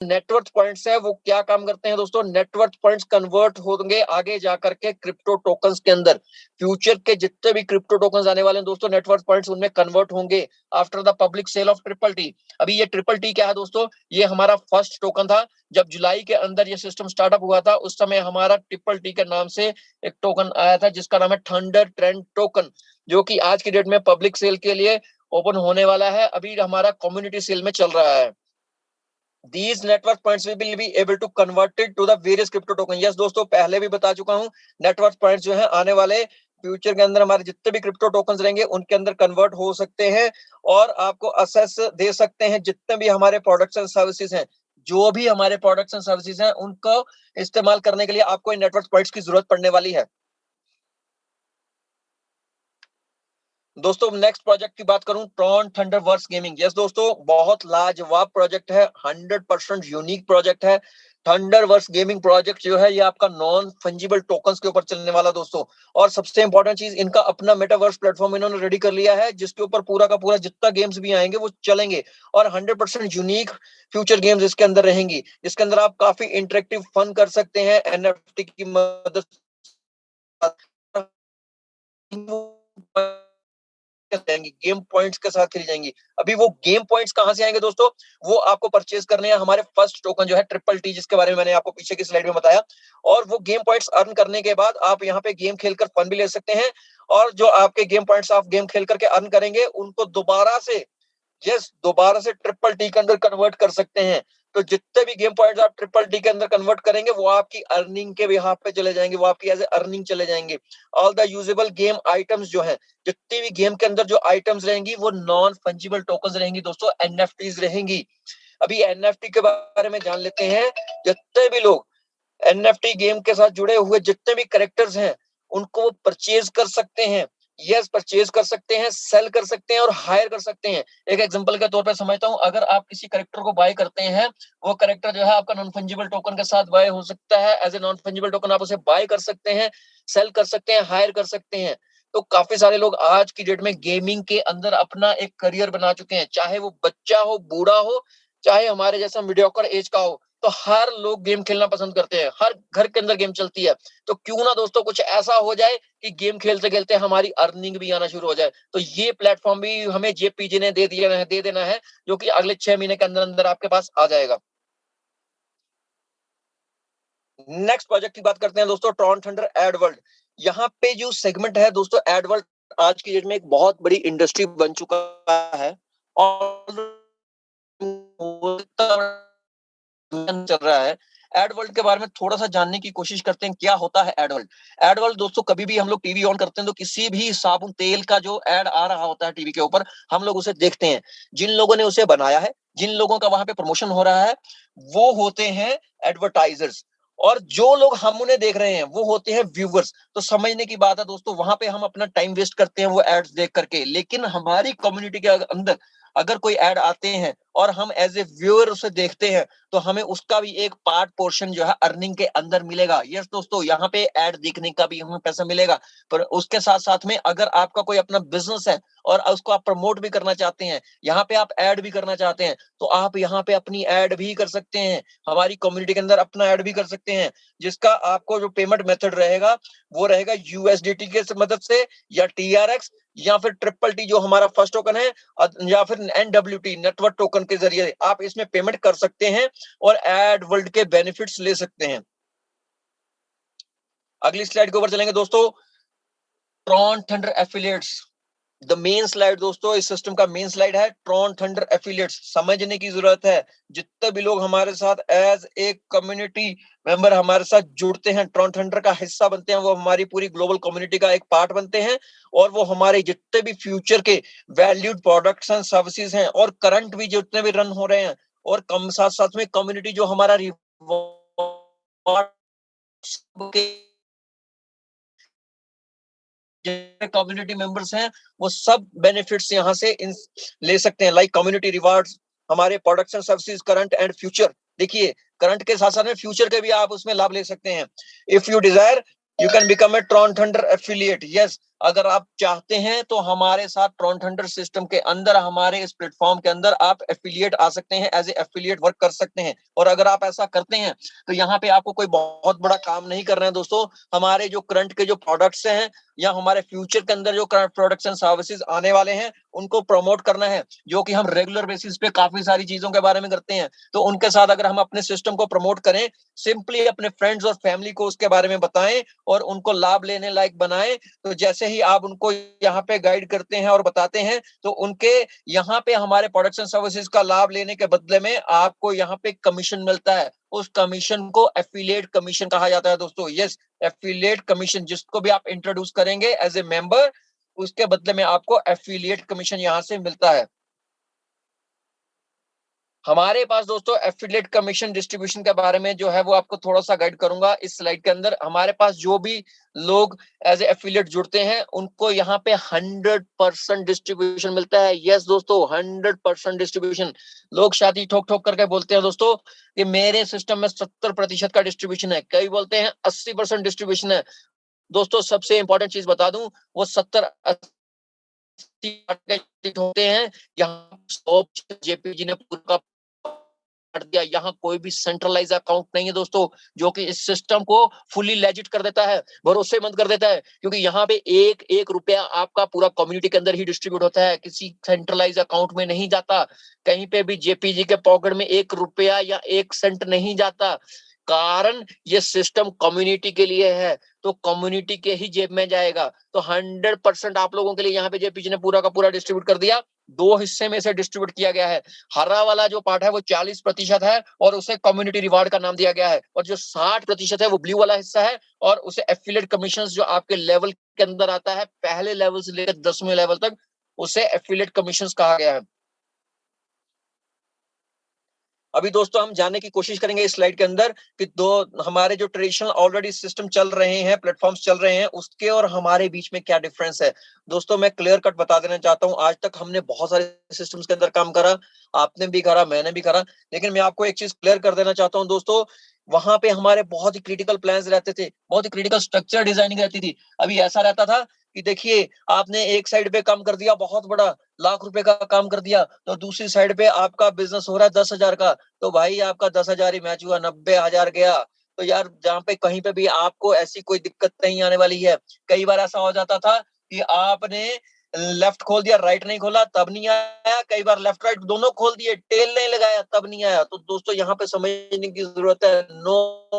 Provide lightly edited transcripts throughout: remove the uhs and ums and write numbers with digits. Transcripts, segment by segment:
Net worth points है वो क्या काम करते हैं दोस्तों? नेटवर्थ पॉइंट्स कन्वर्ट होंगे आगे जाकर के क्रिप्टो टोकन्स के अंदर। फ्यूचर के जितने भी क्रिप्टो टोकन्स आने वाले हैं दोस्तों, नेटवर्थ पॉइंट्स उनमें कन्वर्ट होंगे after the public sale of triple T. अभी ये ट्रिपल टी क्या है दोस्तों? ये हमारा फर्स्ट टोकन था। जब जुलाई के अंदर ये सिस्टम स्टार्टअप हुआ था, उस समय हमारा ट्रिपल टी के नाम से एक टोकन आया था जिसका नाम है थंडर ट्रेंड टोकन, जो कि आज की डेट में पब्लिक सेल के लिए ओपन होने वाला है। अभी हमारा कम्युनिटी सेल में चल रहा है। These network points will be able to convert it to the various crypto token. Yes दोस्तों, पहले भी बता चुका हूँ, नेटवर्क पॉइंट्स जो है आने वाले फ्यूचर के अंदर हमारे जितने भी क्रिप्टो टोकन्स रहेंगे उनके अंदर कन्वर्ट हो सकते हैं और आपको असेस दे सकते हैं जितने भी हमारे प्रोडक्ट्स एंड सर्विसेज हैं। जो भी हमारे प्रोडक्ट्स एंड सर्विसेज हैं उनको इस्तेमाल करने के लिए आपको इन नेटवर्क पॉइंट्स की जरूरत पड़ने वाली है। दोस्तों नेक्स्ट प्रोजेक्ट की बात करूं, ट्रॉन थंडरवर्स गेमिंग। यस दोस्तों, बहुत लाजवाब प्रोजेक्ट है, 100% यूनिक प्रोजेक्ट है। थंडरवर्स गेमिंग प्रोजेक्ट जो है ये आपका नॉन फंजिबल टोकन्स के ऊपर चलने वाला दोस्तों। और सबसे इंपॉर्टेंट चीज, इनका अपना मेटावर्स प्लेटफॉर्म इन्होंने रेडी कर लिया है जिसके ऊपर पूरा का पूरा जितना गेम्स भी आएंगे वो चलेंगे। और 100% यूनिक फ्यूचर गेम्स इसके अंदर रहेंगी, जिसके अंदर आप काफी इंटरेक्टिव फन कर सकते हैं एनएफटी की मदद जाएंगी, गेम पॉइंट्स के साथ खेली जाएंगी। अभी वो गेम पॉइंट्स कहां से आएंगे दोस्तों? वो आपको परचेज करने हैं हमारे फर्स्ट टोकन जो है ट्रिपल टी, जिसके बारे में मैंने आपको पीछे की स्लाइड में बताया। और वो गेम पॉइंट्स अर्न करने के बाद आप यहाँ पे गेम खेलकर फन भी ले सकते हैं। और जो आपके गेम पॉइंट्स आप गेम खेल करके अर्न करेंगे उनको दोबारा से ट्रिपल टी के अंदर कन्वर्ट कर सकते हैं। तो जितने भी गेम पॉइंट्स आप ट्रिपल टी के अंदर कन्वर्ट करेंगे वो आपकी अर्निंग के बिहाफ पे चले जाएंगे, वो आपकी एज ए अर्निंग चले जाएंगे। All the usable game items जो है, जितनी भी गेम के अंदर जो आइटम्स रहेंगी वो नॉन फंजिबल टोकन्स रहेंगी दोस्तों, एनएफटीज रहेंगी। अभी एनएफटी के बारे में जान लेते हैं। जितने भी लोग एनएफटी गेम के साथ जुड़े हुए जितने भी करेक्टर्स हैं उनको वो परचेज कर सकते हैं। यस, परचेज कर सकते हैं, सेल कर सकते हैं और हायर कर सकते हैं। एक एग्जांपल के तौर पे समझता हूं, अगर आप किसी करेक्टर को बाय करते हैं, वो करेक्टर जो है आपका नॉन फंजिबल टोकन के साथ बाय हो सकता है। As a non fungible token आप उसे बाय कर सकते हैं, सेल कर सकते हैं, हायर कर सकते हैं। तो काफी सारे लोग आज की डेट में गेमिंग के अंदर अपना एक करियर बना चुके हैं, चाहे वो बच्चा हो, बूढ़ा हो, चाहे हमारे जैसा मीडियोकर एज का हो। तो हर लोग गेम खेलना पसंद करते हैं, हर घर के अंदर गेम चलती है। तो क्यों ना दोस्तों कुछ ऐसा हो जाए कि गेम खेलते खेलते हमारी अर्निंग भी आना शुरू हो जाए। तो ये प्लेटफॉर्म भी हमें जेपीजी ने दे देना है, जो कि अगले 6 महीने के अंदर अंदर आपके पास आ जाएगा। नेक्स्ट प्रोजेक्ट की बात करते हैं दोस्तों, ट्रॉन थंडर एड वर्ल्ड। यहाँ पे जो सेगमेंट है दोस्तों, एड वर्ल्ड आज की डेट में एक बहुत बड़ी इंडस्ट्री बन चुका है और चल रहा है। एड वर्ल्ड के बारे में थोड़ा सा जानने की कोशिश करते हैं, क्या होता है एड वर्ल्ड। एड वर्ल्ड दोस्तों, कभी भी हम लोग टीवी ऑन करते हैं तो किसी भी साबुन तेल का जो एड आ रहा होता है टीवी के ऊपर, हम लोग उसे देखते हैं। जिन लोगों ने उसे बनाया है, जिन लोगों का वहां पे प्रमोशन हो रहा है, वो होते हैं एडवर्टाइजर्स। और जो लोग हम उन्हें देख रहे हैं वो होते हैं व्यूवर्स। तो समझने की बात है दोस्तों, वहां पे हम अपना टाइम वेस्ट करते हैं वो एड्स देख करके, लेकिन हमारी कम्युनिटी के अंदर अगर कोई ऐड आते हैं और हम एज ए व्यूअर उसे देखते हैं, तो हमें उसका भी एक पार्ट पोर्शन जो है अर्निंग के अंदर मिलेगा। यस दोस्तों, यहाँ पे ऐड देखने का भी हमें पैसा मिलेगा। पर उसके साथ साथ में अगर आपका कोई अपना बिजनेस है और उसको आप प्रमोट भी करना चाहते हैं, यहाँ पे आप ऐड भी करना चाहते हैं, तो आप यहाँ पे अपनी ऐड भी कर सकते हैं, हमारी कम्युनिटी के अंदर अपना ऐड भी कर सकते हैं। जिसका आपको जो पेमेंट मेथड रहेगा वो रहेगा यूएसडीटी के मदद से, या टीआरएक्स, या फिर ट्रिपल टी जो हमारा फर्स्ट टोकन है, या फिर एनडब्ल्यूटी नेटवर्क टोकन के जरिए आप इसमें पेमेंट कर सकते हैं और एड वर्ल्ड के बेनिफिट्स ले सकते हैं। अगली स्लाइड के ऊपर चलेंगे दोस्तों, Tron thunder affiliates. The main slide दोस्तों, इस सिस्टम का मेन स्लाइड है ट्रॉन थंडर एफिलिएट्स। समझने की जरूरत है, जितने भी लोग हमारे साथ एज एक कम्युनिटी मेंबर हमारे साथ जुड़ते हैं, ट्रॉन थंडर का हिस्सा बनते हैं, वो हमारी पूरी ग्लोबल कम्युनिटी का एक पार्ट बनते हैं। और वो हमारे जितने भी फ्यूचर के वैल्यूड प्रोडक्ट्स एंड सर्विसेज हैं और करंट भी जितने भी रन हो रहे हैं, और कम साथ साथ में कम्युनिटी जो हमारा कम्युनिटी मेंबर्स हैं, वो सब बेनिफिट्स यहाँ से ले सकते हैं, लाइक कम्युनिटी रिवार्ड्स, हमारे products and services current and future. देखिए, करंट के साथ साथ में फ्यूचर के भी आप उसमें लाभ ले सकते हैं। If you desire, you can become a Tron thunder affiliate. Yes, अगर आप चाहते हैं तो हमारे साथ ट्रॉन थंडर सिस्टम के अंदर, हमारे इस प्लेटफॉर्म के अंदर आप एफिलिएट आ सकते हैं, एज ए एफिलिएट वर्क कर सकते हैं। और अगर आप ऐसा करते हैं तो यहाँ पे आपको कोई बहुत बड़ा काम नहीं करना है दोस्तों। हमारे जो करंट के जो प्रोडक्ट्स हैं या हमारे फ्यूचर के अंदर जो करंट प्रोडक्ट्स एंड सर्विसेज आने वाले हैं उनको प्रमोट करना है, जो कि हम रेगुलर बेसिस पे काफी सारी चीजों के बारे में करते हैं। तो उनके साथ अगर हम अपने सिस्टम को प्रमोट करें, सिंपली अपने फ्रेंड्स और फैमिली को उसके बारे में बताएं और उनको लाभ लेने लायक बनाएं, तो जैसे ही आप उनको यहाँ पे गाइड करते हैं और बताते हैं, तो उनके यहाँ पे हमारे प्रोडक्ट्स एंड सर्विसेज का लाभ लेने के बदले में आपको यहाँ पे कमीशन मिलता है। उस कमीशन को एफिलिएट कमीशन कहा जाता है दोस्तों। यस, एफिलिएट कमीशन, जिसको भी आप इंट्रोड्यूस करेंगे एज ए मेंबर, उसके बदले में आपको एफिलिएट कमीशन यहाँ से मिलता है। हमारे पास दोस्तों एफिलिएट कमीशन डिस्ट्रीब्यूशन के बारे में जो है वो आपको थोड़ा सा गाइड करूंगा इस स्लाइड के अंदर। हमारे पास जो भी लोग एज ए एफिलिएट जुड़ते हैं उनको यहाँ पे 100% डिस्ट्रीब्यूशन मिलता है। यस दोस्तों, 100% डिस्ट्रीब्यूशन। लोग शायद ही ठोक ठोक करके बोलते हैं दोस्तों कि मेरे सिस्टम में 70% का डिस्ट्रीब्यूशन है, कई बोलते हैं 80% डिस्ट्रीब्यूशन है। दोस्तों सबसे इंपॉर्टेंट चीज बता दूं, वो 70-80 होते हैं। यहाँ जेपीजी ने पूरा कर दिया। यहाँ कोई भी सेंट्रलाइज अकाउंट नहीं है दोस्तों, जो कि इस सिस्टम को फुली लेजिट कर देता है, भरोसेमंद कर देता है। क्योंकि यहाँ पे एक एक रुपया आपका पूरा कम्युनिटी के अंदर ही डिस्ट्रीब्यूट होता है, किसी सेंट्रलाइज अकाउंट में नहीं जाता। कहीं पे भी जेपीजी के पॉकेट में 1 रुपया या 1 सेंट नहीं जाता। कारण ये सिस्टम कम्युनिटी के लिए है, तो कम्युनिटी के ही जेब में जाएगा। तो 100% आप लोगों के लिए यहाँ पे जेपीजी ने पूरा का पूरा डिस्ट्रीब्यूट कर दिया। 2 हिस्से में से डिस्ट्रीब्यूट किया गया है। हरा वाला जो पार्ट है वो 40% है और उसे कम्युनिटी रिवार्ड का नाम दिया गया है। और जो 60% है वो ब्लू वाला हिस्सा है और उसे एफिलिएट कमीशन जो आपके लेवल के अंदर आता है, पहले लेवल से लेकर 10वें लेवल तक, उसे एफिलिएट कमीशन कहा गया है। अभी दोस्तों हम जानने की कोशिश करेंगे इस स्लाइड के अंदर कि दो हमारे जो ट्रेडिशनल ऑलरेडी सिस्टम चल रहे हैं, प्लेटफॉर्म्स चल रहे हैं, उसके और हमारे बीच में क्या डिफरेंस है। दोस्तों मैं क्लियर कट बता देना चाहता हूं, आज तक हमने बहुत सारे सिस्टम्स के अंदर काम करा, आपने भी करा, मैंने भी करा, लेकिन मैं आपको एक चीज क्लियर कर देना चाहता हूं दोस्तों, वहां पे हमारे बहुत ही क्रिटिकल प्लान्स रहते थे, बहुत ही क्रिटिकल स्ट्रक्चर डिजाइनिंग रहती थी। अभी ऐसा रहता था कि देखिए आपने एक साइड पे काम कर दिया बहुत बड़ा, लाख रुपए का काम कर दिया, तो दूसरी साइड पे आपका बिजनेस हो रहा है 10,000 का, तो भाई आपका 10,000 ही मैच हुआ, 90,000 गया। तो यार जहाँ पे कहीं पे भी आपको ऐसी कोई दिक्कत नहीं आने वाली है। कई बार ऐसा हो जाता था कि आपने लेफ्ट खोल दिया, राइट नहीं खोला तब नहीं आया, कई बार लेफ्ट राइट दोनों खोल दिए, टेल नहीं लगाया तब नहीं आया। तो दोस्तों यहाँ पे समझने की जरूरत है, नो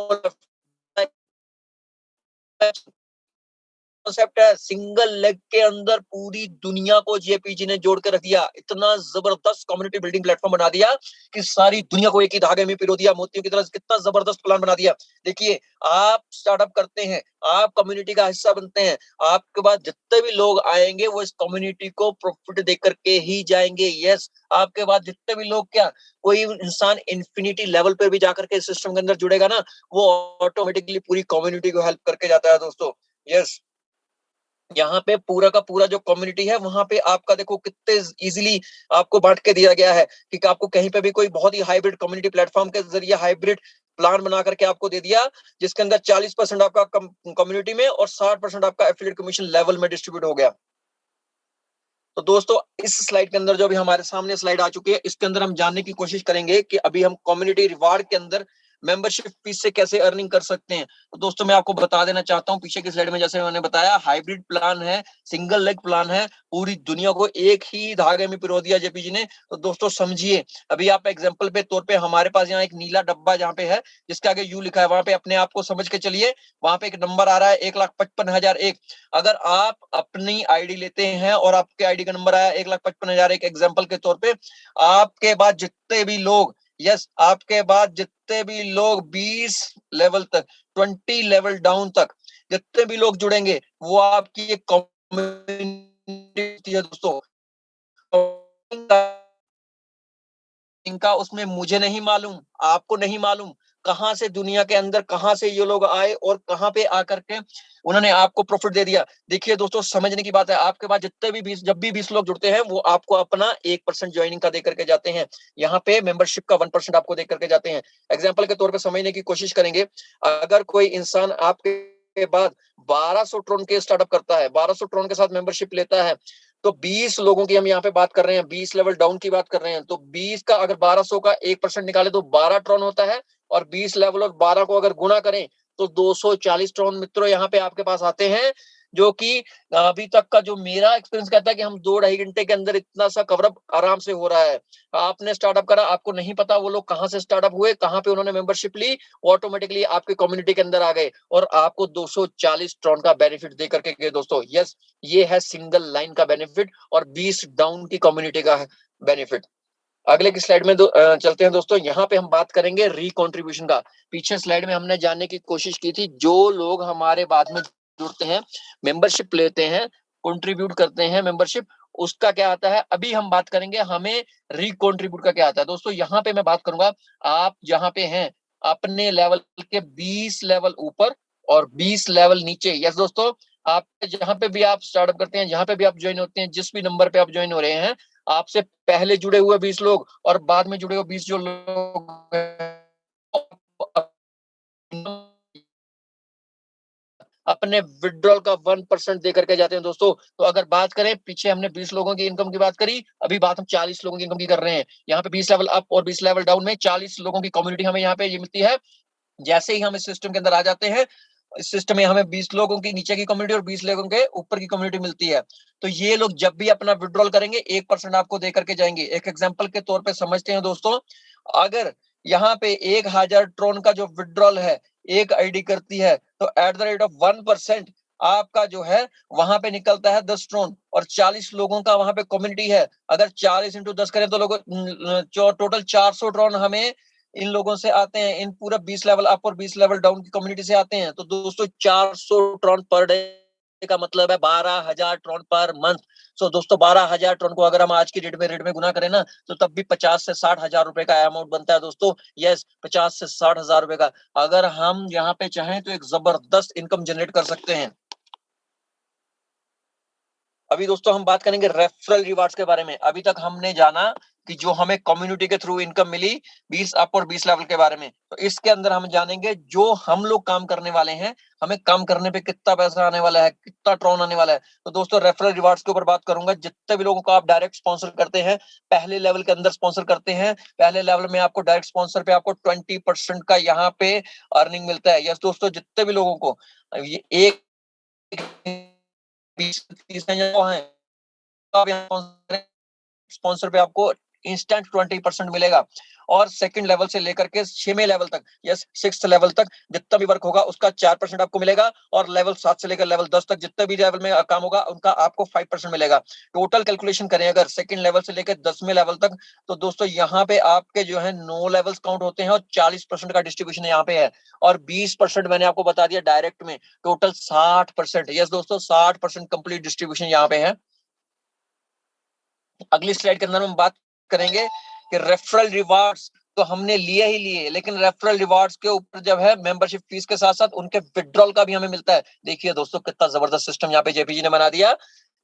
कॉन्सेप्ट है, सिंगल लेग के अंदर पूरी दुनिया को जेपीजी ने जोड़ के रख दिया। इतना जबरदस्त कम्युनिटी बिल्डिंग प्लेटफॉर्म बना दिया कि सारी दुनिया को एक ही धागे में पिरो दिया, मोतियों की तरह। कितना जबरदस्त प्लान बना दिया। देखिए आप स्टार्टअप करते हैं, आप कम्युनिटी का हिस्सा बनते हैं, आपके बाद जितने भी लोग आएंगे वो इस कम्युनिटी को प्रॉफिट दे करके ही जाएंगे। यस, आपके बाद जितने भी लोग, क्या कोई इंसान इंफिनिटी लेवल पर भी जाकर के सिस्टम के अंदर जुड़ेगा ना, वो ऑटोमेटिकली पूरी कम्युनिटी को हेल्प करके जाता है दोस्तों। यस, यहाँ पे पूरा का पूरा जो कम्युनिटी है वहां पे आपका देखो कितने इजीली आपको बांट के दिया गया है कि आपको कहीं पे भी कोई बहुत ही हाइब्रिड कम्युनिटी प्लेटफॉर्म के जरिए हाइब्रिड प्लान बना करके आपको दे दिया, जिसके अंदर 40% आपका कम्युनिटी में और 60% आपका एफिलिएट कमीशन लेवल में डिस्ट्रीब्यूट हो गया। तो दोस्तों इस स्लाइड के अंदर जो भी हमारे सामने स्लाइड आ चुकी है, इसके अंदर हम जानने की कोशिश करेंगे कि अभी हम कम्युनिटी रिवार्ड के अंदर मेंबरशिप फीस से कैसे अर्निंग कर सकते हैं। तो दोस्तों मैं आपको बता देना चाहता हूं, पीछे की स्लाइड में जैसे मैंने बताया हाइब्रिड प्लान है, सिंगल लेग प्लान है, पूरी दुनिया को एक ही धागे में पिरो दिया जेपीजी ने। तो दोस्तों समझिए, अभी आप एग्जांपल पे तौर पे हमारे पास यहाँ एक नीला डब्बा जहाँ पे है जिसके आगे यू लिखा है, वहां पे अपने आप को समझ के चलिए, वहां पे एक नंबर आ रहा है 1,55,001। अगर आप अपनी आईडी लेते हैं और आपके आईडी का नंबर आया 1,55,001 एग्जाम्पल के तौर पे, आपके बाद जितने भी लोग, यस आपके बाद जितने भी लोग 20 लेवल तक, 20 लेवल डाउन तक जितने भी लोग जुड़ेंगे वो आपकी एक कम्युनिटी है दोस्तों। इनका उसमें मुझे नहीं मालूम, आपको नहीं मालूम कहां से दुनिया के अंदर कहां से ये लोग आए और कहां पे आकर के उन्होंने आपको प्रॉफिट दे दिया। देखिए दोस्तों समझने की बात है, आपके बाद जितने भी 20, जब भी 20 लोग जुड़ते हैं वो आपको अपना 1% ज्वाइनिंग का दे करके जाते हैं। यहाँ पे मेंबरशिप का 1% आपको दे करके जाते हैं। एग्जाम्पल के तौर पर समझने की कोशिश करेंगे, अगर कोई इंसान आपके के बाद 1200 ट्रॉन के स्टार्टअप करता है, 1200 ट्रॉन के साथ मेंबरशिप लेता है, तो 20 लोगों की हम यहाँ पे बात कर रहे हैं, 20 लेवल डाउन की बात कर रहे हैं, तो 20 का अगर 1200 का 1% निकाले तो 12 ट्रॉन होता है, और 20 लेवल और 12 को अगर गुणा करें तो 240 ट्रॉन मित्रों यहाँ पे आपके पास आते हैं, जो कि अभी तक का जो मेरा एक्सपीरियंस कहता है कि हम 2-2.5 घंटे के अंदर इतना सा कवरअप आराम से हो रहा है। आपने स्टार्टअप करा, आपको नहीं पता वो लोग कहाँ से स्टार्टअप हुए, कहाँ पे उन्होंने मेंबरशिप ली, ऑटोमेटिकली आपके कम्युनिटी के अंदर आ गए और आपको 240 ट्रॉन का बेनिफिट दे करके गए दोस्तों। यस, ये है सिंगल लाइन का बेनिफिट और 20 डाउन की कम्युनिटी का बेनिफिट। अगले की स्लाइड में चलते हैं दोस्तों। यहाँ पे हम बात करेंगे रिकॉन्ट्रीब्यूशन का। पीछे स्लाइड में हमने जानने की कोशिश की थी, जो लोग हमारे बाद में जुड़ते हैं, मेंबरशिप लेते हैं, कंट्रीब्यूट करते हैं मेंबरशिप, उसका क्या आता है। अभी हम बात करेंगे हमें रिकॉन्ट्रीब्यूट का क्या आता है दोस्तों। यहाँ पे मैं बात करूंगा, आप जहाँ पे हैं अपने लेवल के 20 लेवल ऊपर और 20 लेवल नीचे। यस दोस्तों, आप जहाँ पे भी आप स्टार्टअप करते हैं, जहाँ पे भी आप ज्वाइन होते हैं, जिस भी नंबर पे आप ज्वाइन हो रहे हैं, आपसे पहले जुड़े हुए 20 लोग और बाद में जुड़े हुए 20 जो लोग अपने विड्रॉल का 1% दे करके जाते हैं दोस्तों। तो अगर बात करें, पीछे हमने 20 लोगों की इनकम की बात करी, अभी बात हम 40 लोगों की इनकम की कर रहे हैं। यहाँ पे 20 लेवल अप और 20 लेवल डाउन में 40 लोगों की कम्युनिटी हमें यहाँ पे ये मिलती है। जैसे ही हम इस सिस्टम के अंदर आ जाते हैं, इस सिस्टम में हमें 20 लोगों की नीचे की कम्युनिटी और 20 लोगों के ऊपर की कम्युनिटी मिलती है। तो ये लोग जब भी अपना विड्रॉल करेंगे 1% आपको दे करके जाएंगे। एक एग्जांपल के तौर पे समझते हैं दोस्तों, अगर यहाँ पे 1000 ट्रोन का जो विड्रॉल है एक आईडी करती है, तो एट द रेट ऑफ 1% आपका जो है वहां पे निकलता है 10 ट्रोन और 40 लोगों का वहां पे कम्युनिटी है। अगर 40 इंटू 10 करें तो लोगों टोटल 400 ट्रोन हमें इन लोगों से आते हैं, इन पूरा 20 लेवल अप और 20 लेवल डाउन की कम्युनिटी से आते हैं। तो दोस्तों 400 ट्रॉन पर डे का मतलब है 12,000 ट्रॉन पर मंथ। सो दोस्तों 12,000 ट्रॉन को अगर हम आज की रेट में गुना करें ना, तो तब भी 50 से 60,000 रुपए का अमाउंट बनता है दोस्तों। यस, 50 से 60,000 रुपए का। अगर हम यहाँ पे चाहें तो एक जबरदस्त इनकम जनरेट कर सकते हैं। अभी दोस्तों हम बात करेंगे रेफरल रिवार्ड्स के बारे में। अभी तक हमने जाना कि जो हमें कम्युनिटी के थ्रू इनकम मिली 20 अप और 20 लेवल के बारे में, तो इसके अंदर हम जानेंगे जो हम लोग काम करने वाले हैं, हमें काम करने पे कितना पैसा आने वाला है, कितना ट्रॉन आने वाला है। तो दोस्तों रेफरल रिवार्ड्स के ऊपर बात करूंगा। जितने भी लोगों को आप डायरेक्ट स्पॉन्सर करते हैं, पहले लेवल के अंदर स्पॉन्सर करते हैं, पहले लेवल में आपको डायरेक्ट स्पॉन्सर पे आपको 20% का यहाँ पे अर्निंग मिलता है। यस दोस्तों, जितने भी लोगों को ये एक 20-30 हैं, आप यहाँ स्पॉन्सर पे आपको इंस्टेंट 20% मिलेगा। और सेकंड लेवल से लेकर के 6वें लेवल तक, यस 6th लेवल तक जितना भी वर्क होगा उसका 4% आपको मिलेगा। और लेवल 7 से लेकर लेवल 10 तक जितने भी लेवल में काम होगा उनका आपको 5% मिलेगा। टोटल कैलकुलेशन करें अगर सेकंड लेवल से लेकर 10वें लेवल तक, तो दोस्तों यहाँ पे आपके जो है 9 लेवल्स काउंट होते हैं और 40% का डिस्ट्रीब्यूशन यहाँ पे है। और 20% मैंने आपको बता दिया डायरेक्ट में, टोटल 60%। यस दोस्तों, 60% कंप्लीट डिस्ट्रीब्यूशन यहाँ पे है। अगली स्लाइड के अंदर हम बात करेंगे कि रेफरल रिवार्ड्स तो हमने लिए ही लिए, लेकिन रेफरल रिवार्ड्स के ऊपर जब है मेंबरशिप फीस के साथ साथ उनके विड्रॉल का भी हमें मिलता है। देखिए दोस्तों कितना जबरदस्त सिस्टम यहाँ पे जेपीजी ने बना दिया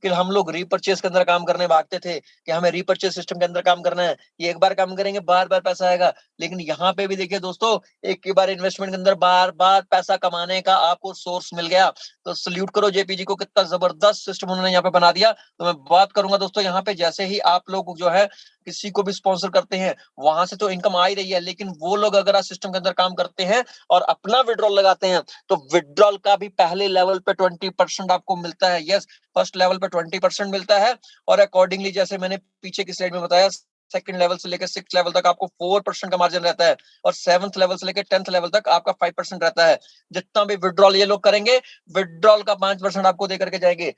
कि हम लोग रीपर्चेस के अंदर काम करने भागते थे कि हमें रीपर्चेस सिस्टम के अंदर काम करना है, ये एक बार काम करेंगे बार बार पैसा आएगा। लेकिन यहाँ पे भी देखिए दोस्तों, एक ही बार इन्वेस्टमेंट के अंदर बार बार पैसा कमाने का आपको सोर्स मिल गया। तो सल्यूट करो जेपीजी को, कितना जबरदस्त सिस्टम उन्होंने यहाँ पे बना दिया। तो मैं बात करूंगा दोस्तों, यहाँ पे जैसे ही आप लोग जो है किसी को भी स्पॉन्सर करते हैं, वहां से तो इनकम आ ही रही है, लेकिन वो लोग अगर आज सिस्टम के अंदर काम करते हैं और अपना विड्रॉल लगाते हैं, तो विड्रॉल का भी पहले लेवल पे 20% आपको मिलता है। यस, फर्स्ट लेवल पे 20% मिलता है। और अकॉर्डिंगली जैसे मैंने पीछे की स्लाइड में बताया, सेकंड लेवल से लेकर 6th लेवल तक आपको 4% का मार्जिन रहता है और 7th लेवल से लेकर 10th लेवल तक आपका 5% रहता है। जितना भी विड्रॉल ये लोग करेंगे, विड्रॉल का 5% आपको दे करके जाएंगे।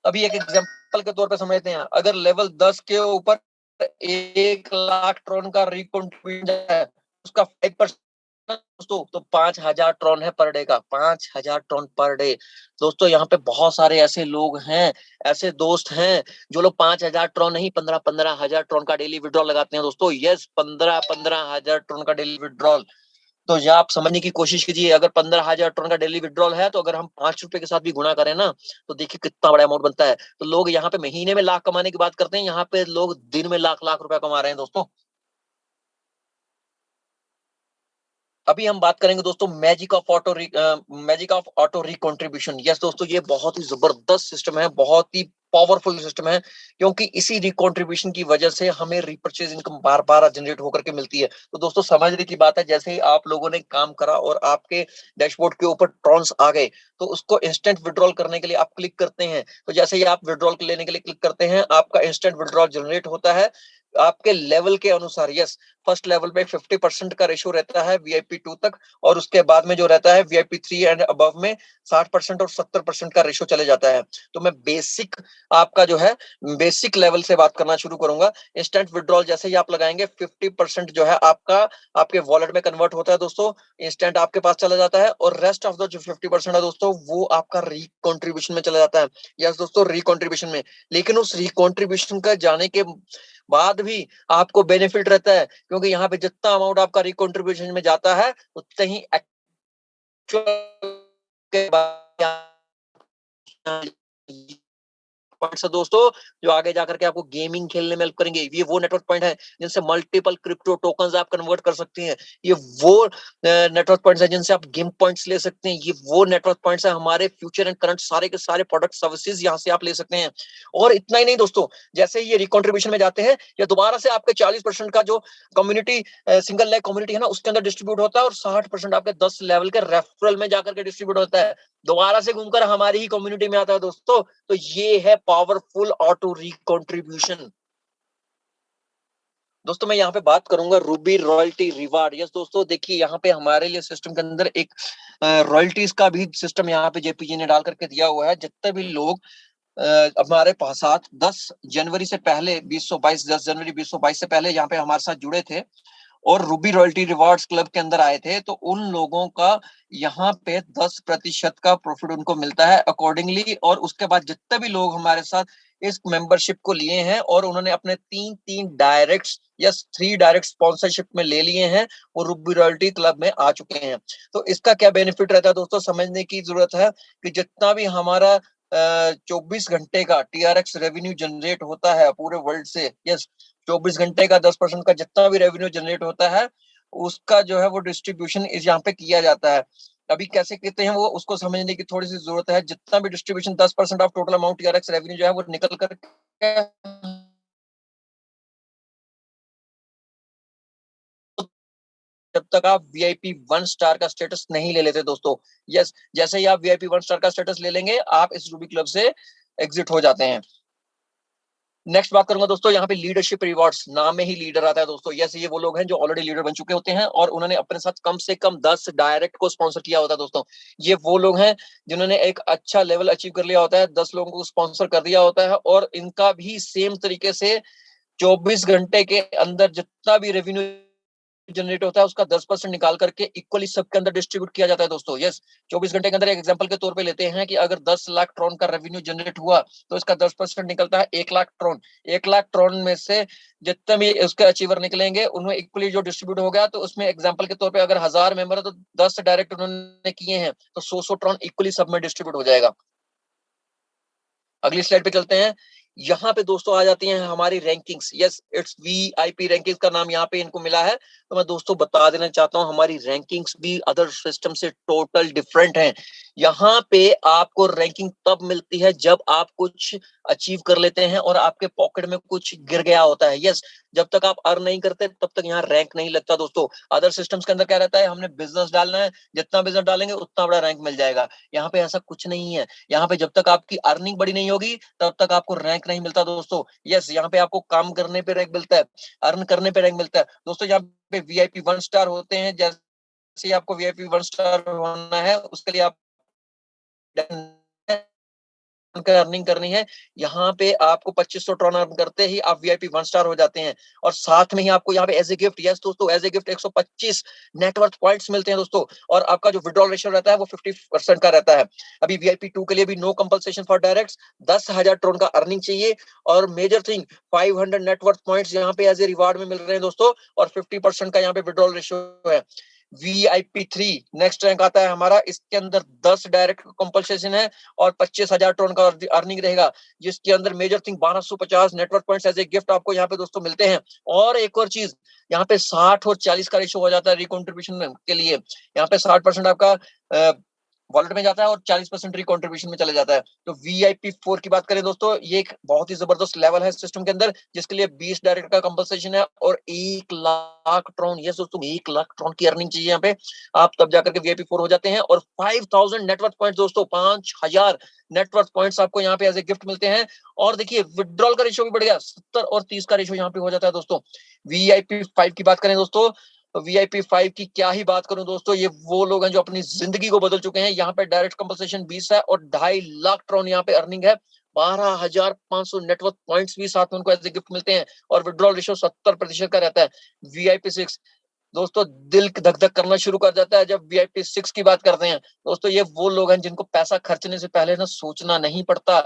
अभी एक एग्जांपल के तौर पे समझते हैं, अगर लेवल 10 के ऊपर 1 लाख ट्रॉन का रिकॉन्ट्रीब्यूशन है, उसका 5% दोस्तों तो 5,000 ट्रॉन है पर डे का, 5,000 ट्रॉन पर डे। दोस्तों यहाँ पे बहुत सारे ऐसे लोग हैं, ऐसे दोस्त हैं जो लोग 5,000 ट्रॉन नहीं 15,000 ट्रॉन का डेली विड्रॉल लगाते हैं दोस्तों। यस, 15,000 ट्रॉन का डेली विड्रॉल। तो ये आप समझने की कोशिश कीजिए, अगर 15,000 टन का डेली विड्रॉल है, तो अगर हम 5 रुपए के साथ भी गुणा करें ना, तो देखिए कितना बड़ा अमाउंट बनता है। तो लोग यहाँ पे महीने में लाख कमाने की बात करते हैं, यहाँ पे लोग दिन में लाख लाख रुपया कमा रहे हैं दोस्तों। अभी हम बात करेंगे दोस्तों मैजिक ऑफ ऑटो रिकॉन्ट्रीब्यूशन। यस दोस्तों, ये बहुत ही जबरदस्त सिस्टम है, बहुत ही पावरफुल सिस्टम है, क्योंकि इसी रिकॉन्ट्रीब्यूशन की वजह से हमें रिपर्चेज इनकम बार बार जनरेट होकर के मिलती है। तो दोस्तों समझने की बात है, जैसे ही आप लोगों ने काम करा और आपके डैशबोर्ड के ऊपर ट्रॉन्स आ गए, तो उसको इंस्टेंट विड्रॉल करने के लिए आप क्लिक करते हैं। तो जैसे ही आप विड्रॉल लेने के लिए क्लिक करते हैं, आपका इंस्टेंट विड्रॉल जनरेट होता है आपके लेवल के अनुसार। यस, फर्स्ट लेवल पे 50% का रेशियो रहता है वीआईपी 2 तक, और उसके बाद में जो रहता है वीआईपी 3 एंड अबव में 60% और 70% का रेशियो चले जाता है। तो मैं बेसिक आपका जो है बेसिक लेवल से बात करना शुरू करूंगा। इंस्टेंट विड्रॉल जैसे ही आप लगाएंगे, 50% जो है आपका आपके वॉलेट में कन्वर्ट होता है दोस्तों, इंस्टेंट आपके पास चला जाता है, और रेस्ट ऑफ द जो 50% है दोस्तों, वो आपका रिकॉन्ट्रीब्यूशन में चला जाता है। यस दोस्तों, रिकॉन्ट्रीब्यूशन में। लेकिन उस रिकॉन्ट्रीब्यूशन का जाने के बाद भी आपको बेनिफिट रहता है, क्योंकि यहाँ पे जितना अमाउंट आपका रिकॉन्ट्रीब्यूशन में जाता है, उतना ही एक्चुअल के बाद पॉइंट्स है दोस्तों, जो आगे जाकर के आपको गेमिंग खेलने में हेल्प करेंगे। ये वो नेटवर्क पॉइंट है जिनसे मल्टीपल क्रिप्टो टोकन्स आप कन्वर्ट कर सकते हैं। ये वो नेटवर्क पॉइंट्स है जिनसे आप गेम पॉइंट्स ले सकते हैं। ये वो नेटवर्क पॉइंट्स है, हमारे फ्यूचर एंड करंट सारे के सारे प्रोडक्ट सर्विसेज यहाँ से आप ले सकते हैं। और इतना ही नहीं दोस्तों, जैसे ही ये रिकॉन्ट्रीब्यूशन में जाते हैं, या दोबारा से आपके 40% का जो कम्युनिटी सिंगल लेग कम्युनिटी है ना, उसके अंदर डिस्ट्रीब्यूट होता है, और 60% आपके 10 लेवल के रेफरल में जाकर के डिस्ट्रीब्यूट होता है, दोबारा से घूमकर हमारी ही कम्युनिटी में आता है दोस्तों। तो ये है पावरफुल ऑटो रिकॉन्ट्रीब्यूशन। दोस्तों मैं यहाँ पे बात करूंगा रूबी रॉयल्टी रिवार्ड। यस दोस्तों, देखिए यहाँ पे हमारे लिए सिस्टम के अंदर एक रॉयल्टीज का भी सिस्टम यहाँ पे जेपीजी ने डाल करके दिया हुआ है। जितने भी लोग हमारे पास साथ 10 जनवरी से पहले 2022 10 जनवरी 2022 से पहले यहाँ पे हमारे साथ जुड़े थे और रूबी रॉयल्टी रिवार्ड्स क्लब के अंदर आए थे, तो उन लोगों का यहाँ पे 10% का प्रॉफिट उनको मिलता है अकॉर्डिंगली। और उसके बाद जितने भी लोग हमारे साथ इस मेंबरशिप को लिए हैं और उन्होंने अपने 3 डायरेक्ट या 3 डायरेक्ट स्पॉन्सरशिप में ले लिए हैं, वो रूबी रॉयल्टी क्लब में आ चुके हैं। तो इसका क्या बेनिफिट रहता है दोस्तों, समझने की जरूरत है कि जितना भी हमारा 24 घंटे का टीआरएक्स रेवेन्यू जनरेट होता है पूरे वर्ल्ड से, यस 24 घंटे का 10% का जितना भी रेवेन्यू जनरेट होता है, उसका जो है वो डिस्ट्रीब्यूशन इस यहाँ पे किया जाता है। अभी कैसे कहते हैं वो, उसको समझने की थोड़ी सी जरूरत है। जितना भी distribution 10% of total amount TRX revenue जो है वो निकल कर जब तक आप वीआईपी 1 स्टार का स्टेटस नहीं ले लेते दोस्तों। यस, जैसे ही आप वीआईपी 1 स्टार का स्टेटस ले लेंगे, आप इस रूबी क्लब से एग्जिट हो जाते हैं। नेक्स्ट बात करूंगा दोस्तों, यहाँ पे लीडरशिप रिवॉर्ड्स, नाम में ही लीडर आता है दोस्तों। यस, ये वो लोग हैं जो ऑलरेडी लीडर बन चुके होते हैं और उन्होंने अपने साथ कम से कम 10 डायरेक्ट को स्पॉन्सर किया होता है दोस्तों। ये वो लोग हैं जिन्होंने एक अच्छा लेवल अचीव कर लिया होता है, 10 लोगों को स्पॉन्सर कर दिया होता है, और इनका भी सेम तरीके से 24 घंटे के अंदर जितना भी रेवेन्यू जनरेट होता है उसका 10% निकाल करके इक्वली सबके अंदर डिस्ट्रीब्यूट किया जाता है दोस्तों। यस, 24 घंटे के अंदर एक एग्जांपल के तौर पे लेते हैं कि अगर 10 लाख ट्रॉन का रेवेन्यू जनरेट हुआ, तो इसका 10% निकलता है 1 लाख ट्रॉन। 1 लाख ट्रॉन में से जितने भी उसके अचीवर निकलेंगे, उनमें इक्वली जो डिस्ट्रीब्यूट हो गया, तो उसमें एग्जाम्पल के तौर पर अगर 1000 मेंबर है, तो 10 डायरेक्ट उन्होंने किए हैं, तो 100 ट्रॉन इक्वली सब में डिस्ट्रीब्यूट हो जाएगा। अगली स्लाइड पे चलते हैं। यहाँ पे दोस्तों आ जाती हैं हमारी rankings. Yes, it's VIP rankings का नाम यहाँ पे इनको मिला है। तो मैं दोस्तों बता देना चाहता हूँ, हमारी रैंकिंग्स भी अदर सिस्टम से टोटल डिफरेंट हैं। यहाँ पे आपको रैंकिंग तब मिलती है जब आप कुछ अचीव कर लेते हैं और आपके पॉकेट में कुछ गिर गया होता है। यस, जब तक आप अर्न नहीं करते तब तक यहाँ रैंक नहीं लगता दोस्तों। अदर सिस्टम्स के अंदर क्या रहता है, हमने बिजनेस डालना है, जितना बिजनेस डालेंगे उतना बड़ा रैंक मिल जाएगा। यहाँ पे ऐसा कुछ नहीं है। यहाँ पे जब तक आपकी अर्निंग बड़ी नहीं होगी तब तक आपको रैंक नहीं मिलता दोस्तों। यस, यहाँ पे आपको काम करने पे रैंक मिलता है, अर्न करने पे रैंक मिलता है दोस्तों। यहाँ पे वीआईपी 1 स्टार होते हैं, जैसे आपको वीआईपी 1 स्टार होना है उसके लिए आप अर्निंग करनी है। यहाँ पे आपको 2500 ट्रॉन अर्न करते ही आप वीआईपी 1 स्टार हो जाते हैं, और साथ में ही आपको यहाँ पे एज ए गिफ्ट, यस दोस्तों, as a gift 125 net worth points मिलते हैं दोस्तों। और आपका जो विड्रॉल रेशियो रहता है वो 50% का रहता है। अभी वीआईपी 2 के लिए भी no compulsion for direct, 10,000 Tron का अर्निंग चाहिए, और मेजर थिंग 500 नेटवर्थ पॉइंट्स यहाँ पे एज ए रिवार्ड में मिल रहे हैं दोस्तों, और 50% का यहाँ पे विड्रॉल रेशियो है। VIP3 नेक्स्ट रैंक आता है हमारा, इसके अंदर 10 डायरेक्ट कंपल्सेशन है और 25,000 टोन का अर्निंग रहेगा, जिसके अंदर major thing 1250 network points as a gift आपको यहाँ पे दोस्तों मिलते हैं। और एक और चीज, यहाँ पे 60 और 40 का रेशो हो जाता है रिकॉन्ट्रीब्यूशन के लिए। यहाँ पे 60% आपका वॉलेट में जाता है और 40% रिकॉन्ट्रीब्यूशन में चले जाता है। तो VIP4 की बात करें दोस्तों, ये एक बहुत ही जबरदस्त लेवल है सिस्टम के अंदर, जिसके लिए 20 डायरेक्ट का कंपल्सेशन है और 1 लाख ट्रॉन, ये दोस्तों 1 लाख ट्रॉन की अर्निंग चाहिए यहाँ पे, आप तब जाकर के VIP4 हो जाते हैं। और 5000 नेटवर्क पॉइंट दोस्तों, 5000 नेटवर्क पॉइंट्स आपको यहाँ पे एज ए गिफ्ट मिलते हैं। और देखिए विड्रॉल का रेशियो भी बढ़ गया, 70 और 30 का रेशियो यहाँ पे हो जाता है दोस्तों। VIP5 की बात करें दोस्तों, VIP5 की क्या ही बात करूं दोस्तों, ये वो लोग हैं जो अपनी जिंदगी को बदल चुके हैं। यहाँ पे डायरेक्ट कंपल्सेशन 20 है और 2.5 लाख ट्रॉन यहाँ पे अर्निंग है। 12,500 नेटवर्क पॉइंट्स भी साथ में उनको एज ए गिफ्ट मिलते हैं और विड्रॉल रेशियो 70% का रहता है। VIP6 दोस्तों, दिल धक धक करना शुरू कर जाता है जब VIP6 की बात करते हैं दोस्तों। ये वो लोग हैं जिनको पैसा खर्चने से पहले ना सोचना नहीं पड़ता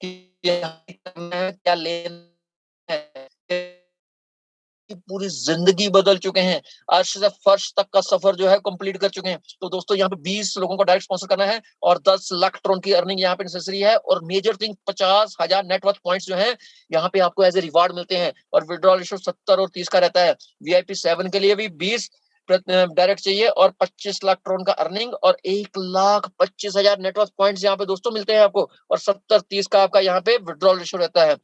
कि करना है, क्या लेना है, पूरी जिंदगी बदल चुके हैं, अर्श से फर्श तक का सफर जो है कंप्लीट कर चुके हैं। तो दोस्तों यहाँ पे 20 लोगों को डायरेक्ट स्पॉन्सर करना है और 10 लाख ट्रॉन की अर्निंग यहाँ पे नेसेसरी है। और मेजर थिंग 50,000 नेटवर्क पॉइंट्स जो है यहाँ पे आपको एज ए रिवार्ड मिलते हैं और विड्रॉल रेशियो 70 और 30 का रहता है। VIP7 के लिए भी 20 डायरेक्ट चाहिए और 25 लाख ट्रॉन का अर्निंग और 1,25,000 नेटवर्क पॉइंट्स यहाँ पे दोस्तों मिलते हैं आपको, और 70-30 का आपका यहाँ पे विड्रॉल रेशियो रहता है।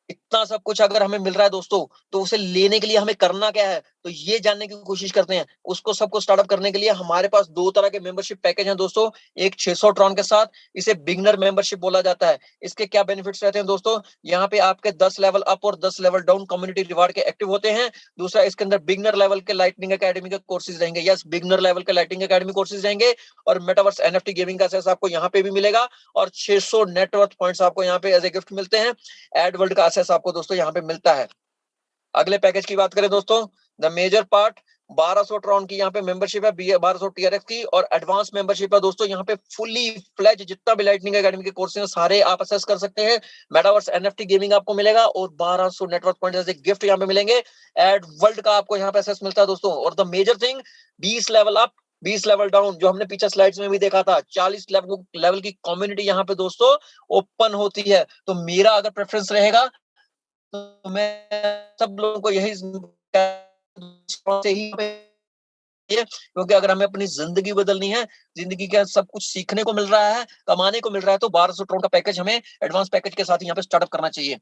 इतना सब कुछ अगर हमें मिल रहा है दोस्तों, तो उसे लेने के लिए हमें करना क्या है, तो ये जानने की कोशिश करते हैं। उसको सबको स्टार्टअप करने के लिए हमारे पास 2 तरह के मेंबरशिप पैकेज हैं दोस्तों। एक 600 ट्रॉन के साथ, इसे बिगनर मेंबरशिप बोला जाता है। इसके क्या बेनिफिट्स रहते हैं दोस्तों, यहाँ पे आपके 10 लेवल अप और 10 लेवल डाउन कम्युनिटी रिवार्ड के एक्टिव होते हैं। दूसरा, इसके अंदर बिगनर लेवल के लाइटनिंग एकेडमी के कोर्सेज रहेंगे। यस, बिगनर लेवल के लाइटनिंग एकेडमी कोर्सेज रहेंगे और मेटावर्स NFT गेमिंग का एक्सेस आपको यहाँ पे भी मिलेगा और 600 नेटवर्क पॉइंट्स आपको यहाँ पे एज ए गिफ्ट मिलते हैं। एड वर्ल्ड का एक्सेस आपको दोस्तों यहाँ पे मिलता है। अगले पैकेज की बात करें दोस्तों, द मेजर पार्ट 1200 ट्रॉन की यहाँ पे मेंबरशिप है, 1200 TRX की, और एडवांस मेंबरशिप है दोस्तों। यहाँ पे फुली फ्लेज जितना भी लाइटनिंग एकेडमी के कोर्स हैं सारे आप असेस कर सकते हैं। मेटावर्स NFT गेमिंग आपको मिलेगा और 1200 नेटवर्क पॉइंट जैसे गिफ्ट यहाँ पे मिलेंगे। एड वर्ल्ड का आपको यहाँ पे असेस मिलता है दोस्तों। और the major thing, 20 level up 20 level down, जो हमने पीछे स्लाइड्स में भी देखा था, 40 लेवल की कम्युनिटी यहाँ पे दोस्तों ओपन होती है। तो मेरा अगर प्रेफरेंस रहेगा तो मैं सब लोगों को यही से ही, क्योंकि अगर हमें अपनी जिंदगी बदलनी है, जिंदगी का सब कुछ सीखने को मिल रहा है, कमाने को मिल रहा है, तो 1200 ट्रॉन का पैकेज हमें एडवांस पैकेज के साथ ही यहाँ पे स्टार्टअप करना चाहिए।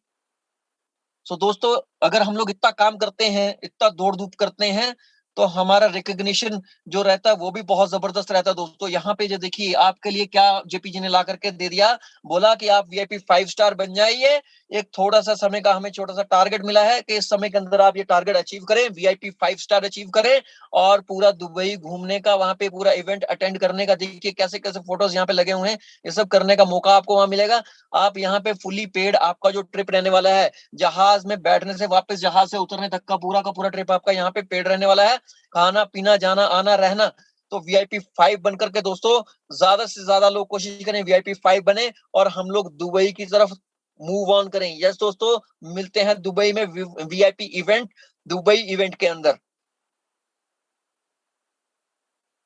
सो दोस्तों, अगर हम लोग इतना काम करते हैं, इतना दौड़ धूप करते हैं, तो हमारा रिकग्निशन जो रहता है वो भी बहुत जबरदस्त रहता है दोस्तों। यहाँ पे जो देखिए आपके लिए क्या JP जी ने ला करके दे दिया, बोला कि आप VIP 5 स्टार बन जाइए। एक थोड़ा सा समय का हमें छोटा सा टारगेट मिला है कि इस समय के अंदर आप ये टारगेट अचीव करें, VIP 5 स्टार अचीव करें और पूरा दुबई घूमने का, वहां पे पूरा इवेंट अटेंड करने का, देखिए कैसे कैसे फोटोज यहाँ पे लगे हुए हैं, ये सब करने का मौका आपको वहां मिलेगा। आप यहाँ पे फुली पेड आपका जो ट्रिप रहने वाला है, जहाज में बैठने से वापस जहाज से उतरने तक का पूरा ट्रिप आपका यहाँ पे पेड रहने वाला है। खाना पीना, जाना आना रहना। तो VIP5 बनकर के दोस्तों ज्यादा से ज्यादा लोग कोशिश करें VIP5 बने और हम लोग दुबई की तरफ मूव ऑन करें। यस दोस्तों, मिलते हैं दुबई में VIP इवेंट, दुबई इवेंट के अंदर।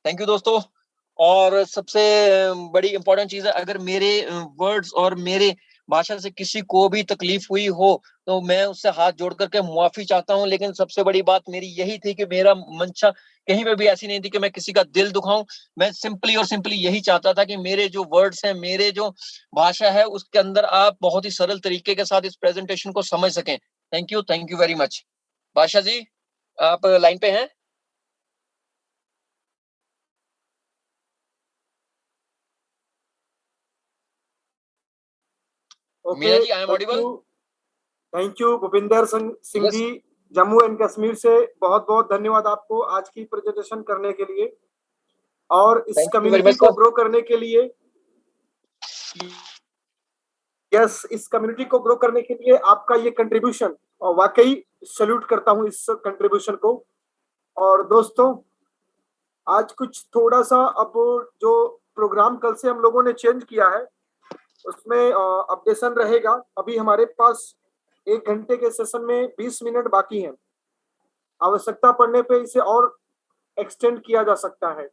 थैंक यू दोस्तों। और सबसे बड़ी इंपॉर्टेंट चीज है, अगर मेरे वर्ड्स और मेरे भाषा से किसी को भी तकलीफ हुई हो तो मैं उससे हाथ जोड़ करके मुआफी चाहता हूं। लेकिन सबसे बड़ी बात मेरी यही थी कि मेरा मंशा कहीं पे भी ऐसी नहीं थी कि मैं किसी का दिल दुखाऊं। मैं सिंपली और सिंपली यही चाहता था कि मेरे जो वर्ड्स हैं, मेरे जो भाषा है, उसके अंदर आप बहुत ही सरल तरीके के साथ इस प्रेजेंटेशन को समझ सकें। Thank you very much. Badshah ji, आप लाइन पे हैं? मीना ओके, जी, I am audible? Thank you Bhupinder Singh Singh yes. जी, जम्मू एंड कश्मीर से। बहुत बहुत धन्यवाद आपको आज की प्रेजेंटेशन करने के लिए और इस thank you very community much को सर। ग्रो करने के लिए। यस, इस कम्युनिटी को ग्रो करने के लिए आपका ये कंट्रीब्यूशन, और वाकई सल्यूट करता हूँ इस कंट्रीब्यूशन को। और दोस्तों, आज कुछ थोड़ा सा अब जो प्रोग्राम कल से हम लोगों ने चेंज किया है उसमें अपडेशन रहेगा। अभी हमारे पास 1 घंटे के सेशन में 20 मिनट बाकी हैं। आवश्यकता पड़ने पे इसे और एक्सटेंड किया जा सकता है।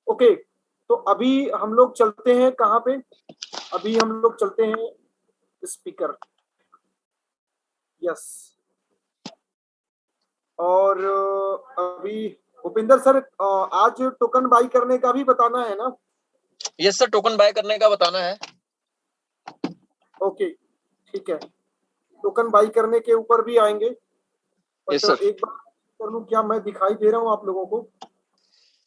ओके, तो अभी हम लोग चलते हैं कहाँ पे? अभी हम लोग चलते हैं स्पीकर। यस, और अभी भूपिंदर सर आज टोकन बाई करने का भी बताना है ना? यस सर, टोकन बाय करने का बताना है। ओके, ठीक है, टोकन बाई करने के ऊपर भी आएंगे। Yes but sir. एक बार कर लूं, क्या मैं दिखाई दे रहा हूँ आप लोगों को?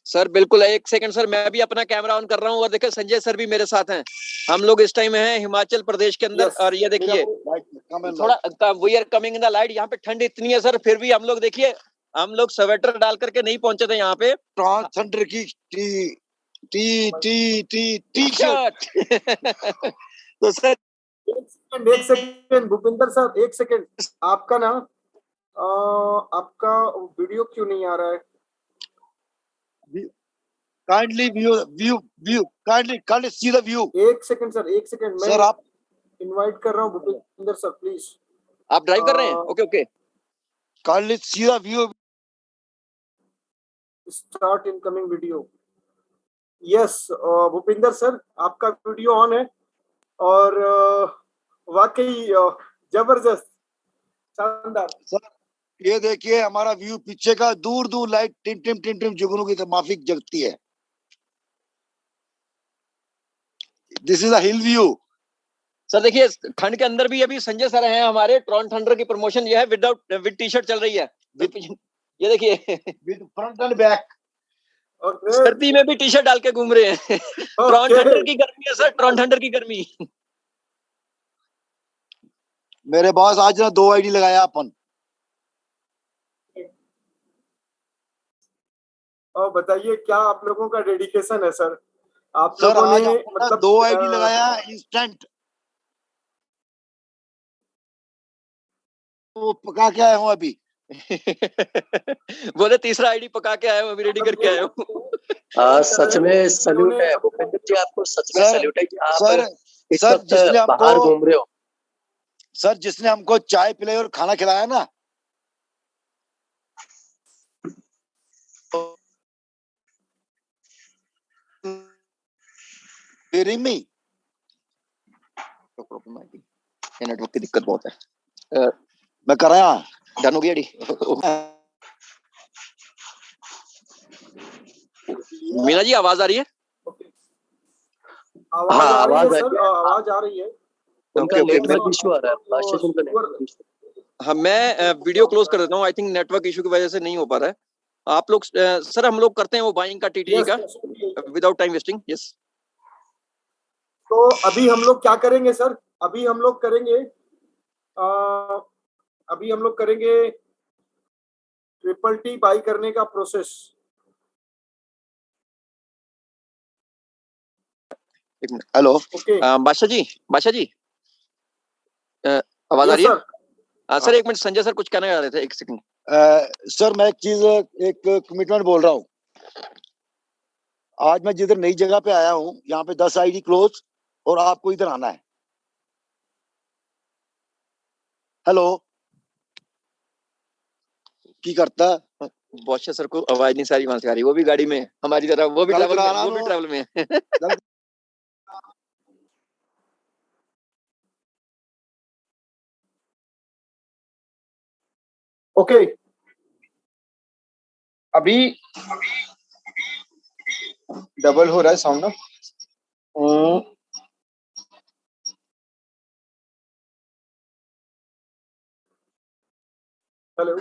सर बिल्कुल, एक सेकंड सर, मैं भी अपना कैमरा ऑन कर रहा हूँ और देखिए संजय सर भी मेरे साथ हैं। हम लोग इस टाइम हैं हिमाचल प्रदेश के अंदर। यस, और ये देखिए थोड़ा we are coming in the light. यहाँ पे ठंड इतनी है सर, फिर भी हम लोग देखिए, हम लोग स्वेटर डाल करके नहीं पहुंचे थे यहाँ पे। ट्रांसजेंडर की टी शर्ट। तो सर एक सेकंड भूपिंदर सर, एक सेकंड। आपका ना आपका वीडियो क्यों नहीं आ रहा है? Kindly kindly see the view. एक सेकंड सर, एक सेकंड, मैं सर आप इनवाइट कर रहा हूँ भूपिंदर सर, प्लीज। आप ड्राइव कर रहे हैं? Okay okay, kindly see the view. Start incoming video. Yes Bhupinder sir, आपका वीडियो ऑन है और वाकई जबरदस्त, शानदार। सर ये देखिए हमारा व्यू पीछे का, दूर दूर लाइट टिम टिम टिम टिम जुगनू की माफिक जगती है। This is a hill view. Sir देखिए ठंड के अंदर भी अभी संजय सर हैं हमारे। ट्रॉन थंडर की प्रमोशन ये है, विद टी शर्ट चल रही है। ये देखिए with front end back. Okay, सर्दी में भी टी शर्ट डाल के घूम रहे हैं। ट्रॉन थंडर की गर्मी है सर, ट्रॉन थंडर की गर्मी। मेरे बॉस आज ना 2 आईडी लगाया अपन। और बताइए क्या आप लोगों का डेडिकेशन है सर? आप सर लोगों आज ने अपन ना मतलब 2 आईडी लगाया इंस्टेंट। वो पका के आया हूँ अभी। बोले तीसरा आईडी पका के आया हूँ, अभी रेडी करके आया हूँ। सच में सल्यूट है भूपेंद्र जी, आपको सच में सल्यूट है कि आप सर इस सर वक्त जिसने हमको बाहर घूम रहे हो। सर जिसने हमको चाय पिलाई और खाना खिलाया ना, रिमी। नेटवर्क की दिक्कत बहुत है। मैं कर रहा। डन हो गया डी। मीना जी आवाज आ रही है? आवाज आ रही है आवाज सर, आवाज आ रही है। उनका ओके, नेटवर्क इशू आ रहा है, बादशाह जी उनका नेटवर्क इशू। हाँ, मैं वीडियो क्लोज कर देता हूँ। आई थिंक नेटवर्क इशू की वजह से नहीं हो पा रहा है। आप लोग सर हम लोग करते हैं वो बाइंग का टीटीडी का विदाउट टाइम वेस्टिंग। यस, तो अभी हम लोग क्या करेंगे सर? अभी हम लोग करेंगे अभी हम लोग करेंगे ट्रिपल टी बाई करने का प्रोसेस। एक minute. Hello okay, Badshah ji आवाज आ यस रही है? सर। सर एक मिनट, संजय सर कुछ कहना चाह रहे थे, एक सेकंड। सर मैं एक चीज, एक कमिटमेंट बोल रहा हूँ। आज मैं जिधर नई जगह पे आया हूँ, यहाँ पे 10 आईडी क्लोज और आपको इधर आना है। हेलो की करता बादशाह सर को आवाज नहीं सारी वहां से आ रही, वो भी गाड़ी में है हमारी तरह, वो भी ट्रैवल में है। ओके, अभी डबल हो रहा है साउंड ना। हेलो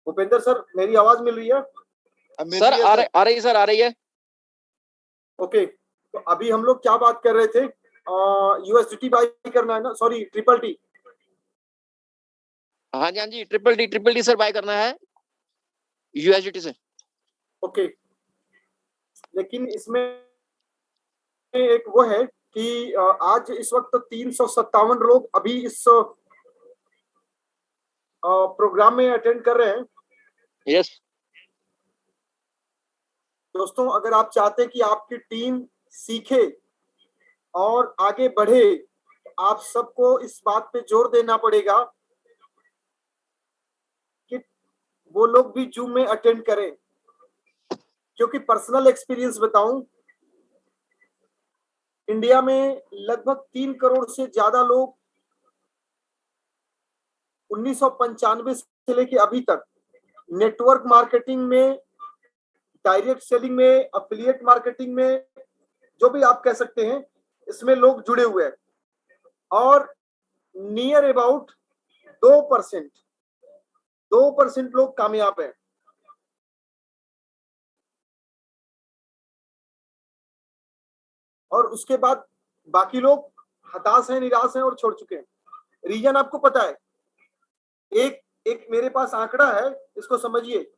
भूपेंद्र सर, मेरी आवाज मिल रही है? सर आ रही है। ओके, तो अभी हम लोग क्या बात कर रहे थे? यूएसडीटी बाई करना है ना, सॉरी ट्रिपल टी। हाँ जी, ट्रिपल डी सर बाय करना है यूएसडीटी से। ओके, लेकिन इसमें एक वो है कि आज इस वक्त 357 लोग अभी इस प्रोग्राम में अटेंड कर रहे हैं। यस दोस्तों, अगर आप चाहते हैं कि आपकी टीम सीखे और आगे बढ़े, आप सबको इस बात पे जोर देना पड़ेगा कि वो लोग भी जूम में अटेंड करें। क्योंकि पर्सनल एक्सपीरियंस बताऊं, इंडिया में लगभग 3 करोड़ से ज्यादा लोग 1995 से लेके अभी तक नेटवर्क मार्केटिंग में, डायरेक्ट सेलिंग में, अफिलिएट मार्केटिंग में, जो भी आप कह सकते हैं, इसमें लोग जुड़े हुए हैं। और नियर अबाउट 2% लोग कामयाब हैं। और उसके बाद बाकी लोग हताश हैं, निराश हैं और छोड़ चुके हैं। रीजन आपको पता है। एक एक मेरे पास आंकड़ा है, इसको समझिए।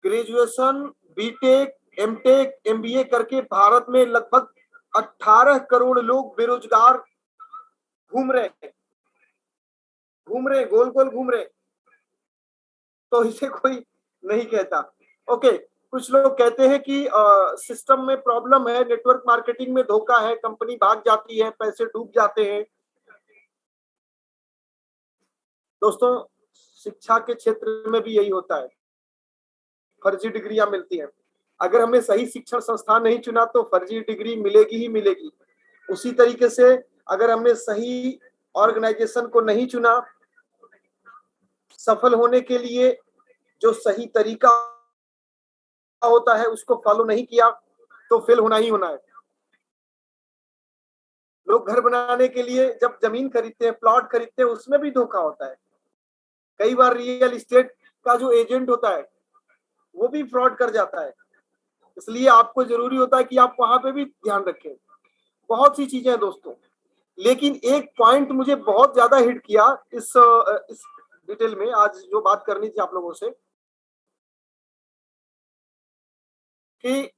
ग्रेजुएशन, बीटेक, एमटेक, एमबीए करके भारत में लगभग 18 करोड़ लोग बेरोजगार घूम रहे हैं, गोल गोल घूम रहे हैं। तो इसे कोई नहीं कहता। ओके, कुछ लोग कहते हैं कि सिस्टम में प्रॉब्लम है, नेटवर्क मार्केटिंग में धोखा है, कंपनी भाग जाती है, पैसे डूब जाते हैं। दोस्तों, शिक्षा के क्षेत्र में भी यही होता है, फर्जी डिग्रियां मिलती हैं। अगर हमने सही शिक्षण संस्थान नहीं चुना तो फर्जी डिग्री मिलेगी ही मिलेगी। उसी तरीके से अगर हमने सही ऑर्गेनाइजेशन को नहीं चुना, सफल होने के लिए जो सही तरीका होता है उसको फॉलो नहीं किया, तो फेल होना ही होना है। लोग घर बनाने के लिए जब जमीन खरीदते हैं, प्लॉट खरीदते हैं, उसमें भी धोखा होता है। कई बार रियल एस्टेट का जो एजेंट होता है वो भी फ्रॉड कर जाता है। इसलिए आपको जरूरी होता है कि आप वहां पे भी ध्यान रखें। बहुत सी चीजें हैं दोस्तों, लेकिन एक पॉइंट मुझे बहुत ज्यादा हिट किया इस डिटेल में आज जो बात करनी थी आप लोगों से, कि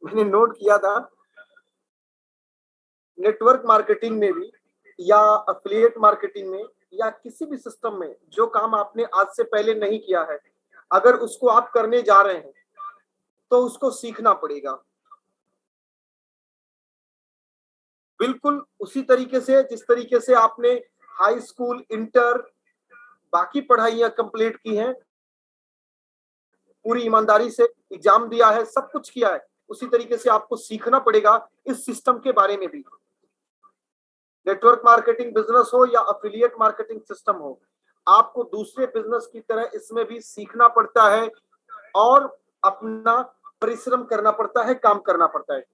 मैंने नोट किया था, नेटवर्क मार्केटिंग में भी या एफिलिएट मार्केटिंग में या किसी भी सिस्टम में जो काम आपने आज से पहले नहीं किया है, अगर उसको आप करने जा रहे हैं तो उसको सीखना पड़ेगा। बिल्कुल उसी तरीके से जिस तरीके से आपने हाई स्कूल, इंटर, बाकी पढ़ाइयां कंप्लीट की हैं, पूरी ईमानदारी से एग्जाम दिया है, सब कुछ किया है, उसी तरीके से आपको सीखना पड़ेगा इस सिस्टम के बारे में भी। नेटवर्क मार्केटिंग बिजनेस हो या एफिलिएट मार्केटिंग सिस्टम हो, आपको दूसरे बिजनेस की तरह इसमें भी सीखना पड़ता है और अपना परिश्रम करना पड़ता है, काम करना पड़ता है,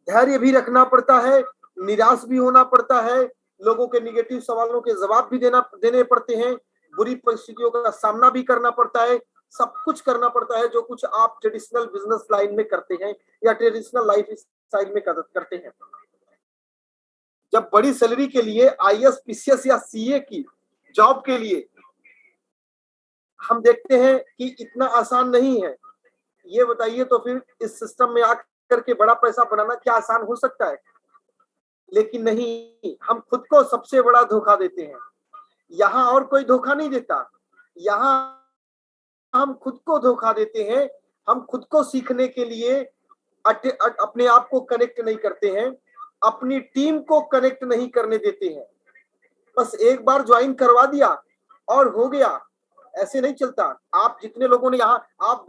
धैर्य भी रखना पड़ता है, निराश भी होना पड़ता है, लोगों के निगेटिव सवालों के जवाब भी देने पड़ते हैं, बुरी परिस्थितियों का सामना भी करना पड़ता है, सब कुछ करना पड़ता है जो कुछ आप ट्रेडिशनल बिजनेस लाइन में करते हैं या ट्रेडिशनल लाइफ स्टाइल में करते हैं। जब बड़ी सैलरी के लिए आईएएस, पीसीएस या सीए की जॉब के लिए हम देखते हैं कि इतना आसान नहीं है, ये बताइए तो फिर इस सिस्टम में आकर के बड़ा पैसा बनाना क्या आसान हो सकता है? लेकिन नहीं, हम खुद को सबसे बड़ा धोखा देते हैं। यहाँ और कोई धोखा नहीं देता, यहाँ हम खुद को धोखा देते हैं। हम खुद को सीखने के लिए अपने आप को कनेक्ट नहीं करते हैं, अपनी टीम को कनेक्ट नहीं करने देते हैं। बस एक बार ज्वाइन करवा दिया और हो गया, ऐसे नहीं चलता। आप जितने लोगों ने यहाँ, आप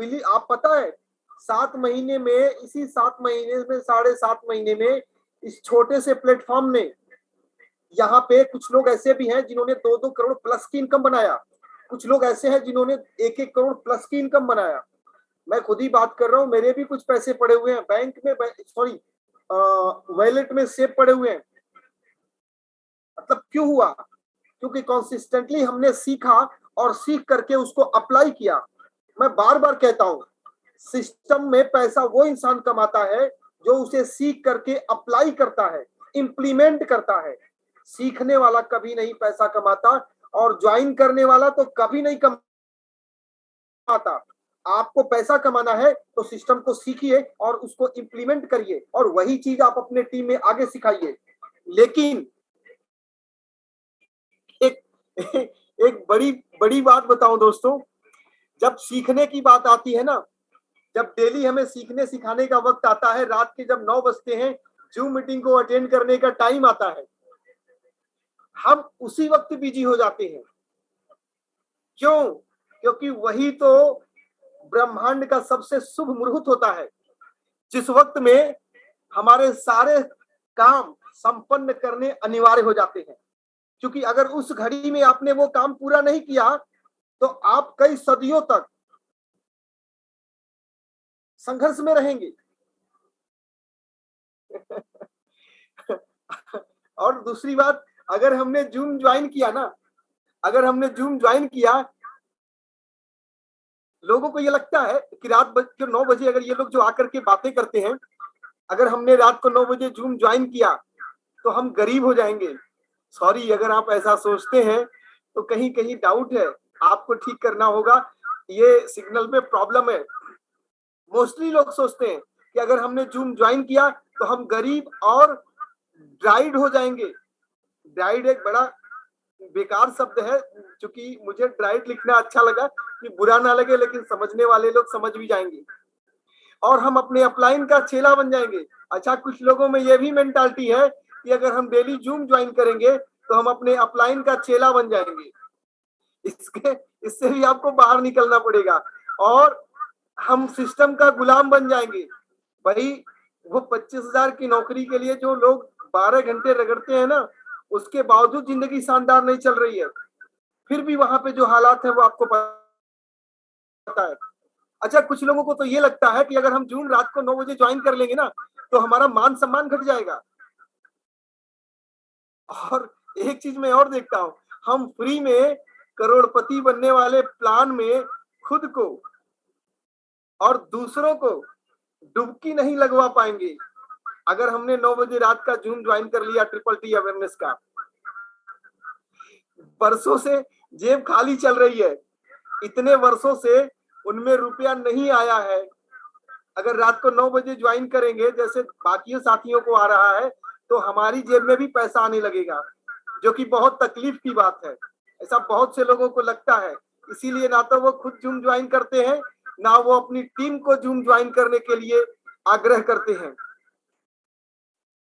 पता है 7 महीने में, इसी 7 महीने में, 7.5 महीने में इस छोटे से प्लेटफॉर्म ने, यहाँ पे कुछ लोग ऐसे भी हैं जिन्होंने 2-2 करोड़ प्लस की इनकम बनाया, कुछ लोग ऐसे हैं जिन्होंने 1-1 करोड़ प्लस की इनकम बनाया। मैं खुद ही बात कर रहा हूँ, मेरे भी कुछ पैसे पड़े हुए हैं बैंक में, सॉरी वॉलेट में सेव पड़े हुए हैं। मतलब क्यों हुआ? क्योंकि कंसिस्टेंटली हमने सीखा और सीख करके उसको अप्लाई किया। मैं बार बार कहता हूं, सिस्टम में पैसा वो इंसान कमाता है जो उसे सीख करके अप्लाई करता है, इंप्लीमेंट करता है। सीखने वाला कभी नहीं पैसा कमाता और ज्वाइन करने वाला तो कभी नहीं कमाता। आपको पैसा कमाना है तो सिस्टम को सीखिए और उसको इंप्लीमेंट करिए और वही चीज आप अपने टीम में आगे सिखाइए। लेकिन एक बड़ी बात बताऊं दोस्तों, जब सीखने की बात आती है ना, जब डेली हमें सीखने सिखाने का वक्त आता है, रात के जब 9 बजते हैं, जूम मीटिंग को अटेंड करने का टाइम आता है, हम उसी वक्त बिजी हो जाते हैं। क्यों? क्योंकि वही तो ब्रह्मांड का सबसे शुभ मुहूर्त होता है, जिस वक्त में हमारे सारे काम संपन्न करने अनिवार्य हो जाते हैं। क्योंकि अगर उस घड़ी में आपने वो काम पूरा नहीं किया तो आप कई सदियों तक संघर्ष में रहेंगे। और दूसरी बात, अगर हमने जूम ज्वाइन किया ना, अगर हमने जूम ज्वाइन किया, लोगों को ये लगता है कि रात के 9 बजे अगर ये लोग जो आकर के बातें करते हैं, अगर हमने रात को 9 बजे जूम ज्वाइन किया तो हम गरीब हो जाएंगे। सॉरी, अगर आप ऐसा सोचते हैं तो कहीं कहीं डाउट है, आपको ठीक करना होगा। ये सिग्नल में प्रॉब्लम है। मोस्टली लोग सोचते हैं कि अगर हमने जूम ज्वाइन किया तो हम गरीब और ड्राइड हो जाएंगे। ड्राइड एक बड़ा बेकार शब्द है, क्योंकि मुझे ड्राइड लिखना अच्छा लगा कि बुरा ना लगे, लेकिन समझने वाले लोग समझ भी जाएंगे। और हम अपने अपलाइन का चेला बन जाएंगे। अच्छा, कुछ लोगों में ये भी मेंटालिटी है कि अगर हम डेली जूम ज्वाइन करेंगे तो हम अपने अपलाइन का चेला बन जाएंगे। इससे भी आपको बाहर निकलना पड़ेगा और हम सिस्टम का गुलाम बन जाएंगे। भाई, वो 25,000 की नौकरी के लिए जो लोग 12 घंटे रगड़ते हैं ना, उसके बावजूद जिंदगी शानदार नहीं चल रही है। फिर भी वहां पे जो हालात है वो आपको पता है। अच्छा, कुछ लोगों को तो ये लगता है कि अगर हम जूम रात को 9 बजे ज्वाइन कर लेंगे ना तो हमारा मान सम्मान घट जाएगा। और एक चीज मैं और देखता हूं, हम फ्री में करोड़पति बनने वाले प्लान में खुद को और दूसरों को डुबकी नहीं लगवा पाएंगे। अगर हमने 9 बजे रात का जूम ज्वाइन कर लिया ट्रिपल टी अवेयरनेस का, वर्षों से जेब खाली चल रही है, इतने वर्षों से उनमें रुपया नहीं आया है। अगर रात को 9 बजे ज्वाइन करेंगे जैसे बाकी साथियों को आ रहा है तो हमारी जेब में भी पैसा आने लगेगा, जो कि बहुत तकलीफ की बात है। ऐसा बहुत से लोगों को लगता है, इसीलिए ना तो वो खुद जूम ज्वाइन करते हैं, ना वो अपनी टीम को जूम ज्वाइन करने के लिए आग्रह करते हैं।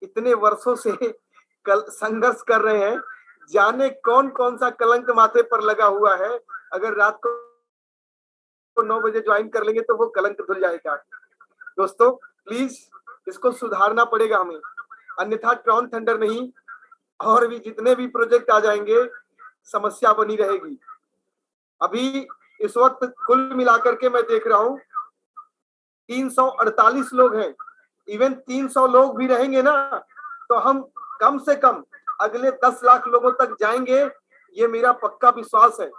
इतने वर्षों से संघर्ष कर रहे हैं, जाने कौन कौन सा कलंक माथे पर लगा हुआ है। अगर रात को 9 बजे ज्वाइन कर लेंगे तो वो कलंक धुल जाएगा। दोस्तों, प्लीज इसको सुधारना पड़ेगा हमें, अन्यथा ट्रॉन थंडर नहीं, और भी जितने भी प्रोजेक्ट आ जाएंगे समस्या बनी रहेगी। अभी इस वक्त कुल मिलाकर के मैं देख रहा हूं 348 लोग हैं। इवन 300 लोग भी रहेंगे ना तो हम कम से कम अगले 10 लाख लोगों तक जाएंगे, ये मेरा पक्का विश्वास है।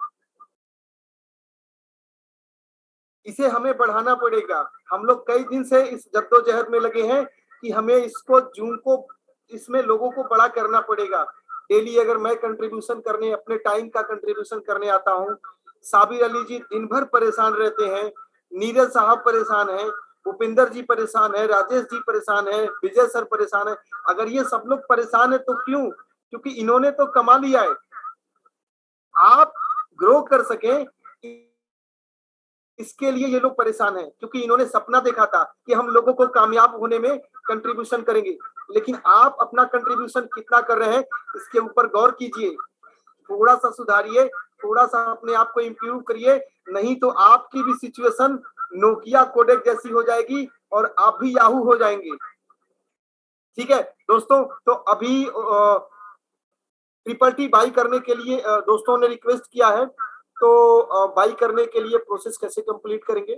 इसे हमें बढ़ाना पड़ेगा। हम लोग कई दिन से इस जद्दोजहद में लगे हैं कि हमें इसको जूम को, इसमें लोगों को बड़ा करना पड़ेगा। डेली अगर मैं कंट्रीब्यूशन करने, अपने टाइम का कंट्रीब्यूशन करने आता हूँ, साबिर अली जी दिन भर परेशान रहते हैं, नीरज साहब परेशान है, भूपिंदर जी परेशान है, राजेश जी परेशान है, विजय सर परेशान है। अगर ये सब लोग परेशान है तो क्यों? क्योंकि इन्होंने तो कमा लिया है। आप ग्रो कर सकें इसके लिए ये लोग परेशान हैं, क्योंकि इन्होंने सपना देखा था कि हम लोगों को कामयाब होने में कंट्रीब्यूशन करेंगे। लेकिन आप अपना कंट्रीब्यूशन कितना कर रहे हैं इसके ऊपर गौर कीजिए, थोड़ा सा सुधारिए, थोड़ा सा अपने आप को इम्प्रूव करिए, नहीं तो आपकी भी सिचुएशन नोकिया कोडेक जैसी हो जाएगी और आप भी याहू हो जाएंगे। ठीक है दोस्तों, तो अभी ट्रिपल टी बाई करने के लिए दोस्तों ने रिक्वेस्ट किया है, तो बाई करने के लिए प्रोसेस कैसे कंप्लीट करेंगे?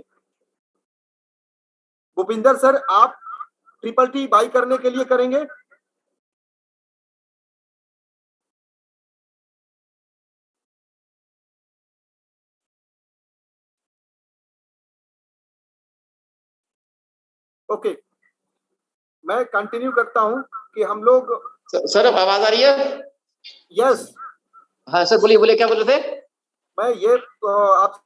भूपिंदर सर, आप ट्रिपल टी बाई करने के लिए करेंगे? ओके, मैं कंटिन्यू करता हूं कि हम लोग। सर अब आवाज आ रही है? यस। हाँ सर, बोलिए बोलिए, क्या बोल रहे थे? मैं ये आपसे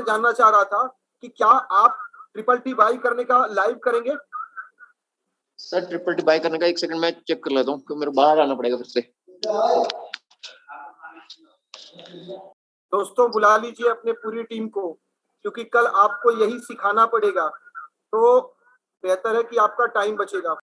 जानना चाह रहा था कि क्या आप ट्रिपल टी बाई करने का लाइव करेंगे? सर ट्रिपल टी बाई करने का 1 सेकंड मैं चेक कर लेता हूँ, क्योंकि मेरे बाहर आना पड़ेगा फिर से। दोस्तों बुला लीजिए अपने पूरी टीम को, क्योंकि कल आपको यही सिखाना पड़ेगा, तो बेहतर है कि आपका टाइम बचेगा।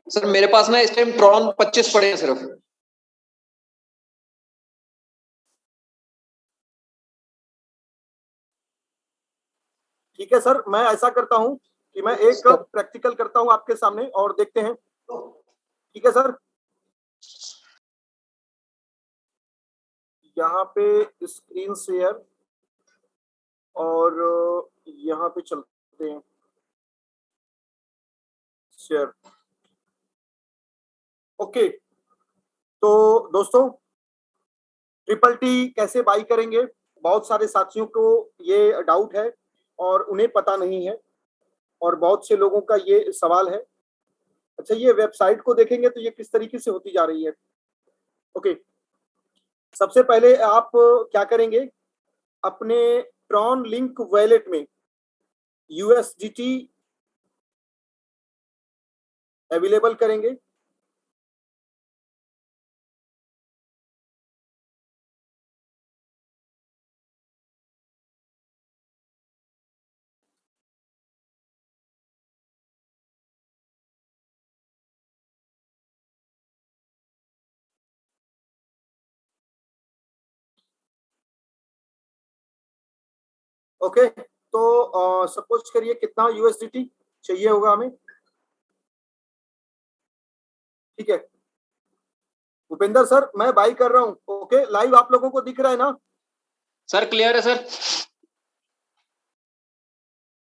सर मेरे पास ना इस टाइम ट्रॉन 25 पड़े हैं सिर्फ। ठीक है सर, मैं ऐसा करता हूं कि मैं एक प्रैक्टिकल करता हूं आपके सामने और देखते हैं। ठीक है सर, यहाँ पे स्क्रीन शेयर और यहाँ पे चलते हैं शेयर। ओके, तो दोस्तों ट्रिपल टी कैसे बाई करेंगे, बहुत सारे साथियों को ये डाउट है और उन्हें पता नहीं है, और बहुत से लोगों का ये सवाल है। अच्छा, ये वेबसाइट को देखेंगे तो ये किस तरीके से होती जा रही है। ओके, सबसे पहले आप क्या करेंगे, अपने ट्रॉन लिंक वॉलेट में USDT अवेलेबल करेंगे। ओके, तो सपोज करिए कितना USDT चाहिए होगा हमें। ठीक है भूपेंद्र सर, मैं बाई कर रहा हूँ। ओके, लाइव आप लोगों को दिख रहा है ना? सर क्लियर है सर।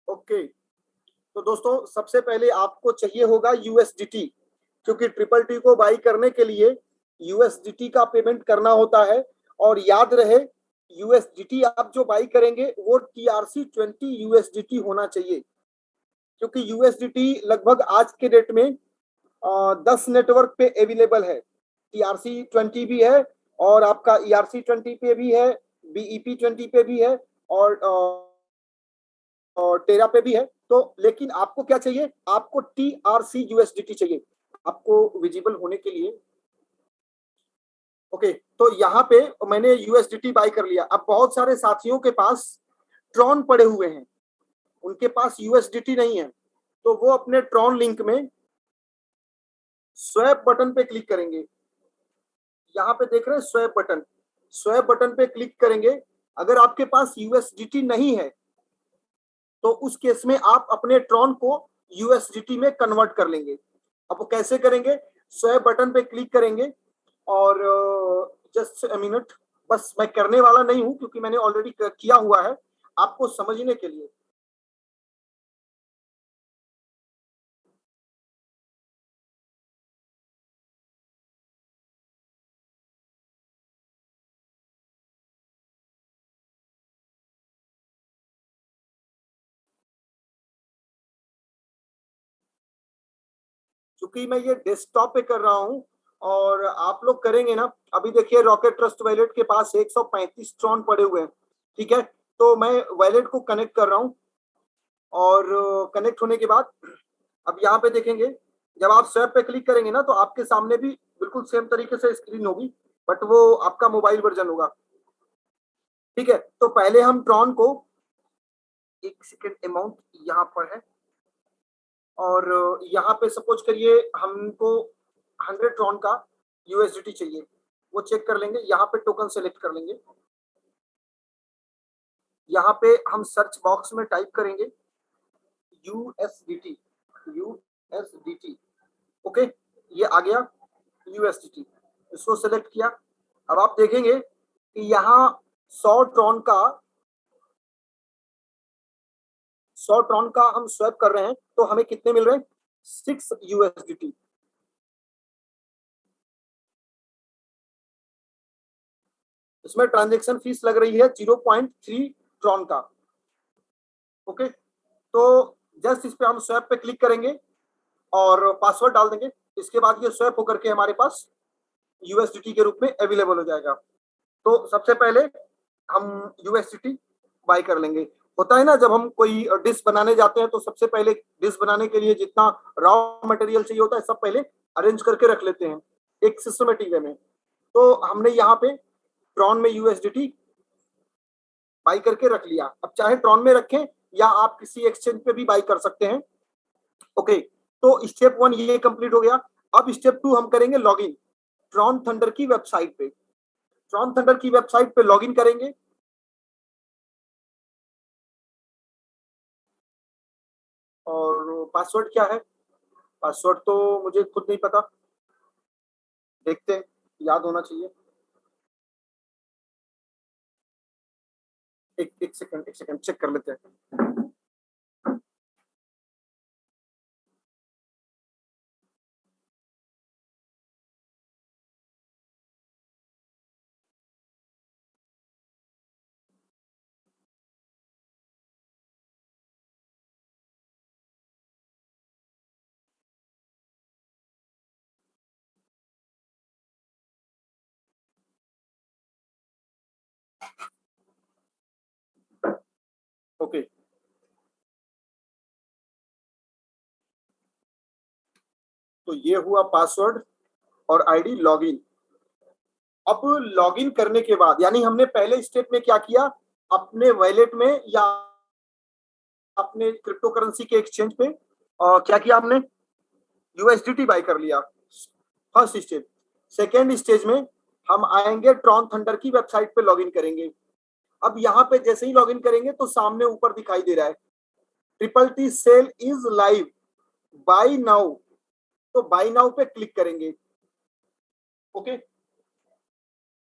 ओके, तो दोस्तों सबसे पहले आपको चाहिए होगा USDT, क्योंकि ट्रिपल टी को बाई करने के लिए USDT का पेमेंट करना होता है। और याद रहे, USDT आप जो बाई करेंगे वो TRC20 USDT होना चाहिए, क्योंकि USDT लगभग आज के डेट में 10 नेटवर्क पे अवेलेबल है। TRC20 भी है और आपका ERC20 पे भी है, BEP20 पे भी है और टेरा पे भी है। तो लेकिन आपको क्या चाहिए, आपको TRC USDT चाहिए आपको विजिबल होने के लिए। ओके, तो यहाँ पे मैंने USDT बाई कर लिया। अब बहुत सारे साथियों के पास ट्रॉन पड़े हुए हैं, उनके पास USDT नहीं है, तो वो अपने ट्रॉन लिंक में स्वैप बटन पे क्लिक करेंगे। यहाँ पे देख रहे हैं स्वैप बटन, स्वैप बटन पे क्लिक करेंगे। अगर आपके पास USDT नहीं है तो उस केस में आप अपने ट्रॉन को USDT में कन्वर्ट कर लेंगे। अब वो कैसे करेंगे, स्वैप बटन पे क्लिक करेंगे और जस्ट अ मिनट, बस मैं करने वाला नहीं हूं क्योंकि मैंने ऑलरेडी किया हुआ है आपको समझने के लिए। क्योंकि मैं ये डेस्कटॉप पे कर रहा हूं और आप लोग करेंगे ना। अभी देखिए रॉकेट ट्रस्ट वॉलेट के पास 135 ट्रॉन पड़े हुए हैं। ठीक है, तो मैं वॉलेट को कनेक्ट कर रहा हूं और कनेक्ट होने के बाद अब यहाँ पे देखेंगे, जब आप स्वैप पे क्लिक करेंगे ना तो आपके सामने भी बिल्कुल सेम तरीके से स्क्रीन होगी, बट वो आपका मोबाइल वर्जन होगा। ठीक है, तो पहले हम ट्रॉन को, एक सेकेंड, अमाउंट यहाँ पर है और यहाँ पे सपोज करिए हमको 100 ट्रॉन का USDT चाहिए, वो चेक कर लेंगे। यहाँ पे टोकन सेलेक्ट कर लेंगे, यहाँ पे हम सर्च बॉक्स में टाइप करेंगे USDT, USDT। ओके, ये आ गया USDT, इसको सेलेक्ट किया। अब आप देखेंगे कि यहाँ 100 ट्रॉन का हम स्वैप कर रहे हैं तो हमें कितने मिल रहे हैं, 6 USDT। इसमें ट्रांजैक्शन फीस लग रही है 0.3 ट्रॉन का। ओके, तो जस्ट इस पे हम स्वैप पे क्लिक करेंगे और पासवर्ड डाल देंगे। इसके बाद ये स्वैप होकर के हमारे पास यूएसडीटी के रूप में अवेलेबल हो जाएगा। तो सबसे पहले हम यूएसडीटी बाय कर लेंगे। होता है ना, जब हम कोई डिश बनाने जाते हैं तो सबसे पहले डिश बनाने के लिए जितना रॉ मटेरियल चाहिए होता है सब पहले अरेंज करके रख लेते हैं एक सिस्टमेटिक वे में। तो हमने यहाँ पे ट्रॉन में यूएसडीटी बाई करके रख लिया। अब चाहे ट्रॉन में रखें या आप किसी एक्सचेंज पे भी बाई कर सकते हैं। ओके, तो स्टेप 1 ये कंप्लीट हो गया। अब स्टेप 2 हम करेंगे लॉगिन ट्रॉन थंडर की वेबसाइट पे। ट्रॉन थंडर की वेबसाइट पे लॉगिन करेंगे और पासवर्ड क्या है, पासवर्ड तो मुझे खुद नहीं पता, देखते हैं, याद होना चाहिए। एक सेकंड चेक कर लेते हैं। ओके, तो ये हुआ पासवर्ड और आईडी लॉगिन। अब लॉगिन करने के बाद यानी हमने पहले स्टेप में क्या किया, अपने वॉलेट में या अपने क्रिप्टो करेंसी के एक्सचेंज पे क्या किया हमने, यूएसडीटी बाय कर लिया, फर्स्ट स्टेज। सेकेंड स्टेज में हम आएंगे ट्रॉन थंडर की वेबसाइट पे लॉगिन करेंगे। अब यहाँ पे जैसे ही लॉगिन करेंगे तो सामने ऊपर दिखाई दे रहा है triple T sale is live buy now, तो बाय नाउ पे क्लिक करेंगे। ओके,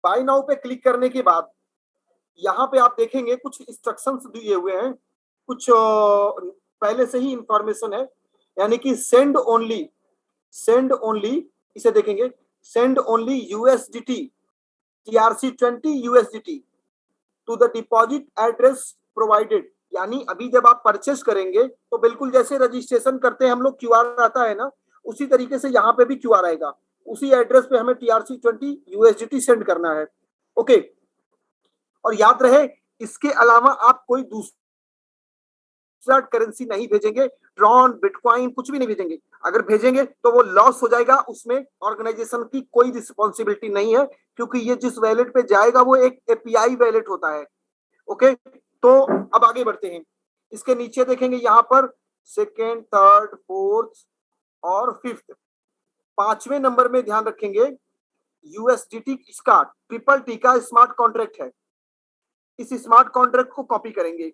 बाय नाउ पे क्लिक करने के बाद यहाँ पे आप देखेंगे कुछ इंस्ट्रक्शंस दिए हुए हैं, कुछ पहले से ही इंफॉर्मेशन है, यानी कि सेंड ओनली इसे देखेंगे, send only USDT TRC20 USDT to the deposit address provided. यानी अभी जब आप परचेस करेंगे तो बिल्कुल जैसे रजिस्ट्रेशन करते हैं हम लोग क्यूआर आता है ना, उसी तरीके से यहाँ पे भी क्यूआर आएगा, उसी एड्रेस पे हमें TRC20 यूएसडीटी सेंड करना है। ओके, और याद रहे इसके अलावा आप कोई दूसरा करेंसी नहीं भेजेंगे, ट्रॉन बिटकॉइन कुछ भी नहीं भेजेंगे। अगर भेजेंगे तो वो लॉस हो जाएगा, उसमें ऑर्गेनाइजेशन की कोई रिस्पॉन्सिबिलिटी नहीं है, क्योंकि ये जिस वैलेट पे जाएगा वो एक एपीआई वैलेट होता है। ओके, तो अब आगे बढ़ते हैं। इसके नीचे देखेंगे यहाँ पर सेकेंड, थर्ड, फोर्थ और फिफ्थ, पांचवें नंबर में ध्यान रखेंगे यूएसडीटी इसका ट्रिपल टी का स्मार्ट कॉन्ट्रैक्ट है। इस स्मार्ट कॉन्ट्रैक्ट को कॉपी करेंगे,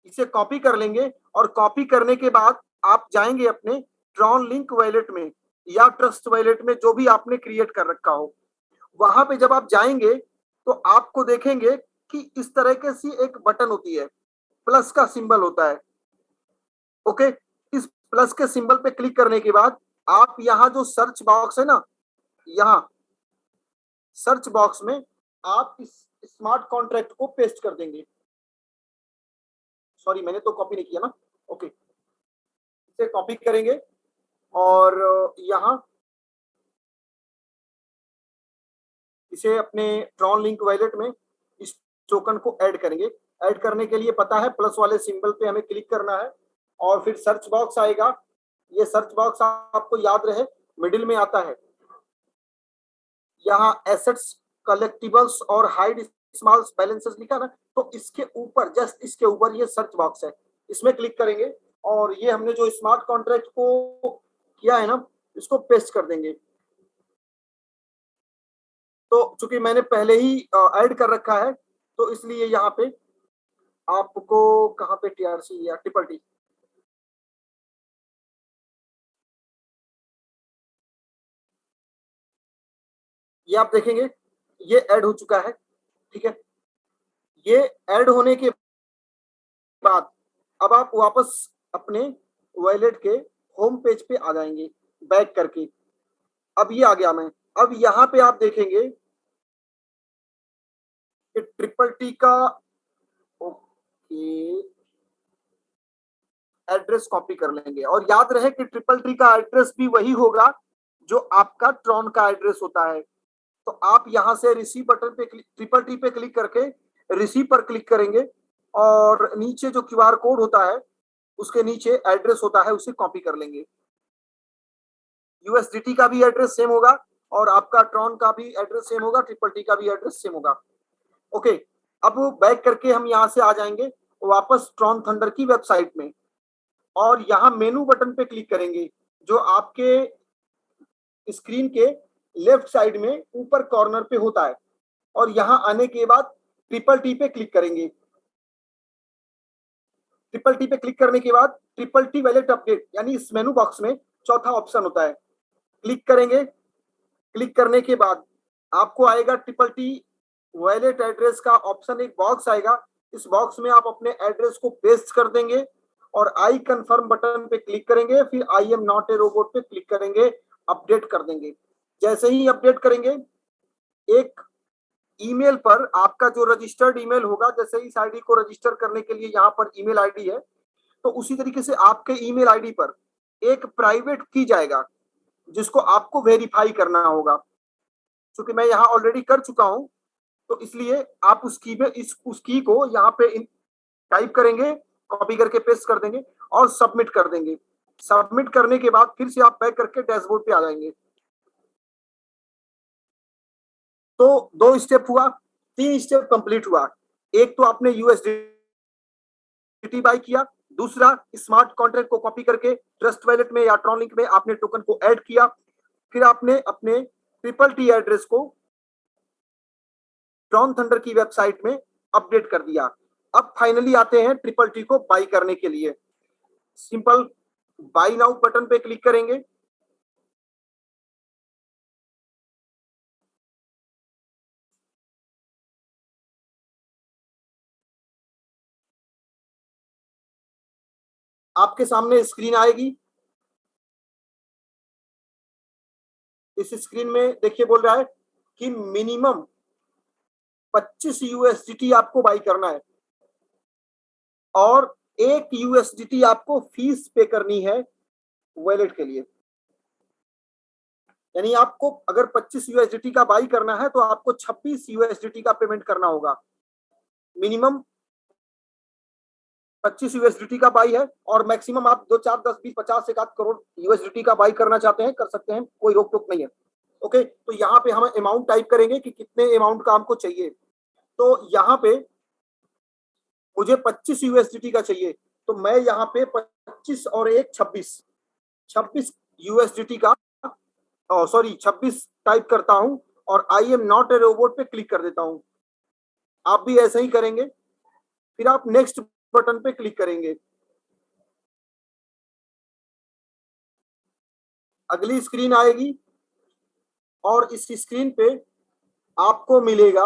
इसे कॉपी कर लेंगे और कॉपी करने के बाद आप जाएंगे अपने ट्रॉन लिंक वॉलेट में या ट्रस्ट वॉलेट में, जो भी आपने क्रिएट कर रखा हो। वहां पे जब आप जाएंगे तो आपको देखेंगे कि इस तरह के सी एक बटन होती है, प्लस का सिंबल होता है। ओके, इस प्लस के सिंबल पे क्लिक करने के बाद आप यहाँ जो सर्च बॉक्स है ना, यहाँ सर्च बॉक्स में आप इस स्मार्ट कॉन्ट्रैक्ट को पेस्ट कर देंगे। सॉरी, मैंने तो कॉपी नहीं किया ना। ओके, इसे कॉपी करेंगे और यहाँ इसे अपने ट्रॉन लिंक वॉलेट में इस टोकन को ऐड करेंगे। ऐड करने के लिए पता है प्लस वाले सिंबल पे हमें क्लिक करना है और फिर सर्च बॉक्स आएगा। ये सर्च बॉक्स आपको याद रहे मिडिल में आता है, यहाँ एसेट्स, कलेक्टिबल्स और हाइड स्मॉल बैलेंसेस लिखा ना, तो इसके ऊपर जस्ट इसके ऊपर ये सर्च बॉक्स है, इसमें क्लिक करेंगे और ये हमने जो स्मार्ट कॉन्ट्रैक्ट को किया है ना, इसको पेस्ट कर देंगे। तो चूंकि मैंने पहले ही ऐड कर रखा है तो इसलिए यहाँ पे आपको कहाँ पे टीआरसी या ट्रिपल टी, ये आप देखेंगे ये ऐड हो चुका है। ठीक है, ये ऐड होने के बाद अब आप वापस अपने वॉलेट के होम पेज पे आ जाएंगे बैक करके। अब ये आ गया मैं, अब यहाँ पे आप देखेंगे कि ट्रिपल टी का ओके एड्रेस कॉपी कर लेंगे, और याद रहे कि ट्रिपल टी का एड्रेस भी वही होगा जो आपका ट्रॉन का एड्रेस होता है। तो आप यहां से रिसीव बटन पे ट्रिपल टी पे क्लिक करके रिसीव पर क्लिक करेंगे, और नीचे जो क्यूआर कोड होता है उसके नीचे एड्रेस होता है, उसे कॉपी कर लेंगे। यूएसडीटी का भी एड्रेस सेम होगा और आपका ट्रॉन का भी एड्रेस सेम होगा, ट्रिपल टी का भी एड्रेस सेम होगा। ओके, अब बैक करके हम यहां से आ जाएंगे वापस ट्रॉन थंडर की वेबसाइट में, और यहां मेनू बटन पे क्लिक करेंगे जो आपके स्क्रीन के लेफ्ट साइड में ऊपर कॉर्नर पे होता है, और यहां आने के बाद ट्रिपल टी पे क्लिक करेंगे। ट्रिपल टी पे क्लिक करने के बाद ट्रिपल टी वैलेट अपडेट यानी इस मेनू बॉक्स में चौथा ऑप्शन होता है, क्लिक करेंगे। क्लिक करने के बाद आपको आएगा ट्रिपल टी वैलेट एड्रेस का ऑप्शन, एक बॉक्स आएगा। इस बॉक्स में आप अपने एड्रेस को पेस्ट कर देंगे और आई कंफर्म बटन पे क्लिक करेंगे, फिर आई एम नॉट ए रोबोट पे क्लिक करेंगे, अपडेट कर देंगे। जैसे ही अपडेट करेंगे, एक ईमेल पर आपका जो रजिस्टर्ड ईमेल होगा, जैसे इस आईडी को रजिस्टर करने के लिए यहाँ पर ईमेल आईडी है, तो उसी तरीके से आपके ईमेल आईडी पर एक प्राइवेट की जाएगा जिसको आपको वेरीफाई करना होगा। क्योंकि मैं यहाँ ऑलरेडी कर चुका हूं, तो इसलिए आप उस की को यहाँ पे टाइप करेंगे, कॉपी करके पेस्ट कर देंगे और सबमिट कर देंगे। सबमिट करने के बाद फिर से आप बैक करके डैशबोर्ड पे आ जाएंगे। तो 2 स्टेप हुआ, 3 स्टेप कंप्लीट हुआ। एक तो आपने यूएसडीटी बाय किया, दूसरा स्मार्ट कॉन्ट्रैक्ट को कॉपी करके ट्रस्ट वैलेट में या ट्रॉन लिंक में आपने टोकन को ऐड किया, फिर आपने अपने ट्रिपल टी एड्रेस को ट्रॉन थंडर की वेबसाइट में अपडेट कर दिया। अब फाइनली आते हैं ट्रिपल टी को बाई करने के लिए। सिंपल बाई नाउ बटन पे क्लिक करेंगे, आपके सामने स्क्रीन आएगी। इस स्क्रीन में देखिए बोल रहा है कि मिनिमम 25 यूएसडीटी आपको बाई करना है और 1 यूएसडीटी आपको फीस पे करनी है वॉलेट के लिए। यानी आपको अगर 25 यूएसडीटी का बाई करना है तो आपको 26 यूएसडीटी का पेमेंट करना होगा। मिनिमम 25 यूएसडीटी का बाई है, और मैक्सिमम आप 2, 4, 10, 20, 50 1 करोड़ यूएसडीटी का बाई करना चाहते हैं कर सकते हैं, कोई रोक टोक नहीं है। ओके, तो यहाँ पे हम अमाउंट टाइप करेंगे कि कितने अमाउंट का हमको चाहिए। तो यहाँ पे मुझे 25 यूएसडीटी का चाहिए, तो मैं यहाँ पे 25 और 1 26 यूएसडीटी का 26 टाइप करता हूं और आई एम नॉट ए रोबोट पे क्लिक कर देता हूं। आप भी ऐसे ही करेंगे, फिर आप नेक्स्ट बटन पे क्लिक करेंगे। अगली स्क्रीन आएगी और इस स्क्रीन पे आपको मिलेगा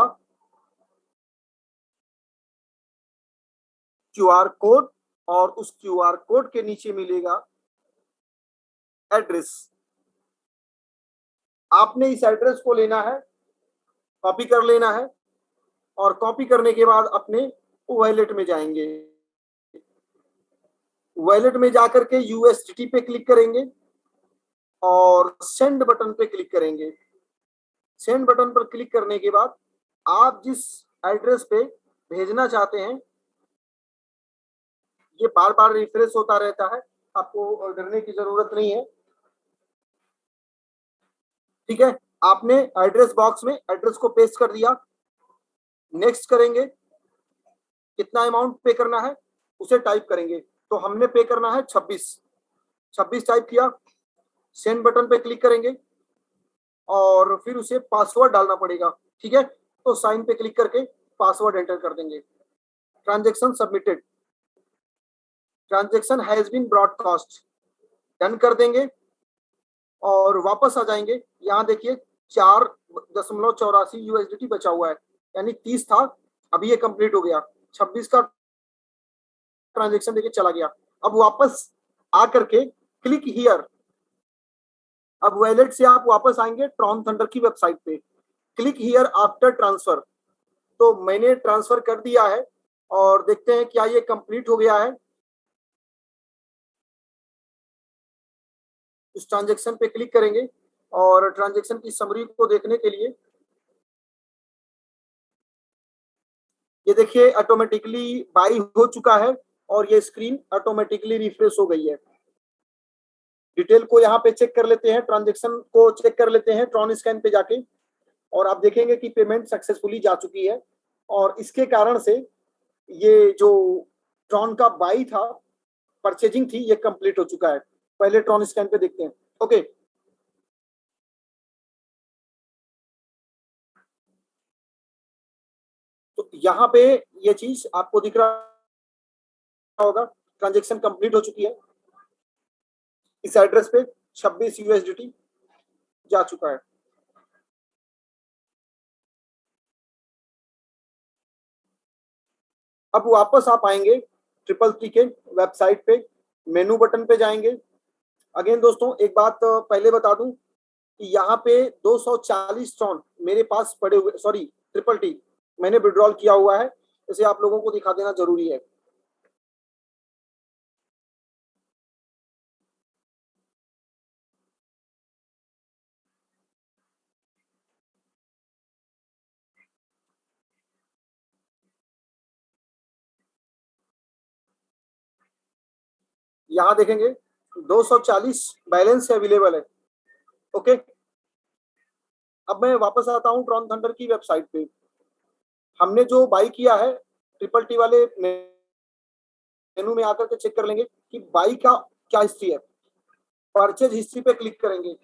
क्यूआर कोड, और उस क्यूआर कोड के नीचे मिलेगा एड्रेस। आपने इस एड्रेस को लेना है, कॉपी कर लेना है, और कॉपी करने के बाद अपने वॉलेट में जाएंगे। वॉलेट में जाकर के यूएसडीटी पे क्लिक करेंगे और सेंड बटन पे क्लिक करेंगे। सेंड बटन पर क्लिक करने के बाद आप जिस एड्रेस पे भेजना चाहते हैं, ये बार बार रिफ्रेश होता रहता है, आपको डरने की जरूरत नहीं है। ठीक है, आपने एड्रेस बॉक्स में एड्रेस को पेस्ट कर दिया। नेक्स्ट करेंगे, कितना अमाउंट पे करना है उसे टाइप करेंगे। तो हमने पे करना है 26 टाइप किया। सेंड बटन पे क्लिक करेंगे और फिर उसे पासवर्ड डालना पड़ेगा। ठीक है, तो साइन पे क्लिक करके पासवर्ड एंटर कर देंगे। Transaction submitted, transaction has been broadcast, done कर देंगे और वापस आ जाएंगे। यहाँ देखिए 4.84 यूएसडीटी बचा हुआ है, यानी 30 था, अभी ये कंप्लीट हो गया। 26 का ट्रांजैक्शन देखिए चला गया। अब वापस आकर के क्लिक हियर, अब वॉलेट से आप वापस आएंगे ट्रॉन थंडर की वेबसाइट पे। क्लिक हियर आफ्टर ट्रांसफर, तो मैंने ट्रांसफर कर दिया है और देखते हैं क्या ये कंप्लीट हो गया है। इस ट्रांजैक्शन पे क्लिक करेंगे और ट्रांजैक्शन की समरी को देखने के लिए ये देखिए ऑटोमेटिकली बाई हो चुका है और ये स्क्रीन ऑटोमेटिकली रिफ्रेश हो गई है। डिटेल को यहाँ पे चेक कर लेते हैं, ट्रांजैक्शन को चेक कर लेते हैं ट्रॉन स्कैन पे जाके, और आप देखेंगे कि पेमेंट सक्सेसफुली जा चुकी है और इसके कारण से ये जो ट्रॉन का बाई था, परचेजिंग थी, ये कंप्लीट हो चुका है। पहले ट्रॉन स्कैन पे देखते हैं। ओके, तो यहाँ पे ये चीज आपको दिख रहा होगा, ट्रांजैक्शन कंप्लीट हो चुकी है। इस एड्रेस पे 26 यूएसडीटी जा चुका है। अब वापस आप आएंगे ट्रिपल टी के वेबसाइट पे, मेनू बटन पे जाएंगे। अगेन दोस्तों एक बात पहले बता दूं कि यहाँ पे 240 ट्रॉन मेरे पास पड़े हुए, सॉरी ट्रिपल टी मैंने विड्रॉल किया हुआ है, इसे आप लोगों को दिखा देना जरूरी है। यहाँ देखेंगे 240 बैलेंस अवेलेबल है। ओके, अब मैं वापस आता हूँ ट्रॉन थंडर की वेबसाइट पे। हमने जो बाई किया है ट्रिपल टी वाले मेनू में आकर के चेक कर लेंगे कि बाई का क्या हिस्ट्री है। परचेज हिस्ट्री पे क्लिक करेंगे।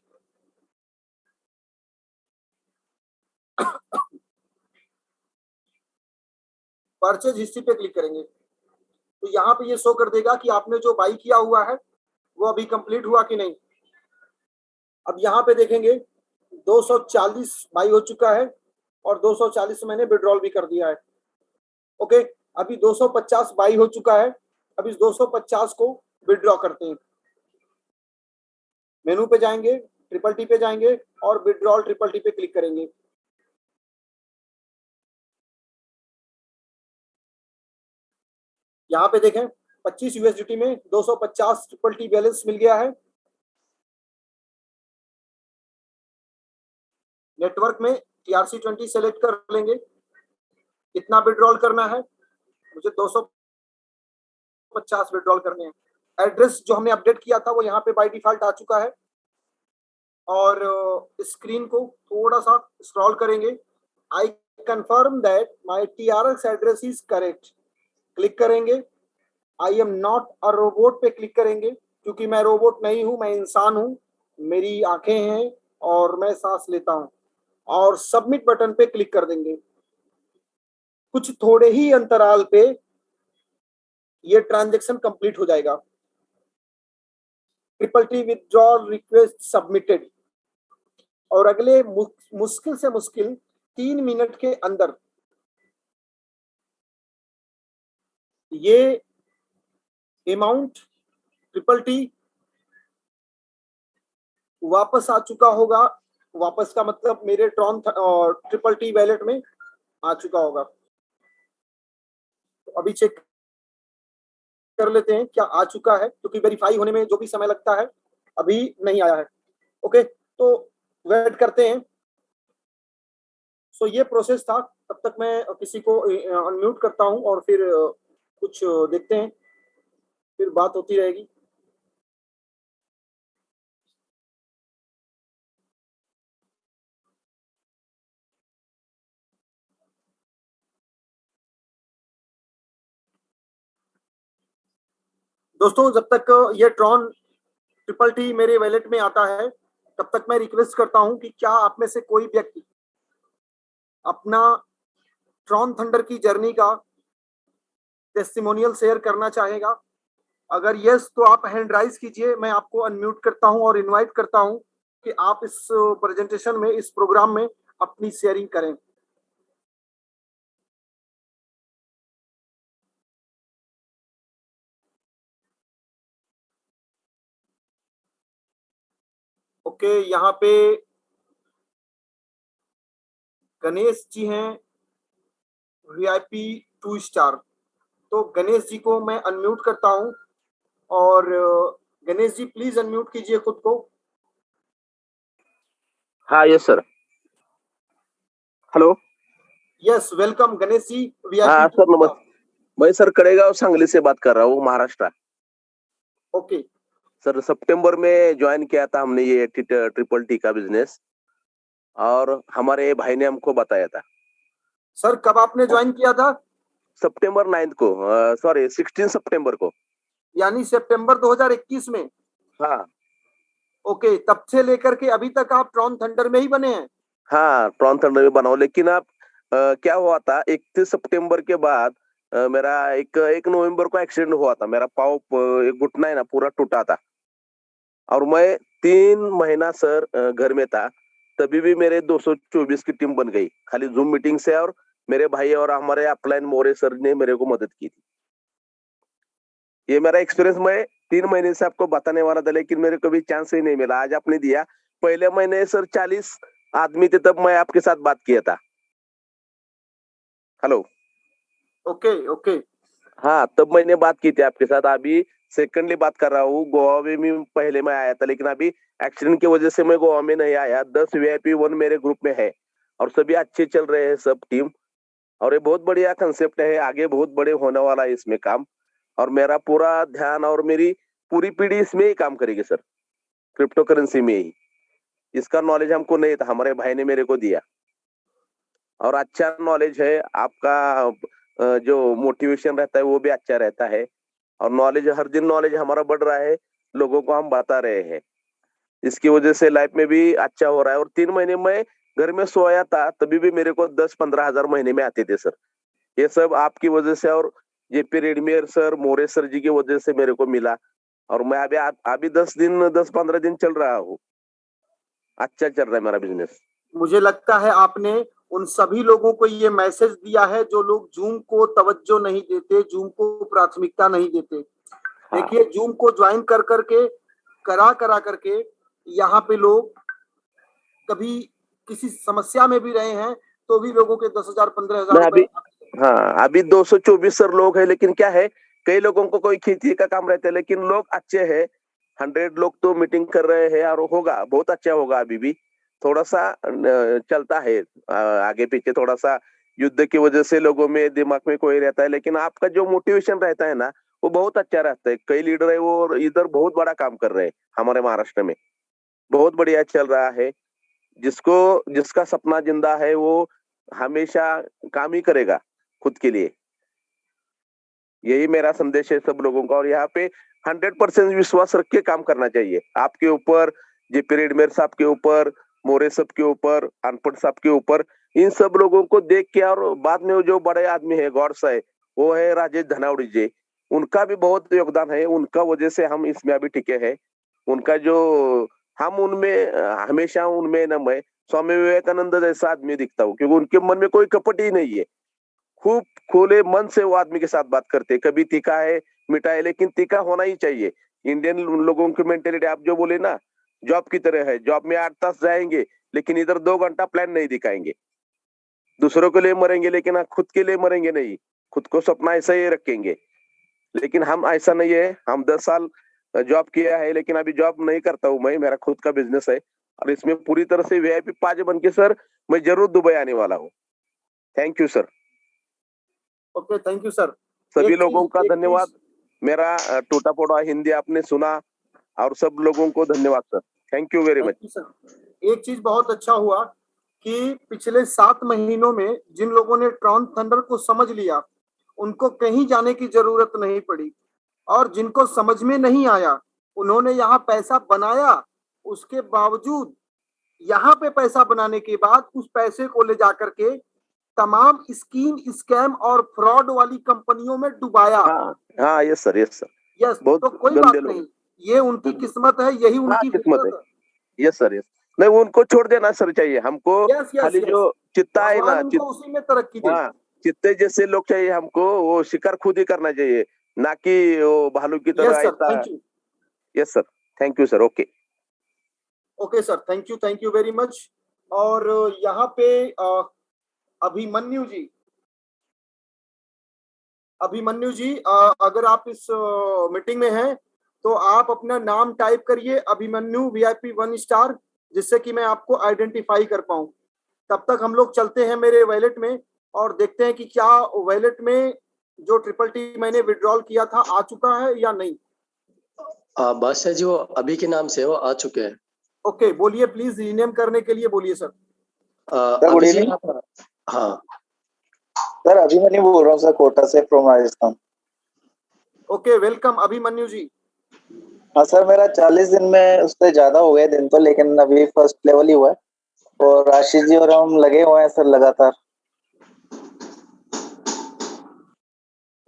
परचेज हिस्ट्री पे क्लिक करेंगे तो यहाँ पे ये शो कर देगा कि आपने जो बाई किया हुआ है वो अभी कंप्लीट हुआ कि नहीं। अब यहाँ पे देखेंगे 240 बाई हो चुका है और 240 मैंने विड्रॉल भी कर दिया है। ओके, अभी 250 बाई हो चुका है। अब इस 250 को विड्रॉ करते हैं। मेनू पे जाएंगे, ट्रिपल टी पे जाएंगे और विड्रॉल ट्रिपल टी पे क्लिक करेंगे। यहाँ पे देखें 25 यूएसडीटी में 250 ट्रिपल टी बैलेंस मिल गया है। नेटवर्क में TRC20 सेलेक्ट कर लेंगे। कितना विड्रॉल करना है, मुझे 250 विड्रॉल करने हैं। एड्रेस जो हमने अपडेट किया था वो यहाँ पे बाय डिफॉल्ट आ चुका है और स्क्रीन को थोड़ा सा स्क्रॉल करेंगे। I confirm that my TRX address is correct, click करेंगे। I am not a robot पे क्लिक करेंगे, क्योंकि मैं रोबोट नहीं हूं, मैं इंसान हूं, मेरी आंखें हैं और मैं सांस लेता हूं, और सबमिट बटन पे क्लिक कर देंगे। कुछ थोड़े ही अंतराल पे ये ट्रांजैक्शन कंप्लीट हो जाएगा। Triple T withdrawal request submitted, और अगले मुश्किल से मुश्किल 3 मिनट के अंदर ये अमाउंट ट्रिपल टी वापस आ चुका होगा। वापस का मतलब मेरे ट्रॉन ट्रिपल टी वैलेट में आ चुका होगा। तो अभी चेक कर लेते हैं क्या आ चुका है, क्योंकि वेरीफाई होने में जो भी समय लगता है अभी नहीं आया है। ओके, तो वेट करते हैं। सो ये प्रोसेस था। तब तक मैं किसी को अनम्यूट करता हूं और फिर कुछ देखते हैं, फिर बात होती रहेगी। दोस्तों जब तक ये ट्रॉन ट्रिपल टी मेरे वैलेट में आता है, तब तक मैं रिक्वेस्ट करता हूं कि क्या आप में से कोई व्यक्ति अपना ट्रॉन थंडर की जर्नी का टेस्टिमोनियल शेयर करना चाहेगा? अगर यस तो आप हैंड राइज कीजिए, मैं आपको अनम्यूट करता हूं और इनवाइट करता हूं कि आप इस प्रेजेंटेशन में, इस प्रोग्राम में अपनी शेयरिंग करें। ओके, यहाँ पे गणेश जी हैं, वीआईपी 2 स्टार। तो गणेश जी को मैं अनम्यूट करता हूं और गणेश जी प्लीज अनम्यूट कीजिए खुद को। हाँ yes sir. Hello. Yes, welcome Ganesh ji VIP हाँ 2 सर स्टार। नमस्ते। मैं सर कड़ेगांव सांगली से बात कर रहा हूँ, महाराष्ट्र। ओके सर सितंबर में ज्वाइन किया था हमने ये ट्रिपल टी का बिजनेस, और हमारे भाई ने हमको बताया था। सर, कब आपने ज्वाइन किया था? सितंबर 9 को, सॉरी 16 सितंबर को। यानी सितंबर 2021 में। हाँ ओके, तब से लेकर के अभी तक आप ट्रॉन थंडर में ही बने हैं? हाँ, ट्रॉन थंडर में बनाओ, लेकिन आप क्या हुआ था 31 सितंबर के बाद मेरा एक नवंबर को एक्सीडेंट हुआ था। मेरा पाँव एक घुटना है ना पूरा टूटा था, और मैं 3 महीना सर घर में था। तभी भी मेरे 224 की टीम बन गई, खाली जूम मीटिंग से। और मेरे भाई और हमारे अपलाइन मोरे सर ने मेरे को मदद की थी। ये मेरा एक्सपीरियंस मैं 3 महीने से आपको बताने वाला था, लेकिन मेरे को भी चांस ही नहीं मिला। आज आपने दिया। पहले महीने सर 40 आदमी थे, तब मैं आपके साथ बात किया था। हेलो। Okay okay. हाँ, तब मैंने बात की थी आपके साथ। अभी सेकंडली बात कर रहा हूँ। गोवा में भी पहले मैं आया था, लेकिन अभी एक्सीडेंट की वजह से मैं गोवा में नहीं आया। 10 वीआईपी 1 मेरे ग्रुप में है, और सभी अच्छे चल रहे हैं सब टीम। और ये बहुत बढ़िया कंसेप्ट है, आगे बहुत बड़े होने वाला है इसमें काम। और मेरा पूरा ध्यान और मेरी पूरी पीढ़ी इसमें ही काम करेगी सर, क्रिप्टो करेंसी में ही। इसका नॉलेज हमको नहीं था, हमारे भाई ने मेरे को दिया। और अच्छा नॉलेज है आपका। जो मोटिवेशन रहता है वो भी अच्छा रहता है। और नॉलेज, हर दिन नॉलेज हमारा बढ़ रहा है, लोगों को हम बता रहे हैं। इसकी वजह से लाइफ में भी अच्छा हो रहा है। और 3 महीने में घर में सोया था, तभी भी मेरे को 10-15 हजार महीने में आते थे सर। ये सब आपकी वजह से, और जेपी रेडमियर सर, मोरे सर जी की वजह से मेरे को मिला। और मैं अभी 10-15 दिन चल रहा हूँ। अच्छा चल रहा है मेरा बिजनेस। मुझे लगता है आपने उन सभी लोगों को ये मैसेज दिया है जो लोग जूम को तवज्जो नहीं देते, जूम को प्राथमिकता नहीं देते। हाँ देखिए, जूम को ज्वाइन कर करके, करा करके यहाँ पे लोग कभी किसी समस्या में भी रहे हैं, तो भी लोगों के 10,000 15,000 मैं रुपए। अभी, हाँ अभी 224 सर लोग हैं, लेकिन क्या है, कई लोगों को कोई खेती का काम रहता है, लेकिन लोग अच्छे हैं। 100 लोग तो मीटिंग कर रहे हैं, और होगा बहुत अच्छा होगा। अभी भी थोड़ा सा चलता है आगे पीछे, थोड़ा सा युद्ध की वजह से लोगों में दिमाग में कोई रहता है, लेकिन आपका जो मोटिवेशन रहता है ना, वो बहुत अच्छा रहता है। कई लीडर है वो इधर बहुत बड़ा काम कर रहे हैं, हमारे महाराष्ट्र में बहुत बढ़िया चल रहा है। जिसको जिसका सपना जिंदा है वो हमेशा काम ही करेगा खुद के लिए। यही मेरा संदेश है सब लोगों का। और यहाँ पे 100% विश्वास रख के काम करना चाहिए, आपके ऊपर, जेपी रेडमेर साहब के ऊपर, मोरे साहब के ऊपर, अनपढ़ साहब के ऊपर। इन सब लोगों को देख के, और बाद में वो जो बड़े आदमी है गॉड्स है, वो है राजेश धनावड़ी जी। उनका भी बहुत योगदान है, उनका वजह से हम इसमें अभी टिके हैं। उनका जो, हम उनमें हमेशा उनमें न मैं स्वामी विवेकानंद जैसा आदमी दिखता हूँ, क्योंकि उनके मन में कोई कपट ही नहीं है। खूब खुले मन से वो आदमी के साथ बात करते। कभी तीखा है, मीठा है, लेकिन तीखा होना ही चाहिए। इंडियन लोगों की मेंटेलिटी आप जो बोले ना, जॉब की तरह है। जॉब में 8 तास जाएंगे, लेकिन इधर 2 घंटा प्लान नहीं दिखाएंगे। दूसरों के लिए मरेंगे, लेकिन खुद के लिए मरेंगे नहीं। खुद को सपना ऐसा ही रखेंगे। लेकिन हम ऐसा नहीं है। हम 10 साल जॉब किया है, लेकिन अभी जॉब नहीं करता हूँ मैं। मेरा खुद का बिजनेस है, और इसमें पूरी तरह से वीआईपी 5 बन के सर मैं जरूर दुबई आने वाला हूँ। Thank you sir. Okay, thank you sir. सभी एक लोगों का चीज धन्यवाद। मेरा टूटा फोड़ा हिंदी आपने सुना, और सब लोगों को धन्यवाद sir. Thank you very much. Thank you sir. एक चीज बहुत अच्छा हुआ कि पिछले 7 महीनों में जिन लोगों ने ट्रॉन थंडर को समझ लिया, उनको कहीं जाने की जरूरत नहीं पड़ी। और जिनको समझ में नहीं आया, उन्होंने यहाँ पैसा बनाया। उसके बावजूद यहाँ पे पैसा बनाने के बाद उस पैसे को ले जाकर के तमाम स्कीम, स्कैम और फ्रॉड वाली कंपनियों में डुबाया। हाँ हाँ, yes sir, yes sir. Yes, बहुत तो कोई गंदे बात लोग। नहीं, ये उनकी किस्मत है, यही हाँ उनकी किस्मत है। फितरत है। Yes sir, yes. नहीं, वो उनको छोड़ देना सर चाहिए हमको। यस यस खाली यस, जो चित्ता है भगवान ना, उनको उसी में तरक्की दे। हाँ, चित्ते जैसे लोग चाहिए हमको। वो शिकार खुद ही करना चाहिए, ना कि वो भालू की तरह यस सर, ऐसा। Thank you. Yes sir, thank you sir. Okay. Okay sir, thank you very much. और यहाँ पे अभिमन्यु जी, अभिमन्यु जी, अगर आप इस मीटिंग में हैं तो आप अपना नाम टाइप करिए, अभिमन्यु VIP 1 स्टार, जिससे कि मैं आपको आइडेंटिफाई कर पाऊं। तब तक हम लोग चलते हैं मेरे वैलेट में और देखते हैं कि क्या वैलेट में जो ट्रिपल टी मैंने विड्रॉल किया था आ चुका है या नहीं। बादशाह जी वो अभी के नाम से वो आ चुके हैं। ओके, बोलिए प्लीज, रीनेम करने के लिए बोलिए सर। गुड अभी जी इवनिंग आप, हाँ सर, अभिमन्यु बोल रहा हूँ सर, कोटा से, from Rajasthan. Okay, welcome Abhimanyu ji. हाँ सर, मेरा 40 दिन में उससे ज्यादा हो गए दिन तो, लेकिन अभी फर्स्ट लेवल ही हुआ है और आशीष जी और हम लगे हुए हैं सर लगातार।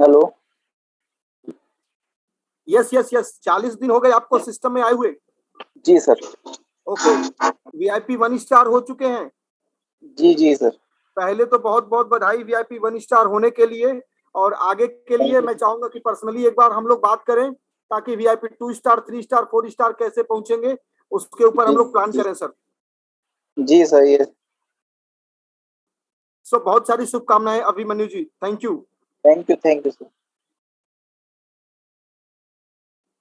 हेलो। यस यस यस, 40 दिन हो गए आपको सिस्टम में आए हुए। जी सर। ओके, VIP 1 स्टार हो चुके हैं। जी जी सर। पहले तो बहुत बहुत बधाई VIP 1 स्टार होने के लिए, और आगे के लिए मैं चाहूंगा कि पर्सनली एक बार हम लोग बात करें, ताकि VIP 2 स्टार 3 स्टार 4 स्टार कैसे पहुंचेंगे उसके ऊपर हम लोग प्लान करें सर। जी सर, ये सो बहुत सारी शुभकामनाएं Abhimanyu ji, thank you. Thank you sir.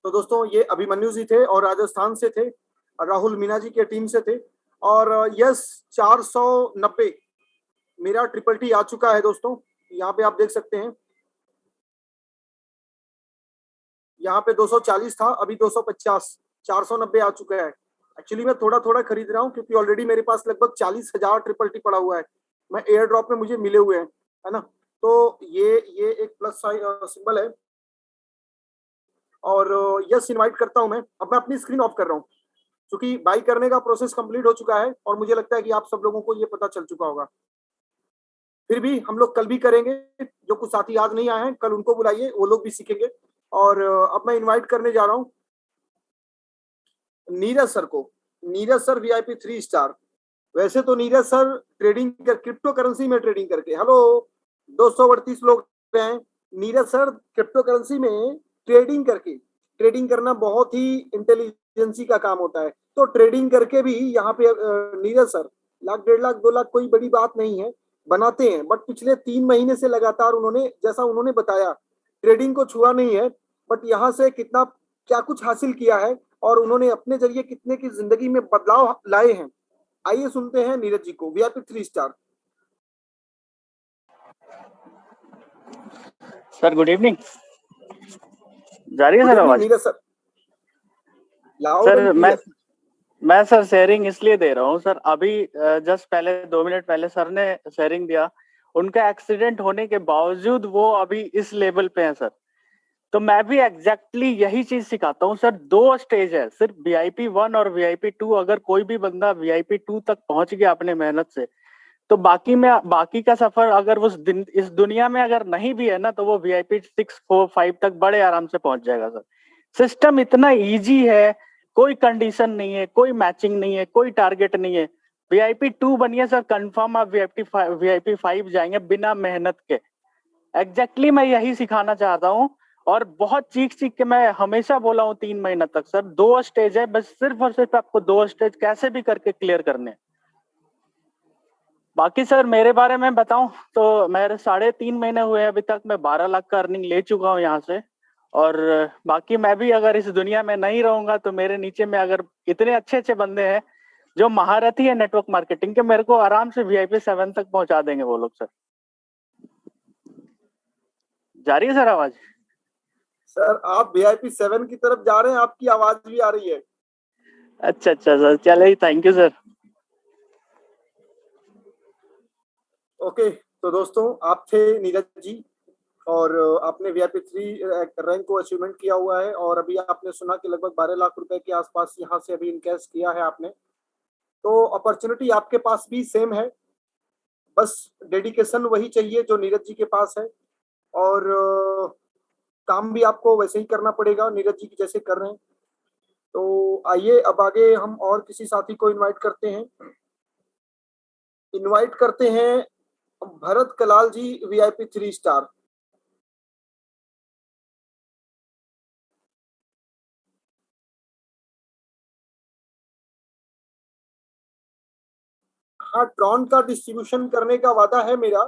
तो दोस्तों, ये अभिमन्यु जी थे और राजस्थान से थे, राहुल मीना जी के टीम से थे। और यस, 490 मेरा ट्रिपल टी आ चुका है दोस्तों। यहाँ पे आप देख सकते हैं, यहाँ पे 240 था, अभी 250, 490 आ चुका है। एक्चुअली मैं थोड़ा थोड़ा खरीद रहा हूँ क्योंकि ऑलरेडी मेरे पास लगभग 40,000 ट्रिपल टी पड़ा हुआ है। मैं एयर ड्रॉप में मुझे मिले हुए हैं, है ना। तो ये एक प्लस सिंबल है। और यस, इनवाइट करता हूं मैं। अब मैं अपनी स्क्रीन ऑफ कर रहा हूँ क्योंकि बाई करने का प्रोसेस कंप्लीट हो चुका है और मुझे लगता है कि आप सब लोगों को ये पता चल चुका होगा। फिर भी हम लोग कल भी करेंगे, जो कुछ साथी आज नहीं आए हैं कल उनको बुलाइए, वो लोग भी सीखेंगे। और अब मैं इनवाइट करने जा रहा हूँ नीरज सर को। Neeraj sir VIP 3 star. वैसे तो नीरज सर ट्रेडिंग कर, क्रिप्टो करेंसी में ट्रेडिंग करके, हेलो, 238 लोग हैं। नीरज सर क्रिप्टो करेंसी में ट्रेडिंग करके, ट्रेडिंग करना बहुत ही इंटेलिजेंसी का काम होता है। तो ट्रेडिंग करके भी यहाँ पे नीरज सर लाख 1.5 लाख 2 लाख कोई बड़ी बात नहीं है, बनाते हैं। बट पिछले 3 महीने से लगातार उन्होंने, जैसा उन्होंने बताया, ट्रेडिंग को छुआ नहीं है, बट यहाँ से कितना क्या कुछ हासिल किया है और उन्होंने अपने जरिए कितने की जिंदगी में बदलाव लाए हैं। आइए सुनते हैं नीरज जी को, VIP 3 star. Sir good evening. जा रही है गुड सर इवनिंग आवाज? Neeraj sir, loud sir and clear. मैं सर शेयरिंग इसलिए दे रहा हूँ सर, अभी जस्ट पहले 2 मिनट पहले सर ने शेयरिंग दिया। उनका एक्सीडेंट होने के बावजूद वो अभी इस लेवल पे हैं सर। तो मैं भी एग्जैक्टली यही चीज सिखाता हूँ सर। 2 स्टेज है, सिर्फ VIP 1 और VIP 2। अगर कोई भी बंदा VIP 2 तक पहुंच गया अपने मेहनत से, तो बाकी का सफर अगर इस दुनिया में अगर नहीं भी है ना, तो वो VIP 6 4 5 तक बड़े आराम से पहुंच जाएगा सर। सिस्टम इतना इजी है, कोई कंडीशन नहीं है, कोई मैचिंग नहीं है, कोई टारगेट नहीं है। VIP 2 बनिए सर, कंफर्म आप VIP 5 जाएंगे बिना मेहनत के। एग्जैक्टली मैं यही सिखाना चाहता हूँ। और बहुत चीख चीख के मैं हमेशा बोला हूँ 3 महीना तक सर, 2 स्टेज है बस, सिर्फ और सिर्फ आपको 2 स्टेज कैसे भी करके क्लियर करने हैं। बाकी सर मेरे बारे में बताऊं तो मेरे 3.5 महीने हुए अभी तक, मैं 12 लाख का अर्निंग ले चुका हूं यहाँ से। और बाकी मैं भी अगर इस दुनिया में नहीं रहूंगा तो मेरे नीचे में अगर इतने अच्छे अच्छे बंदे हैं जो महारथी है नेटवर्क मार्केटिंग के, मेरे को आराम से VIP 7 तक पहुंचा देंगे वो लोग सर। जा रही है सर आवाज? सर आप VIP 7 की तरफ जा रहे हैं, आपकी आवाज भी आ रही है। अच्छा सर, चलिए थैंक यू सर। ओके, तो दोस्तों आप थे नीरज जी, और आपने VIP 3 रैंक को अचीवमेंट किया हुआ है। और अभी आपने सुना कि लगभग 12 लाख रुपए के आसपास यहाँ से अभी इनकैश किया है आपने। तो अपॉर्चुनिटी आपके पास भी सेम है, बस डेडिकेशन वही चाहिए जो नीरज जी के पास है। और काम भी आपको वैसे ही करना पड़ेगा नीरज जी की जैसे कर रहे हैं। तो आइए अब आगे हम और किसी साथी को इनवाइट करते हैं। इनवाइट करते हैं भरत कलाल जी, VIP 3 स्टार। हाँ, ट्रॉन का डिस्ट्रीब्यूशन करने का वादा है मेरा,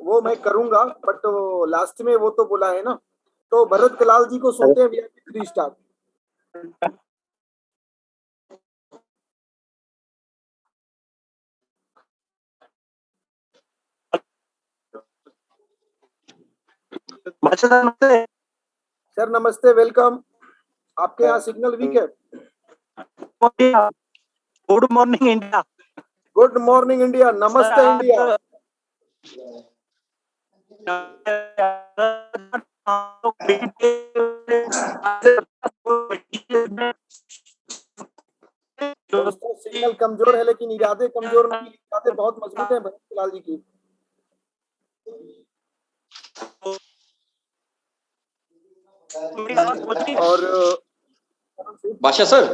वो मैं करूंगा, बट लास्ट में वो तो बोला है ना, तो भरत कलाल जी को सुनते हैं VIP 3 स्टार। सर नमस्ते, वेलकम। आपके यहाँ सिग्नल वीक है? Good morning India. Good morning India, नमस्ते इंडिया। दोस्तों सिग्नल कमजोर है, लेकिन इरादे कमजोर नहीं, इरादे बहुत मजबूत हैं भरत कलाल जी की। और बादशाह सर,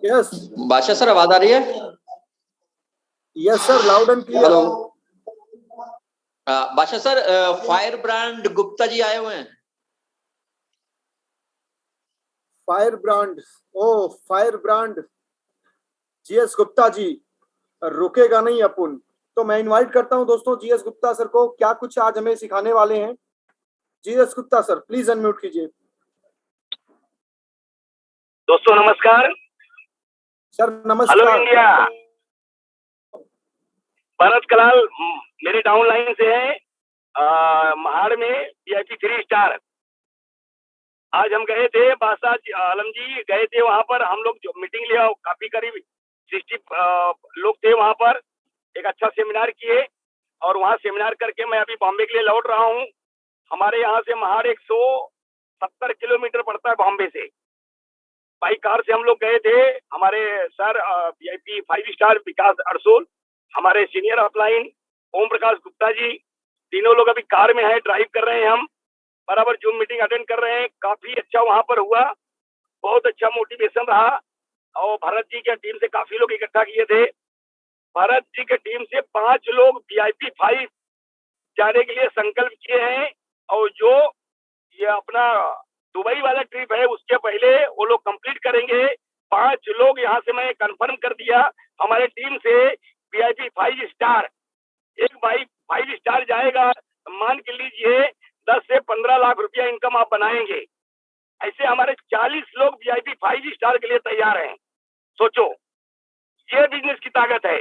यस बादशाह सर आवाज आ रही है? Yes sir, loud and clear. Hello बादशाह sir, fire brand Gupta ji आए हुए हैं। फायर ब्रांड, ओ fire brand GS Gupta ji, रुकेगा नहीं अपन। तो मैं इनवाइट करता हूं दोस्तों GS गुप्ता सर को, क्या कुछ आज हमें सिखाने वाले हैं। GS Gupta sir please unmute कीजिए। दोस्तों नमस्कार। सर हेलो नमस्कार। इंडिया। भरत कलाल मेरे डाउन लाइन से है, महाड़ में VIP 3 स्टार। आज हम गए थे, बादशाह आलम जी गए थे वहां पर, हम लोग जो मीटिंग लिया काफी करीब 60 लोग थे वहां पर, एक अच्छा सेमिनार किए और वहां सेमिनार करके मैं अभी बॉम्बे के लिए लौट रहा हूं। हमारे यहाँ से महाड़ 170 किलोमीटर पड़ता है बॉम्बे से। बाई कार से हम लोग गए थे। हमारे सर VIP 5 स्टार विकास अरसोल, हमारे सीनियर अपलाइन ओम प्रकाश गुप्ता जी, तीनों लोग अभी कार में है, ड्राइव कर रहे हैं। हम बराबर जूम मीटिंग अटेंड कर रहे हैं। काफी अच्छा वहां पर हुआ, बहुत अच्छा मोटिवेशन रहा और भरत जी की टीम से काफी लोग इकट्ठा किए थे। भरत जी की टीम से 5 लोग VIP 5 जाने के लिए संकल्प किए हैं और जो ये अपना दुबई वाला ट्रिप है उसके पहले वो लोग कंप्लीट करेंगे। 5 लोग यहाँ से मैं कंफर्म कर दिया हमारे टीम से VIP 5 स्टार। एक भाई 5 स्टार जाएगा, मान के लीजिए 10 से 15 लाख रुपया इनकम आप बनाएंगे। ऐसे हमारे 40 लोग VIP 5 स्टार के लिए तैयार हैं। सोचो, ये बिजनेस की ताकत है।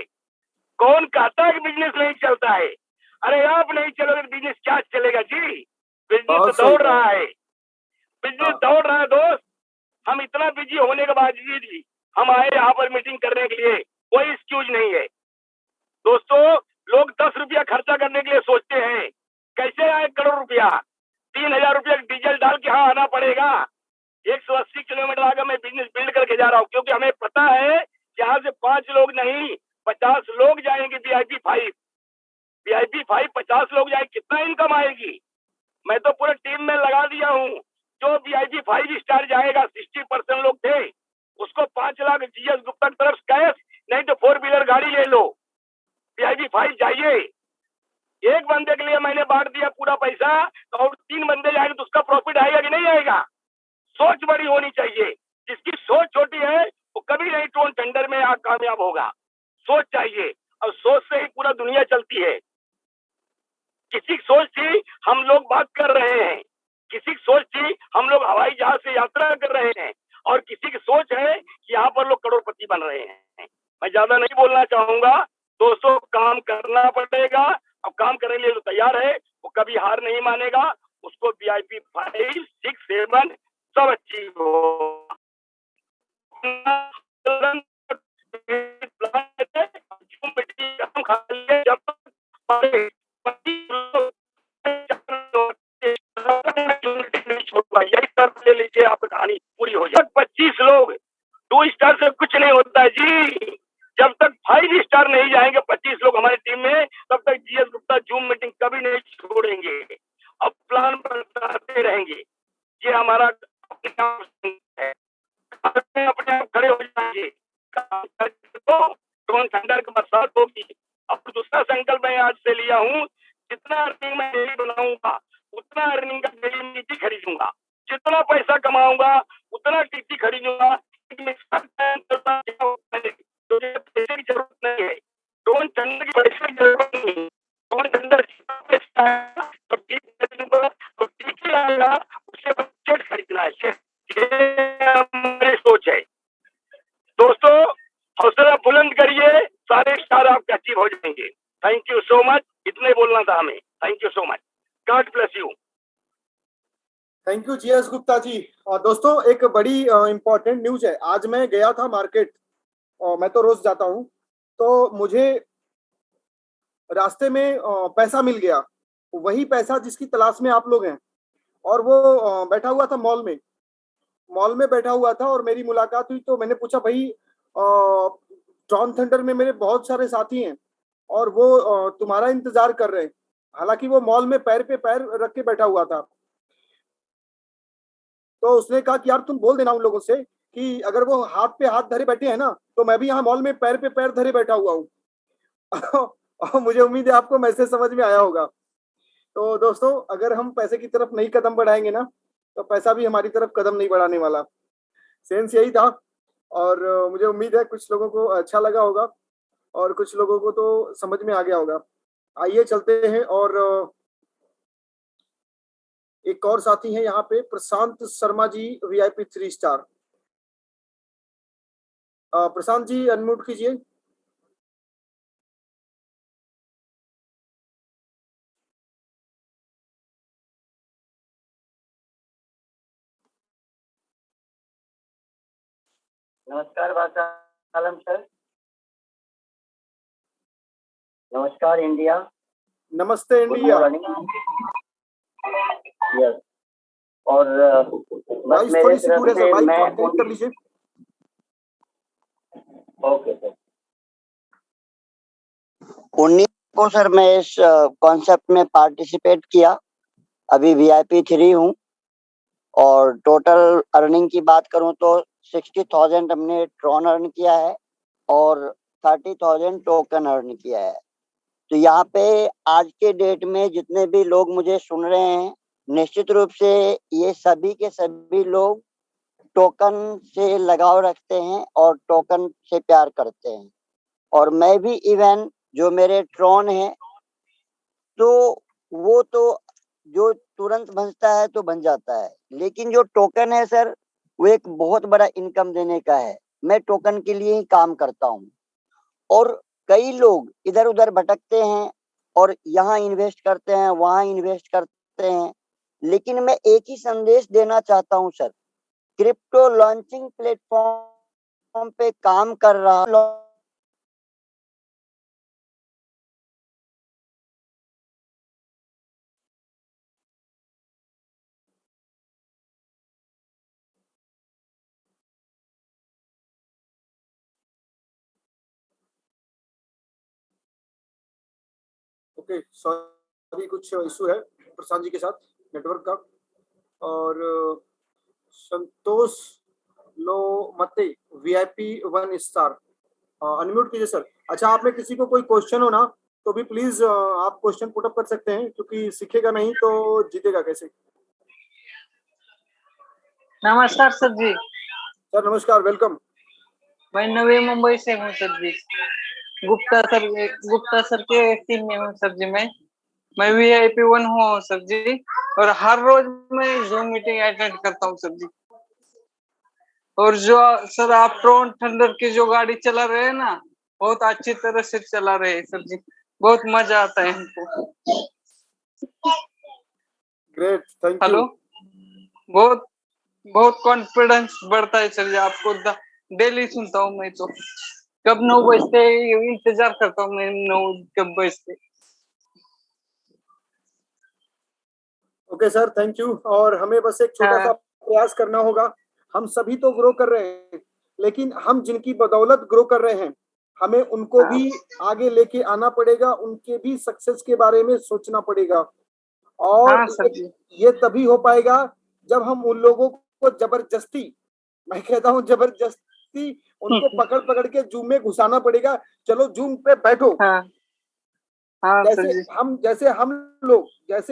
कौन कहता है कि बिजनेस नहीं चलता है? अरे आप नहीं चलोगे तो बिजनेस क्या चलेगा जी? बिजनेस तो दौड़ रहा है, बिजनेस दौड़ रहा है दोस्त। हम इतना बिजी होने के बाद भी हम आए यहाँ पर मीटिंग करने के लिए, कोई एक्सक्यूज नहीं है। दोस्तों लोग 10 रुपया खर्चा करने के लिए सोचते हैं, कैसे आए करोड़ रुपया? 3000 रुपया डीजल डाल के यहाँ आना पड़ेगा। 180 किलोमीटर आगे मैं बिजनेस बिल्ड करके जा रहा हूँ, क्योंकि हमें पता है कि यहाँ से 5 लोग नहीं 50 लोग जाएंगे VIP 5। VIP 5 50 लोग जाए, कितना इनकम आएगी? मैं तो पूरे टीम में लगा दिया हूँ। जो VIP 5 स्टार जाएगा, 60% लोग थे, उसको 5 लाख GS गुप्ता की तरफ कैश, नहीं तो 4 व्हीलर गाड़ी ले लो। VIP 5 जाइए। एक बंदे के लिए मैंने बांट दिया पूरा पैसा, और 3 बंदे जाएंगे तो उसका प्रॉफिट आएगा कि नहीं आएगा? सोच बड़ी होनी चाहिए। जिसकी सोच छोटी है वो कभी नहीं ट्रोन टेंडर में कामयाब होगा। सोच चाहिए, और सोच से ही पूरा दुनिया चलती है। किसी की सोच थी हम लोग बात कर रहे हैं, किसी की सोच थी हम लोग हवाई जहाज से यात्रा कर रहे हैं, और किसी की सोच है कि यहाँ पर लोग करोड़पति बन रहे हैं। मैं ज्यादा नहीं बोलना चाहूंगा दोस्तों, काम करना पड़ेगा। अब काम करने के लिए जो तैयार है वो कभी हार नहीं मानेगा। उसको VIP 5, 6, 7 सब अचीव हो। ले लीजिए, आपकी कहानी पूरी हो जाए। 25 लोग 2 स्टार से कुछ नहीं होता है जी। जब तक 5 स्टार नहीं जाएंगे 25 लोग हमारी टीम में, तब तक GS गुप्ता जूम मीटिंग कभी नहीं छोड़ेंगे। अब प्लान बनाते रहेंगे। ये हमारा है, अपने आप खड़े हो जाएंगे। ड्रोन टेंडर की बरसात होगी। अब दूसरा संकल्प मैं आज से लिया हूँ, जितना अर्निंग मैं डेली बनाऊंगा उतना अर्निंग का डेली नीति खरीदूंगा। जितना पैसा कमाऊंगा उतना टीटी खरीदूंगा। पैसे की जरूरत नहीं है, ड्रोन टेंडर की पैसे की जरूरत नहीं है। ड्रोन टेंडर दोस्तों हौसला बुलंद करिए, सारे स्टार आपके अचीव हो जाएंगे। थैंक यू सो मच, इतने बोलना था हमें। Thank you so much, God bless you. Thank you GS Gupta ji. और दोस्तों एक बड़ी इंपॉर्टेंट न्यूज है। आज मैं गया था मार्केट, और मैं तो रोज जाता हूँ, तो मुझे रास्ते में पैसा मिल गया, वही पैसा जिसकी तलाश में आप लोग हैं। और वो बैठा हुआ था मॉल में बैठा हुआ था, और मेरी मुलाकात हुई। तो मैंने पूछा, भाई ट्रॉन थंडर में मेरे बहुत सारे साथी हैं और वो तुम्हारा इंतजार कर रहे हैं। हालांकि वो मॉल में पैर पे पैर रख के बैठा हुआ था। तो उसने कहा कि यार तुम बोल देना उन लोगों से कि अगर वो हाथ पे हाथ धरे बैठे हैं ना, तो मैं भी यहाँ मॉल में पैर पे पैर धरे बैठा हुआ हूँ। और मुझे उम्मीद है आपको मैसेज समझ में आया होगा। तो दोस्तों अगर हम पैसे की तरफ नहीं कदम बढ़ाएंगे ना, तो पैसा भी हमारी तरफ कदम नहीं बढ़ाने वाला। सेंस यही था। और मुझे उम्मीद है कुछ लोगों को अच्छा लगा होगा और कुछ लोगों को तो समझ में आ गया होगा। आइए चलते हैं। और एक और साथी हैं यहाँ पे, प्रशांत Sharma ji, VIP 3 star. Prashant ji unmute कीजिए। नमस्कार आलम सर। नमस्कार इंडिया। नमस्ते इंडिया। यस। और बस मेरे थोड़ी सी दूर है सर, मैं कनेक्ट कर लीजिए। Okay sir. 19 को सर मैं इस कॉन्सेप्ट में पार्टिसिपेट किया। अभी वीआईपी 3 हूँ और टोटल अर्निंग की बात करूँ तो 60,000 हमने ट्रॉन अर्न किया है और 30,000 टोकन अर्न किया है। तो यहाँ पे आज के डेट में जितने भी लोग मुझे सुन रहे हैं, निश्चित रूप से ये सभी के सभी लोग टोकन से लगाव रखते हैं और टोकन से प्यार करते हैं। और मैं भी इवन जो मेरे ट्रॉन है, तो वो तो जो तुरंत बनता है तो बन जाता है, लेकिन जो टोकन है सर, वो एक बहुत बड़ा इनकम देने का है। मैं टोकन के लिए ही काम करता हूँ। और कई लोग इधर उधर भटकते हैं और यहाँ इन्वेस्ट करते हैं, वहां इन्वेस्ट करते हैं, लेकिन मैं एक ही संदेश देना चाहता हूँ सर। क्रिप्टो लॉन्चिंग प्लेटफॉर्म पे काम कर रहा ओके, सॉरी कुछ इशू है प्रशांत जी के साथ नेटवर्क का। और संतोष लोमते, वीआईपी 1 स्टार, अनम्यूट कीजिए सर। अच्छा, आप में किसी को कोई क्वेश्चन हो ना, तो भी प्लीज आप क्वेश्चन पुट अप कर सकते हैं, क्योंकि सीखेगा नहीं तो जीतेगा कैसे। नमस्कार सर जी। सर नमस्कार, वेलकम। मैं नवी मुंबई से हूँ सर जी। गुप्ता सर के टीम में हूँ सर जी। मैं वीआईपी 1 हूँ सर जी, और हर रोज मैं जूम मीटिंग अटेंड करता हूँ सर जी। और जो सर आप ट्रॉन थंडर की जो गाड़ी चला रहे हैं ना, बहुत अच्छी तरह से चला रहे हैं सर जी। बहुत मजा आता है हमको। Great, thank you. हेलो, बहुत बहुत कॉन्फिडेंस बढ़ता है सर जी। आपको डेली सुनता हूँ मैं, तो कब 9 बजते इंतजार करता हूँ मैं, 9 कब बजते। Okay sir, thank you. और हमें बस एक छोटा सा प्रयास करना होगा। हम सभी तो ग्रो कर रहे हैं, लेकिन हम जिनकी बदौलत ग्रो कर रहे हैं, हमें उनको भी आगे लेके आना पड़ेगा, उनके भी सक्सेस के बारे में सोचना पड़ेगा। और ये तभी हो पाएगा जब हम उन लोगों को जबरदस्ती, मैं कहता हूँ जबरदस्ती, उनको पकड़ पकड़ के जूम में घुसाना पड़ेगा। चलो जूम पे बैठो। जैसे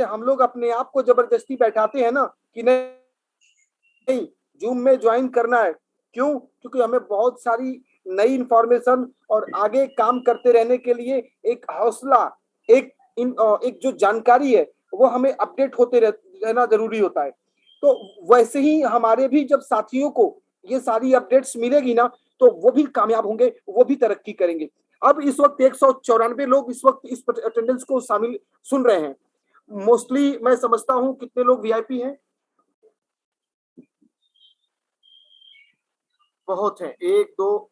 हम लोग अपने आप को जबरदस्ती बैठाते हैं ना कि नहीं जूम में ज्वाइन करना है। क्यों? क्योंकि हमें बहुत सारी नई इंफॉर्मेशन और आगे काम करते रहने के लिए एक हौसला, एक जो जानकारी है, वो हमें अपडेट होते रहना जरूरी होता है। तो वैसे ही हमारे भी जब साथियों को ये सारी अपडेट्स मिलेगी ना, तो वो भी कामयाब होंगे, वो भी तरक्की करेंगे। अब इस वक्त 194 लोग इस वक्त इस अटेंडेंस को शामिल सुन रहे हैं। मोस्टली मैं समझता हूं कितने लोग वीआईपी हैं? बहुत हैं, 1 2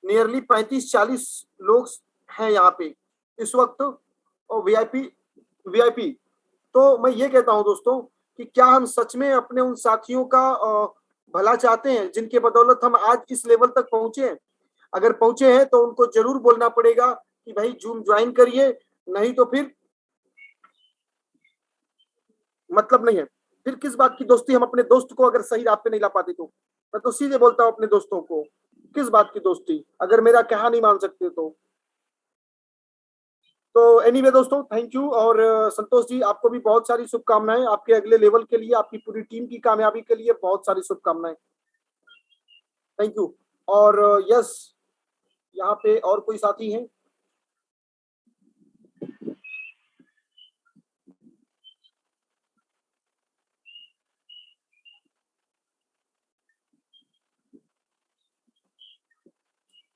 नियरली 35-40 लोग हैं यहाँ पे इस वक्त वीआईपी। तो मैं ये कहता हूं दोस्तों कि क्या हम सच में अपने उन साथियों का भला चाहते हैं जिनके बदौलत हम आज इस लेवल तक पहुंचे हैं? अगर पहुंचे हैं तो उनको जरूर बोलना पड़ेगा कि भाई जूम ज्वाइन करिए, नहीं तो फिर मतलब नहीं है। फिर किस बात की दोस्ती? हम अपने दोस्त को अगर सही राह पे नहीं ला पाते तो मैं तो सीधे बोलता हूं अपने दोस्तों को, किस बात की दोस्ती अगर मेरा कहा नहीं मान सकते तो एनीवे दोस्तों, थैंक यू। और संतोष जी, आपको भी बहुत सारी शुभकामनाएं आपके अगले लेवल के लिए, आपकी पूरी टीम की कामयाबी के लिए बहुत सारी शुभकामनाएं। Thank you. और यस, यहाँ पे और कोई साथी हैं?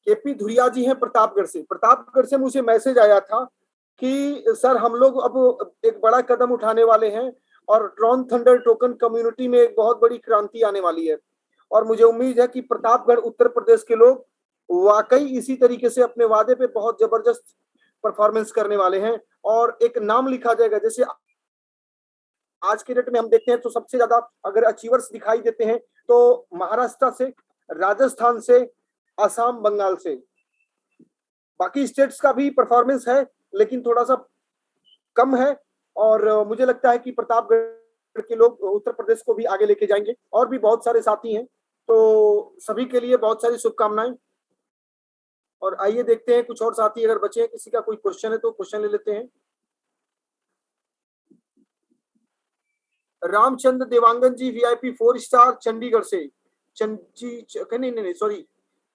केपी धुरिया जी हैं प्रतापगढ़ से। प्रतापगढ़ से मुझे मैसेज आया था कि सर हम लोग अब एक बड़ा कदम उठाने वाले हैं और ट्रॉन थंडर टोकन कम्युनिटी में एक बहुत बड़ी क्रांति आने वाली है, और मुझे उम्मीद है कि प्रतापगढ़ उत्तर प्रदेश के लोग वाकई इसी तरीके से अपने वादे पे बहुत जबरदस्त परफॉर्मेंस करने वाले हैं और एक नाम लिखा जाएगा। जैसे आज के डेट में हम देखते हैं तो सबसे ज्यादा अगर अचीवर्स दिखाई देते हैं तो महाराष्ट्र से, राजस्थान से, असम, बंगाल से। बाकी स्टेट्स का भी परफॉर्मेंस है लेकिन थोड़ा सा कम है, और मुझे लगता है कि प्रतापगढ़ के लोग उत्तर प्रदेश को भी आगे लेके जाएंगे। और भी बहुत सारे साथी हैं, तो सभी के लिए बहुत सारी शुभकामनाएं। और आइए देखते हैं कुछ और साथी अगर बचे हैं, किसी का कोई क्वेश्चन है तो क्वेश्चन ले लेते हैं। रामचंद्र देवांगन जी, वीआईपी 4 स्टार, चंडीगढ़ से। नहीं सॉरी,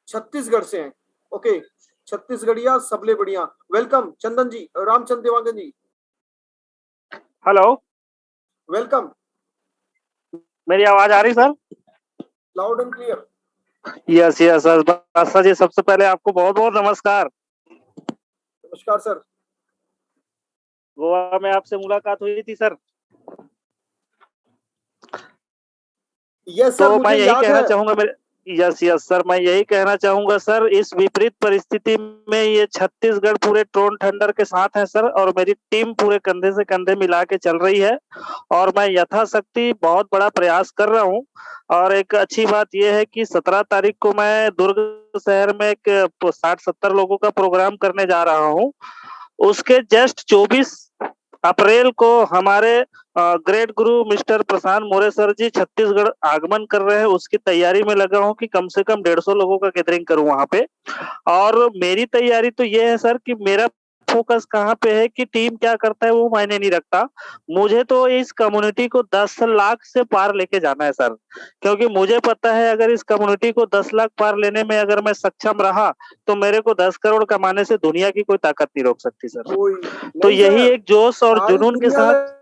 छत्तीसगढ़ से हैं। ओके, छत्तीसगढ़िया सबले बढ़िया। Welcome Chandan ji, Ramchandra Dewangan ji. Hello, welcome. मेरी आवाज आ रही sir? Loud and clear. Yes yes sir. Badshah ji, सबसे पहले आपको बहुत बहुत नमस्कार। नमस्कार सर। गोवा में आपसे मुलाकात हुई थी सर। यस सर, तो मैं मुझे यही याद कहना है। चाहूंगा यस यस सर, मैं यही कहना चाहूंगा सर, इस विपरीत परिस्थिति में ये छत्तीसगढ़ पूरे ट्रोन थंडर के साथ है सर, और मेरी टीम पूरे कंधे से कंधे मिला के चल रही है और मैं यथाशक्ति बहुत बड़ा प्रयास कर रहा हूं। और एक अच्छी बात यह है कि 17 तारीख को मैं दुर्ग शहर में एक 60-70 लोगों का प्रोग्राम करने जा रहा हूं। उसके जस्ट 24 अप्रैल को हमारे ग्रेट गुरु मिस्टर प्रशांत मोरे सर जी छत्तीसगढ़ आगमन कर रहे हैं। उसकी तैयारी में लगा हूं कि कम से कम 150 लोगों का गैदरिंग करूं वहां पे। और मेरी तैयारी तो ये है सर कि मेरा फोकस कहाँ पे है कि टीम क्या करता है वो मायने नहीं रखता, मुझे तो इस कम्युनिटी को 10 लाख से पार लेके जाना है सर। क्योंकि मुझे पता है अगर इस कम्युनिटी को 10 लाख पार लेने में अगर मैं सक्षम रहा तो मेरे को 10 करोड़ कमाने से दुनिया की कोई ताकत नहीं रोक सकती सर। तो यही एक जोश और जुनून के साथ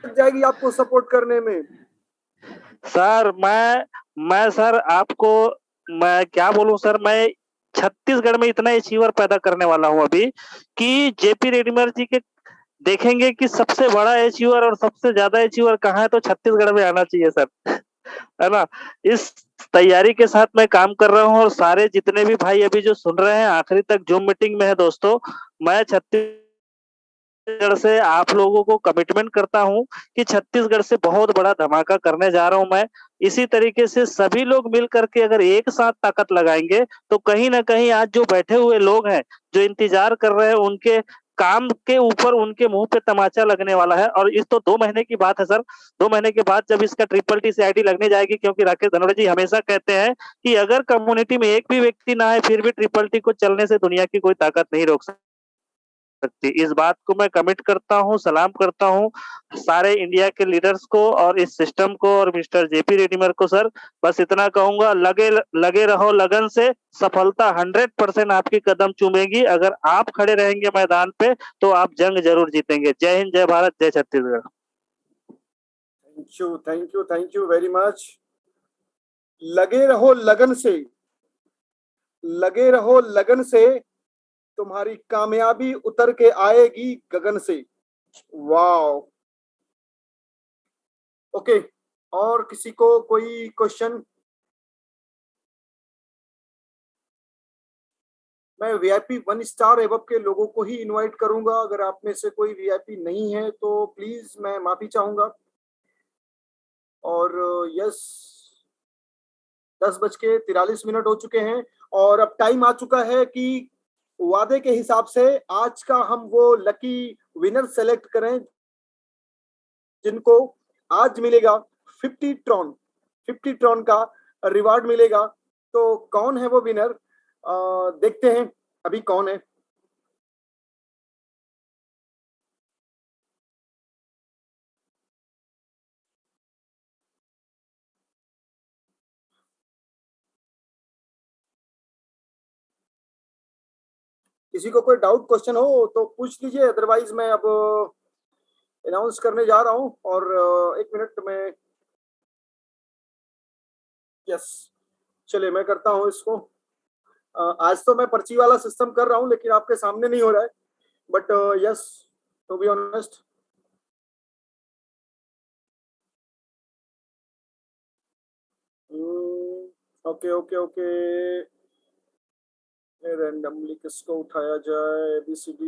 जाएगी आपको सपोर्ट करने में सर। मैं सर आपको मैं क्या बोलूं सर, मैं छत्तीसगढ़ में इतना अचीवर पैदा करने वाला हूं अभी कि जेपी रेड्डीमल जी के देखेंगे कि सबसे बड़ा अचीवर और सबसे ज्यादा अचीवर कहाँ है, तो छत्तीसगढ़ में आना चाहिए सर, है ना। इस तैयारी के साथ मैं काम कर रहा हूं और सारे जितने भी भाई अभी जो सुन रहे हैं आखिरी तक जूम मीटिंग में है दोस्तों, मैं छत्तीसगढ़ से आप लोगों को कमिटमेंट करता हूं कि छत्तीसगढ़ से बहुत बड़ा धमाका करने जा रहा हूं मैं। इसी तरीके से सभी लोग मिल करके अगर एक साथ ताकत लगाएंगे तो कहीं ना कहीं आज जो बैठे हुए लोग हैं जो इंतजार कर रहे हैं उनके काम के ऊपर उनके मुंह पे तमाचा लगने वाला है। और इस तो 2 महीने की बात है सर, 2 महीने के बाद जब इसका ट्रिपल टी आईडी लगने जाएगी, क्योंकि राकेश धनोड़े जी हमेशा कहते हैं कि अगर कम्युनिटी में एक भी व्यक्ति ना है फिर भी ट्रिपल टी को चलने से दुनिया की कोई ताकत नहीं रोक सकती। इस बात को मैं कमिट करता हूं, सलाम करता हूं सारे इंडिया के लीडर्स को और इस सिस्टम को और मिस्टर जेपी रेड्डीमल को सर। बस इतना कहूंगा, लगे रहो लगन से, सफलता 100% आपकी कदम चूमेगी। अगर आप खड़े रहेंगे मैदान पे तो आप जंग जरूर जीतेंगे। जय हिंद, जय भारत, जय Chhattisgarh. Thank you very much. लगे रहो लगन से, लगे रहो लगन से, तुम्हारी कामयाबी उतर के आएगी गगन से। वाओ। ओके, और किसी को कोई क्वेश्चन? मैं वीआईपी 1 स्टार एबव के लोगों को ही इनवाइट करूंगा। अगर आप में से कोई वीआईपी नहीं है तो प्लीज मैं माफी चाहूंगा। और यस, 10:43 हो चुके हैं और अब टाइम आ चुका है कि वादे के हिसाब से आज का हम वो लकी विनर सेलेक्ट करें जिनको आज मिलेगा 50 ट्रॉन का रिवार्ड मिलेगा। तो कौन है वो विनर? देखते हैं अभी कौन है। किसी को कोई डाउट क्वेश्चन हो तो पूछ लीजिए, अदरवाइज मैं अब अनाउंस करने जा रहा हूं। और 1 मिनट में, यस, चलिए मैं करता हूं इसको। आज तो मैं पर्ची वाला सिस्टम कर रहा हूं लेकिन आपके सामने नहीं हो रहा है, but yes, to be honest, okay okay okay. Randomly किसको उठाया जाए? ABCD,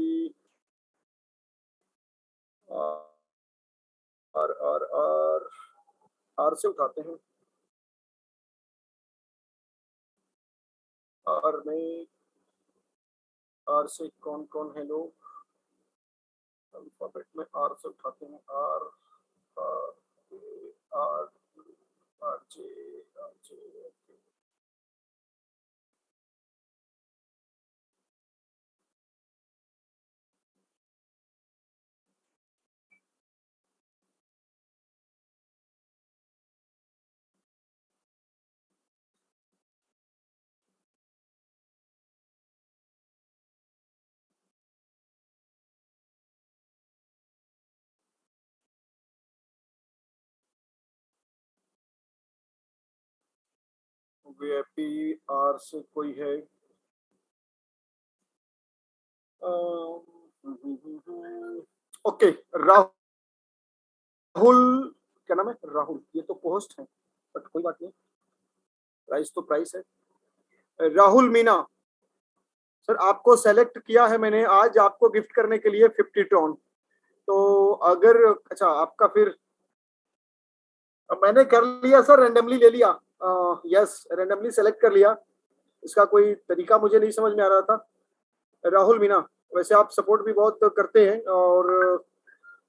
आर से उठाते हैं। आर में, आर से कौन कौन है लोग? अल्फाबेट में आर से उठाते हैं। Are, are, are, R J, R J. VIP are से कोई है? ओके, राहुल, क्या नाम है? राहुल। ये तो पोस्ट है बट कोई बात नहीं, प्राइस तो प्राइस है। राहुल मीना सर, आपको सेलेक्ट किया है मैंने आज आपको गिफ्ट करने के लिए 50 ट्रॉन। तो अगर, अच्छा आपका फिर, मैंने कर लिया सर, रैंडमली ले लिया। यस, रैंडमली सेलेक्ट कर लिया। इसका कोई तरीका मुझे नहीं समझ में आ रहा था। राहुल मीना, वैसे आप सपोर्ट भी बहुत करते हैं और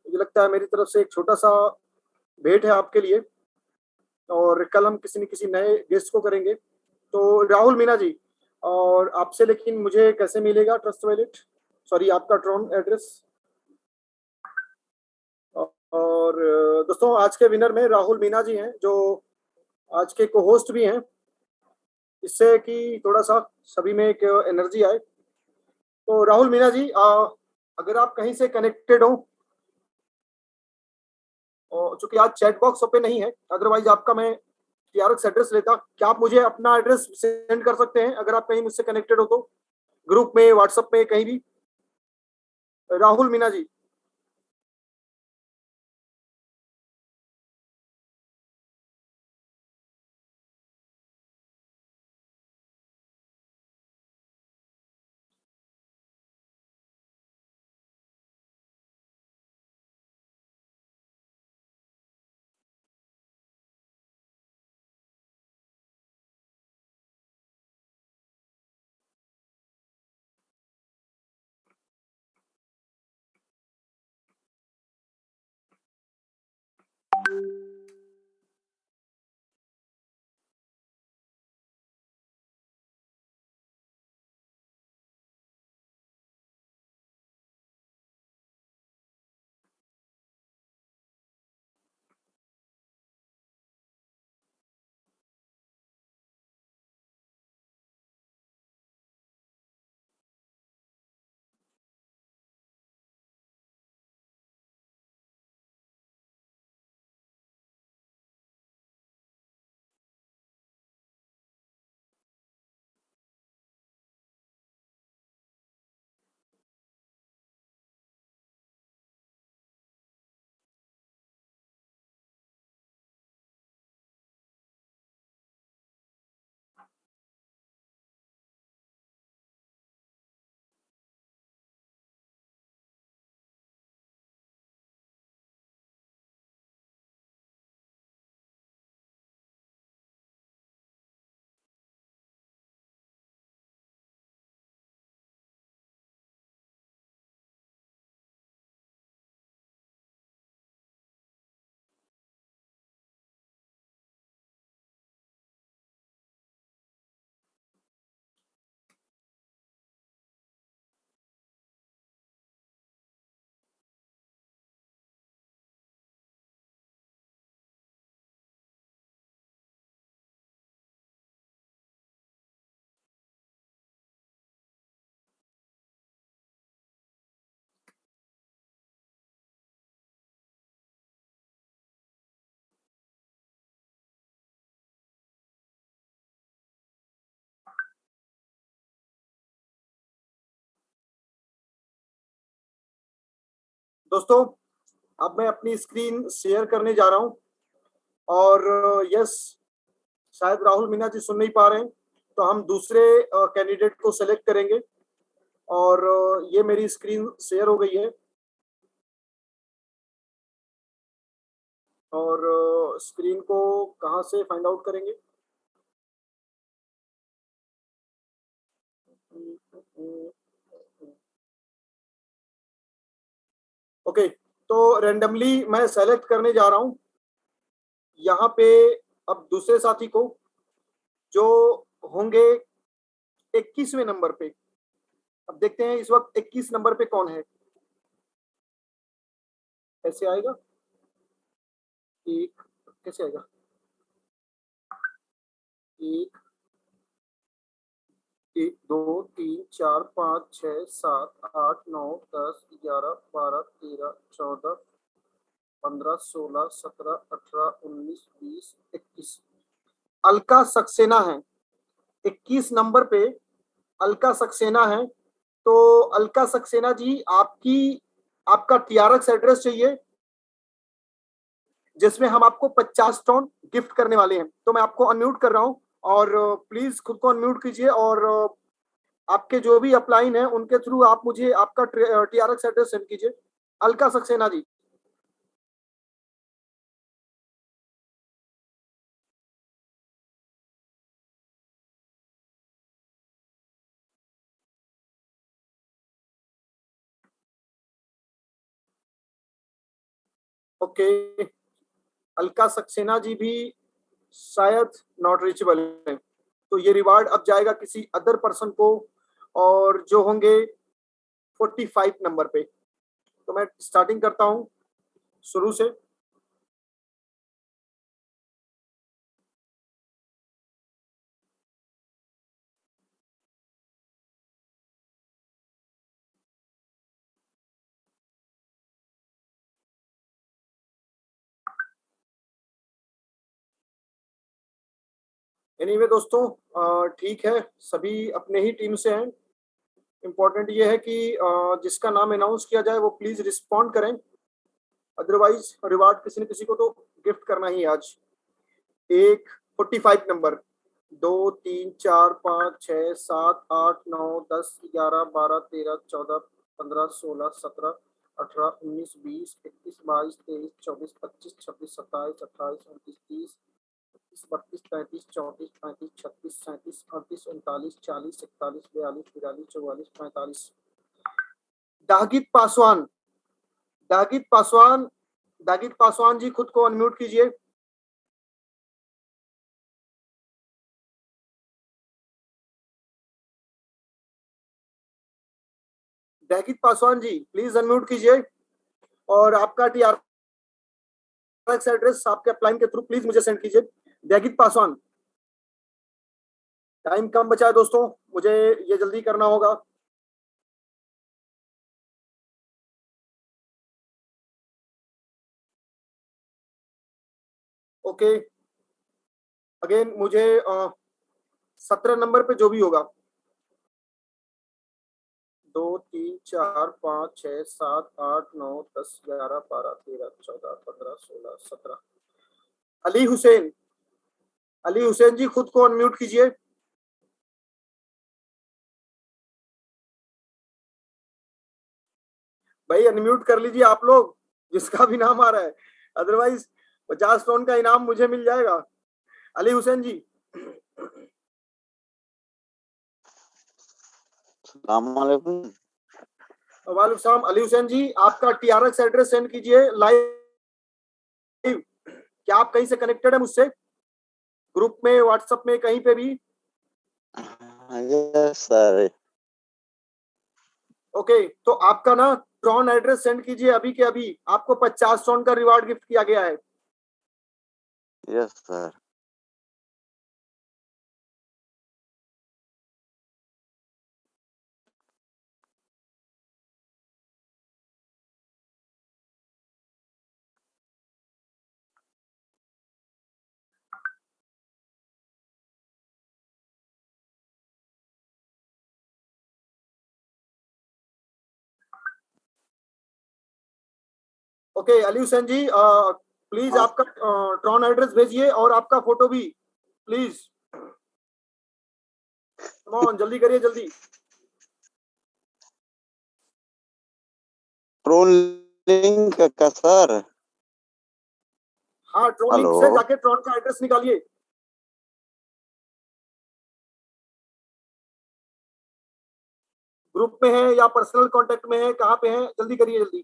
मुझे लगता है मेरी तरफ से एक छोटा सा भेंट है आपके लिए। और कल हम किसी न किसी नए गेस्ट को करेंगे। तो राहुल मीना जी, और आपसे लेकिन मुझे कैसे मिलेगा ट्रस्ट वैलेट, सॉरी आपका ट्रॉन एड्रेस? और दोस्तों, आज के विनर में राहुल मीना जी हैं जो आज के को होस्ट भी हैं, इससे कि थोड़ा सा सभी में एक एनर्जी आए। तो राहुल मीना जी, अगर आप कहीं से कनेक्टेड हो, चूंकि आज चैट बॉक्स ओपन नहीं है, अदरवाइज आपका मैं TRX एड्रेस लेता। क्या आप मुझे अपना एड्रेस सेंड कर सकते हैं अगर आप कहीं मुझसे कनेक्टेड हो तो, ग्रुप में, व्हाट्सएप में, कहीं भी? राहुल मीना जी, दोस्तों अब मैं अपनी स्क्रीन शेयर करने जा रहा हूं और यस शायद राहुल मीना जी सुन नहीं पा रहे हैं, तो हम दूसरे कैंडिडेट को सेलेक्ट करेंगे और ये मेरी स्क्रीन शेयर हो गई है और स्क्रीन को कहां से फाइंड आउट करेंगे? ओके, तो रेंडमली मैं सेलेक्ट करने जा रहा हूं यहाँ पे अब दूसरे साथी को जो होंगे 21वें नंबर पे। अब देखते हैं इस वक्त 21 नंबर पे कौन है। कैसे आएगा? एक कैसे आएगा? एक 1 2 3 4 5 6 7 8 9 10 11 12 13 14 15 16 17 18 19 20 21। अलका सक्सेना है 21 नंबर पे। अलका सक्सेना है, तो अलका सक्सेना जी आपका टीआरएक्स एड्रेस चाहिए जिसमें हम आपको 50 टोन गिफ्ट करने वाले हैं। तो मैं आपको अनम्यूट कर रहा हूं और प्लीज खुद को अनम्यूट कीजिए और आपके जो भी अपलाइन है उनके थ्रू आप मुझे आपका टीआरएक्स एड्रेस सेंड कीजिए। अलका सक्सेना जी। ओके, अलका सक्सेना जी भी शायद नॉट रीचेबल है, तो ये रिवार्ड अब जाएगा किसी अदर पर्सन को और जो होंगे 45 नंबर पे। तो मैं स्टार्टिंग करता हूं शुरू से। एनीवे दोस्तों ठीक है, सभी अपने ही टीम से हैं। इम्पोर्टेंट ये है कि जिसका नाम अनाउंस किया जाए वो प्लीज रिस्पॉन्ड करें, अदरवाइज रिवार्ड किसी न किसी को तो गिफ्ट करना ही आज। 45 नंबर 2 3 4 5 6 7 8 9 10 11 12 13 14 15 16 17 18 19 20 21 22 23 24 25 26 27 28 29 30 31 32 33 34 35 36 37 38 39 40 41 42 43 44 45। दागित पासवान, दागित पासवान, दागित पासवान जी खुद को अनम्यूट कीजिए। दागित पासवान जी प्लीज अनम्यूट कीजिए और आपका टीआरएक्स एड्रेस आपके अपलाइन के थ्रू प्लीज मुझे सेंड कीजिए। दागित पासवान, टाइम कम बचा है दोस्तों, मुझे ये जल्दी करना होगा। ओके, अगेन मुझे 17 नंबर पे जो भी होगा 2 3 4 5 6 7 8 9 10 11 12 13 14 15 16 17। अली हुसैन, अली हुसैन जी खुद को अनम्यूट कीजिए। भाई अनम्यूट कर लीजिए आप लोग जिसका भी नाम आ रहा है, अदरवाइज 50 टोन का इनाम मुझे मिल जाएगा। अली हुसैन जी। वालेकुम। वालेकुम सलाम। अली हुसैन जी आपका टीआरएक्स एड्रेस सेंड कीजिए लाइव। क्या आप कहीं से कनेक्टेड है मुझसे, ग्रुप में, व्हाट्सएप में, कहीं पे भी? Yes sir. ओके, तो आपका ना ट्रॉन एड्रेस सेंड कीजिए अभी के अभी, आपको 50 टोन का रिवार्ड गिफ्ट किया गया है। Yes sir. Okay Ali Hussain ji, please हाँ। आपका ट्रॉन एड्रेस भेजिए और आपका फोटो भी प्लीज। कम जल्दी करिए जल्दी। ट्रोन लिंक का सर? हाँ ट्रॉन लिंक हेलो। से जाके ट्रॉन का एड्रेस निकालिए। ग्रुप में है या पर्सनल कांटेक्ट में है, कहाँ पे है, जल्दी करिए जल्दी।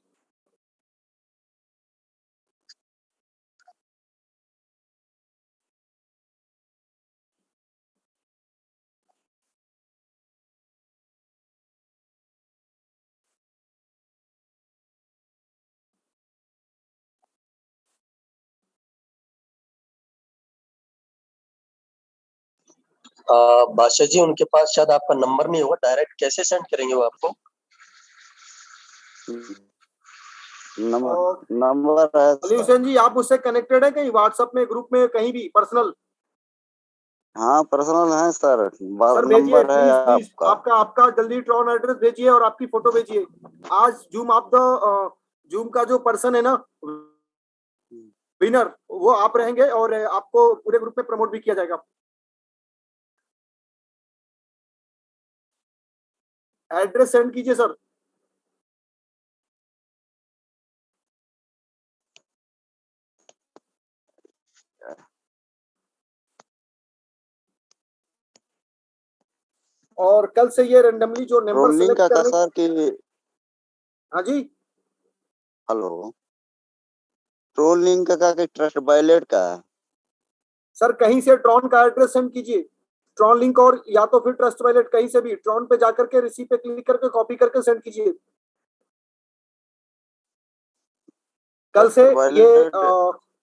बादशाह जी उनके पास शायद आपका नंबर नहीं होगा, डायरेक्ट कैसे सेंड करेंगे वो आपको? नंबर है अली हुसैन जी, आप उससे कनेक्टेड है कहीं व्हाट्सएप में, ग्रुप में, कहीं भी पर्सनल? हाँ पर्सनल है सर, सर भेजिए नंबर है प्लीज प्लीज, आपका। आपका आपका जल्दी ट्रॉन एड्रेस भेजिए और आपकी फोटो भेजिए। आज जूम का जो पर्सन है ना, विनर, वो आप रहेंगे और आपको पूरे ग्रुप में प्रमोट भी किया जाएगा। एड्रेस सेंड कीजिए सर। और कल से ये रैंडमली जो नंबर ट्रोन लिंक सेलेक्ट का करने। सर कि? हाँ जी हेलो। ट्रोन लिंक का कि ट्रस्ट वायलेट का? सर, कहीं से ट्रॉन का एड्रेस सेंड कीजिए, ट्रॉन लिंक, और या तो फिर ट्रस्ट वैलेट, कहीं से भी ट्रॉन पे जाकर के रिसीव पे क्लिक करके कॉपी करके सेंड कीजिए। कल से ये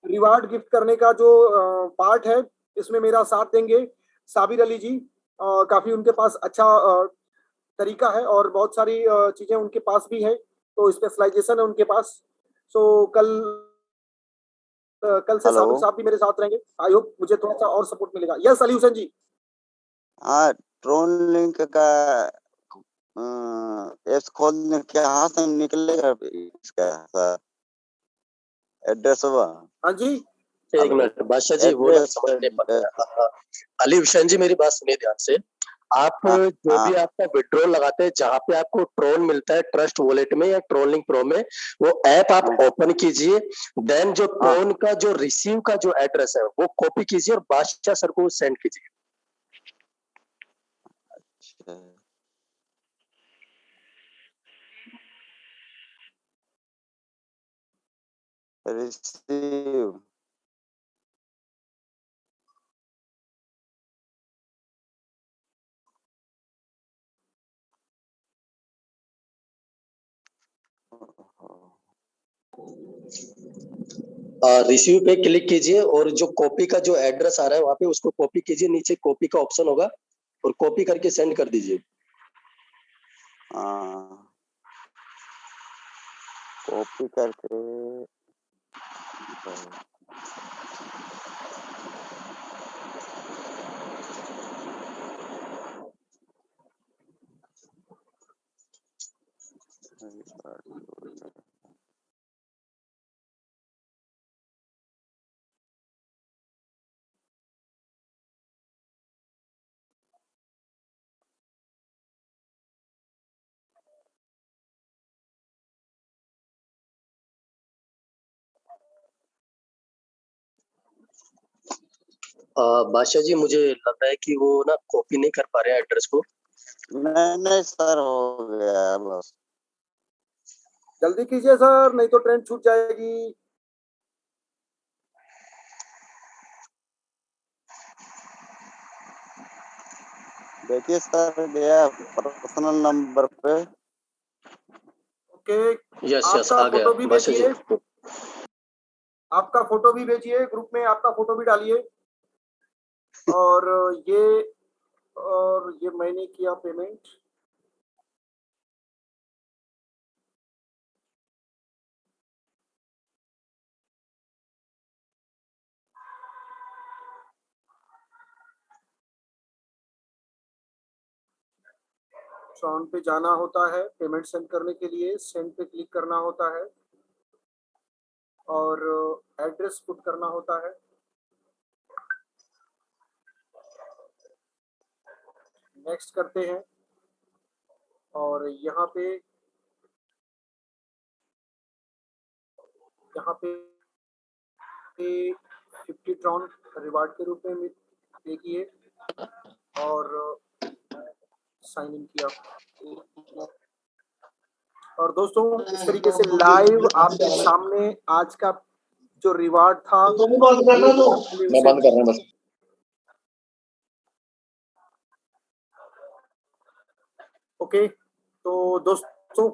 रिवार्ड गिफ्ट करने का जो पार्ट है, इसमें मेरा साथ देंगे साबिर अली जी। काफी उनके पास अच्छा तरीका है और बहुत सारी चीजें उनके पास भी है, तो स्पेशलाइजेशन है उनके पास। सो कल से हेलो। साबिर साहब भी मेरे साथ रहेंगे। आई होप मुझे थोड़ा सा और सपोर्ट मिलेगा। यस अली हुसैन जी। हाँ ट्रोन लिंक का एप्स खोलने के यहाँ से निकलेगा इसका सर एड्रेस हुआ? हाँ जी एक मिनट बादशाह जी, वो ना समझ नहीं पा रहे। अली हुसैन जी मेरी बात सुनिए ध्यान से। आप जो भी आपका विड्रॉल लगाते हैं, जहाँ पे आपको ट्रोन मिलता है ट्रस्ट वॉलेट में या ट्रोलिंग प्रो में, वो ऐप आप ओपन कीजिए। देन जो ट्रोन का जो रिसीव का जो एड्रेस है वो कॉपी कीजिए और बादशाह सर को सेंड कीजिए। रिसीव रिसीव पे क्लिक कीजिए और जो कॉपी का जो एड्रेस आ रहा है वहां पे उसको कॉपी कीजिए, नीचे कॉपी का ऑप्शन होगा और कॉपी करके सेंड कर दीजिए। कॉपी करके बादशाह जी मुझे लग रहा है कि वो ना कॉपी नहीं कर पा रहे हैं एड्रेस को। नहीं सर हो गया बस। जल्दी कीजिए सर, नहीं तो ट्रेन छूट जाएगी। देखिए सर गया पर्सनल नंबर पे। ओके यस यस आपका आ गया फोटो भी बादशाह जी। भेजिए, आपका फोटो भी भेजिए, ग्रुप में आपका फोटो भी डालिए। और ये मैंने किया पेमेंट। ट्रॉन पे जाना होता है पेमेंट सेंड करने के लिए, सेंड पे क्लिक करना होता है। और एड्रेस पुट करना होता है। नेक्स्ट करते हैं और यहाँ पे 50 ट्रॉन रिवार्ड के रूप में पे किए और साइन इन किया। और दोस्तों इस तरीके से लाइव आपके सामने आज का जो रिवार्ड था मैं बंद कर रहा हूँ बस। ओके, तो दोस्तों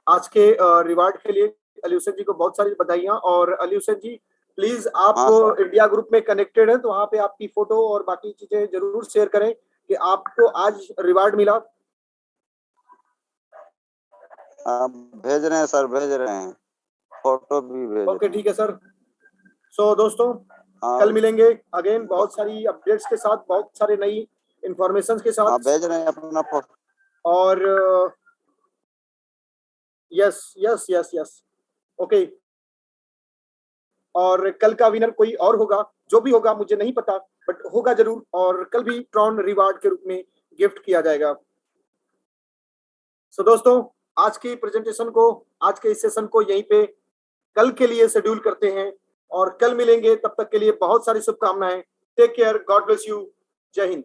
आज के रिवार्ड के लिए अली हुसैन जी को बहुत सारी बधाइयां। और अली हुसैन जी प्लीज आप इंडिया ग्रुप में कनेक्टेड हैं तो वहां पे आपकी फोटो और बाकी चीजें जरूर शेयर करें कि आपको आज रिवार्ड मिला। भेज रहे हैं सर, भेज रहे हैं, फोटो भी भेज ओके ठीक है सर। सो दोस्तों कल मिलेंगे अगेन बहुत सारी अपडेट्स के साथ, बहुत सारे नई इंफॉर्मेशन के साथ। भेज रहे हैं अपना फोटो। और यस ओके। और कल का विनर कोई और होगा, जो भी होगा मुझे नहीं पता बट होगा जरूर, और कल भी ट्रॉन रिवार्ड के रूप में गिफ्ट किया जाएगा। सो दोस्तों आज की प्रेजेंटेशन को, आज के इस सेशन को यहीं पे कल के लिए शेड्यूल करते हैं और कल मिलेंगे। तब तक के लिए बहुत सारी शुभकामनाएं। Take care, God bless you, जय हिंद।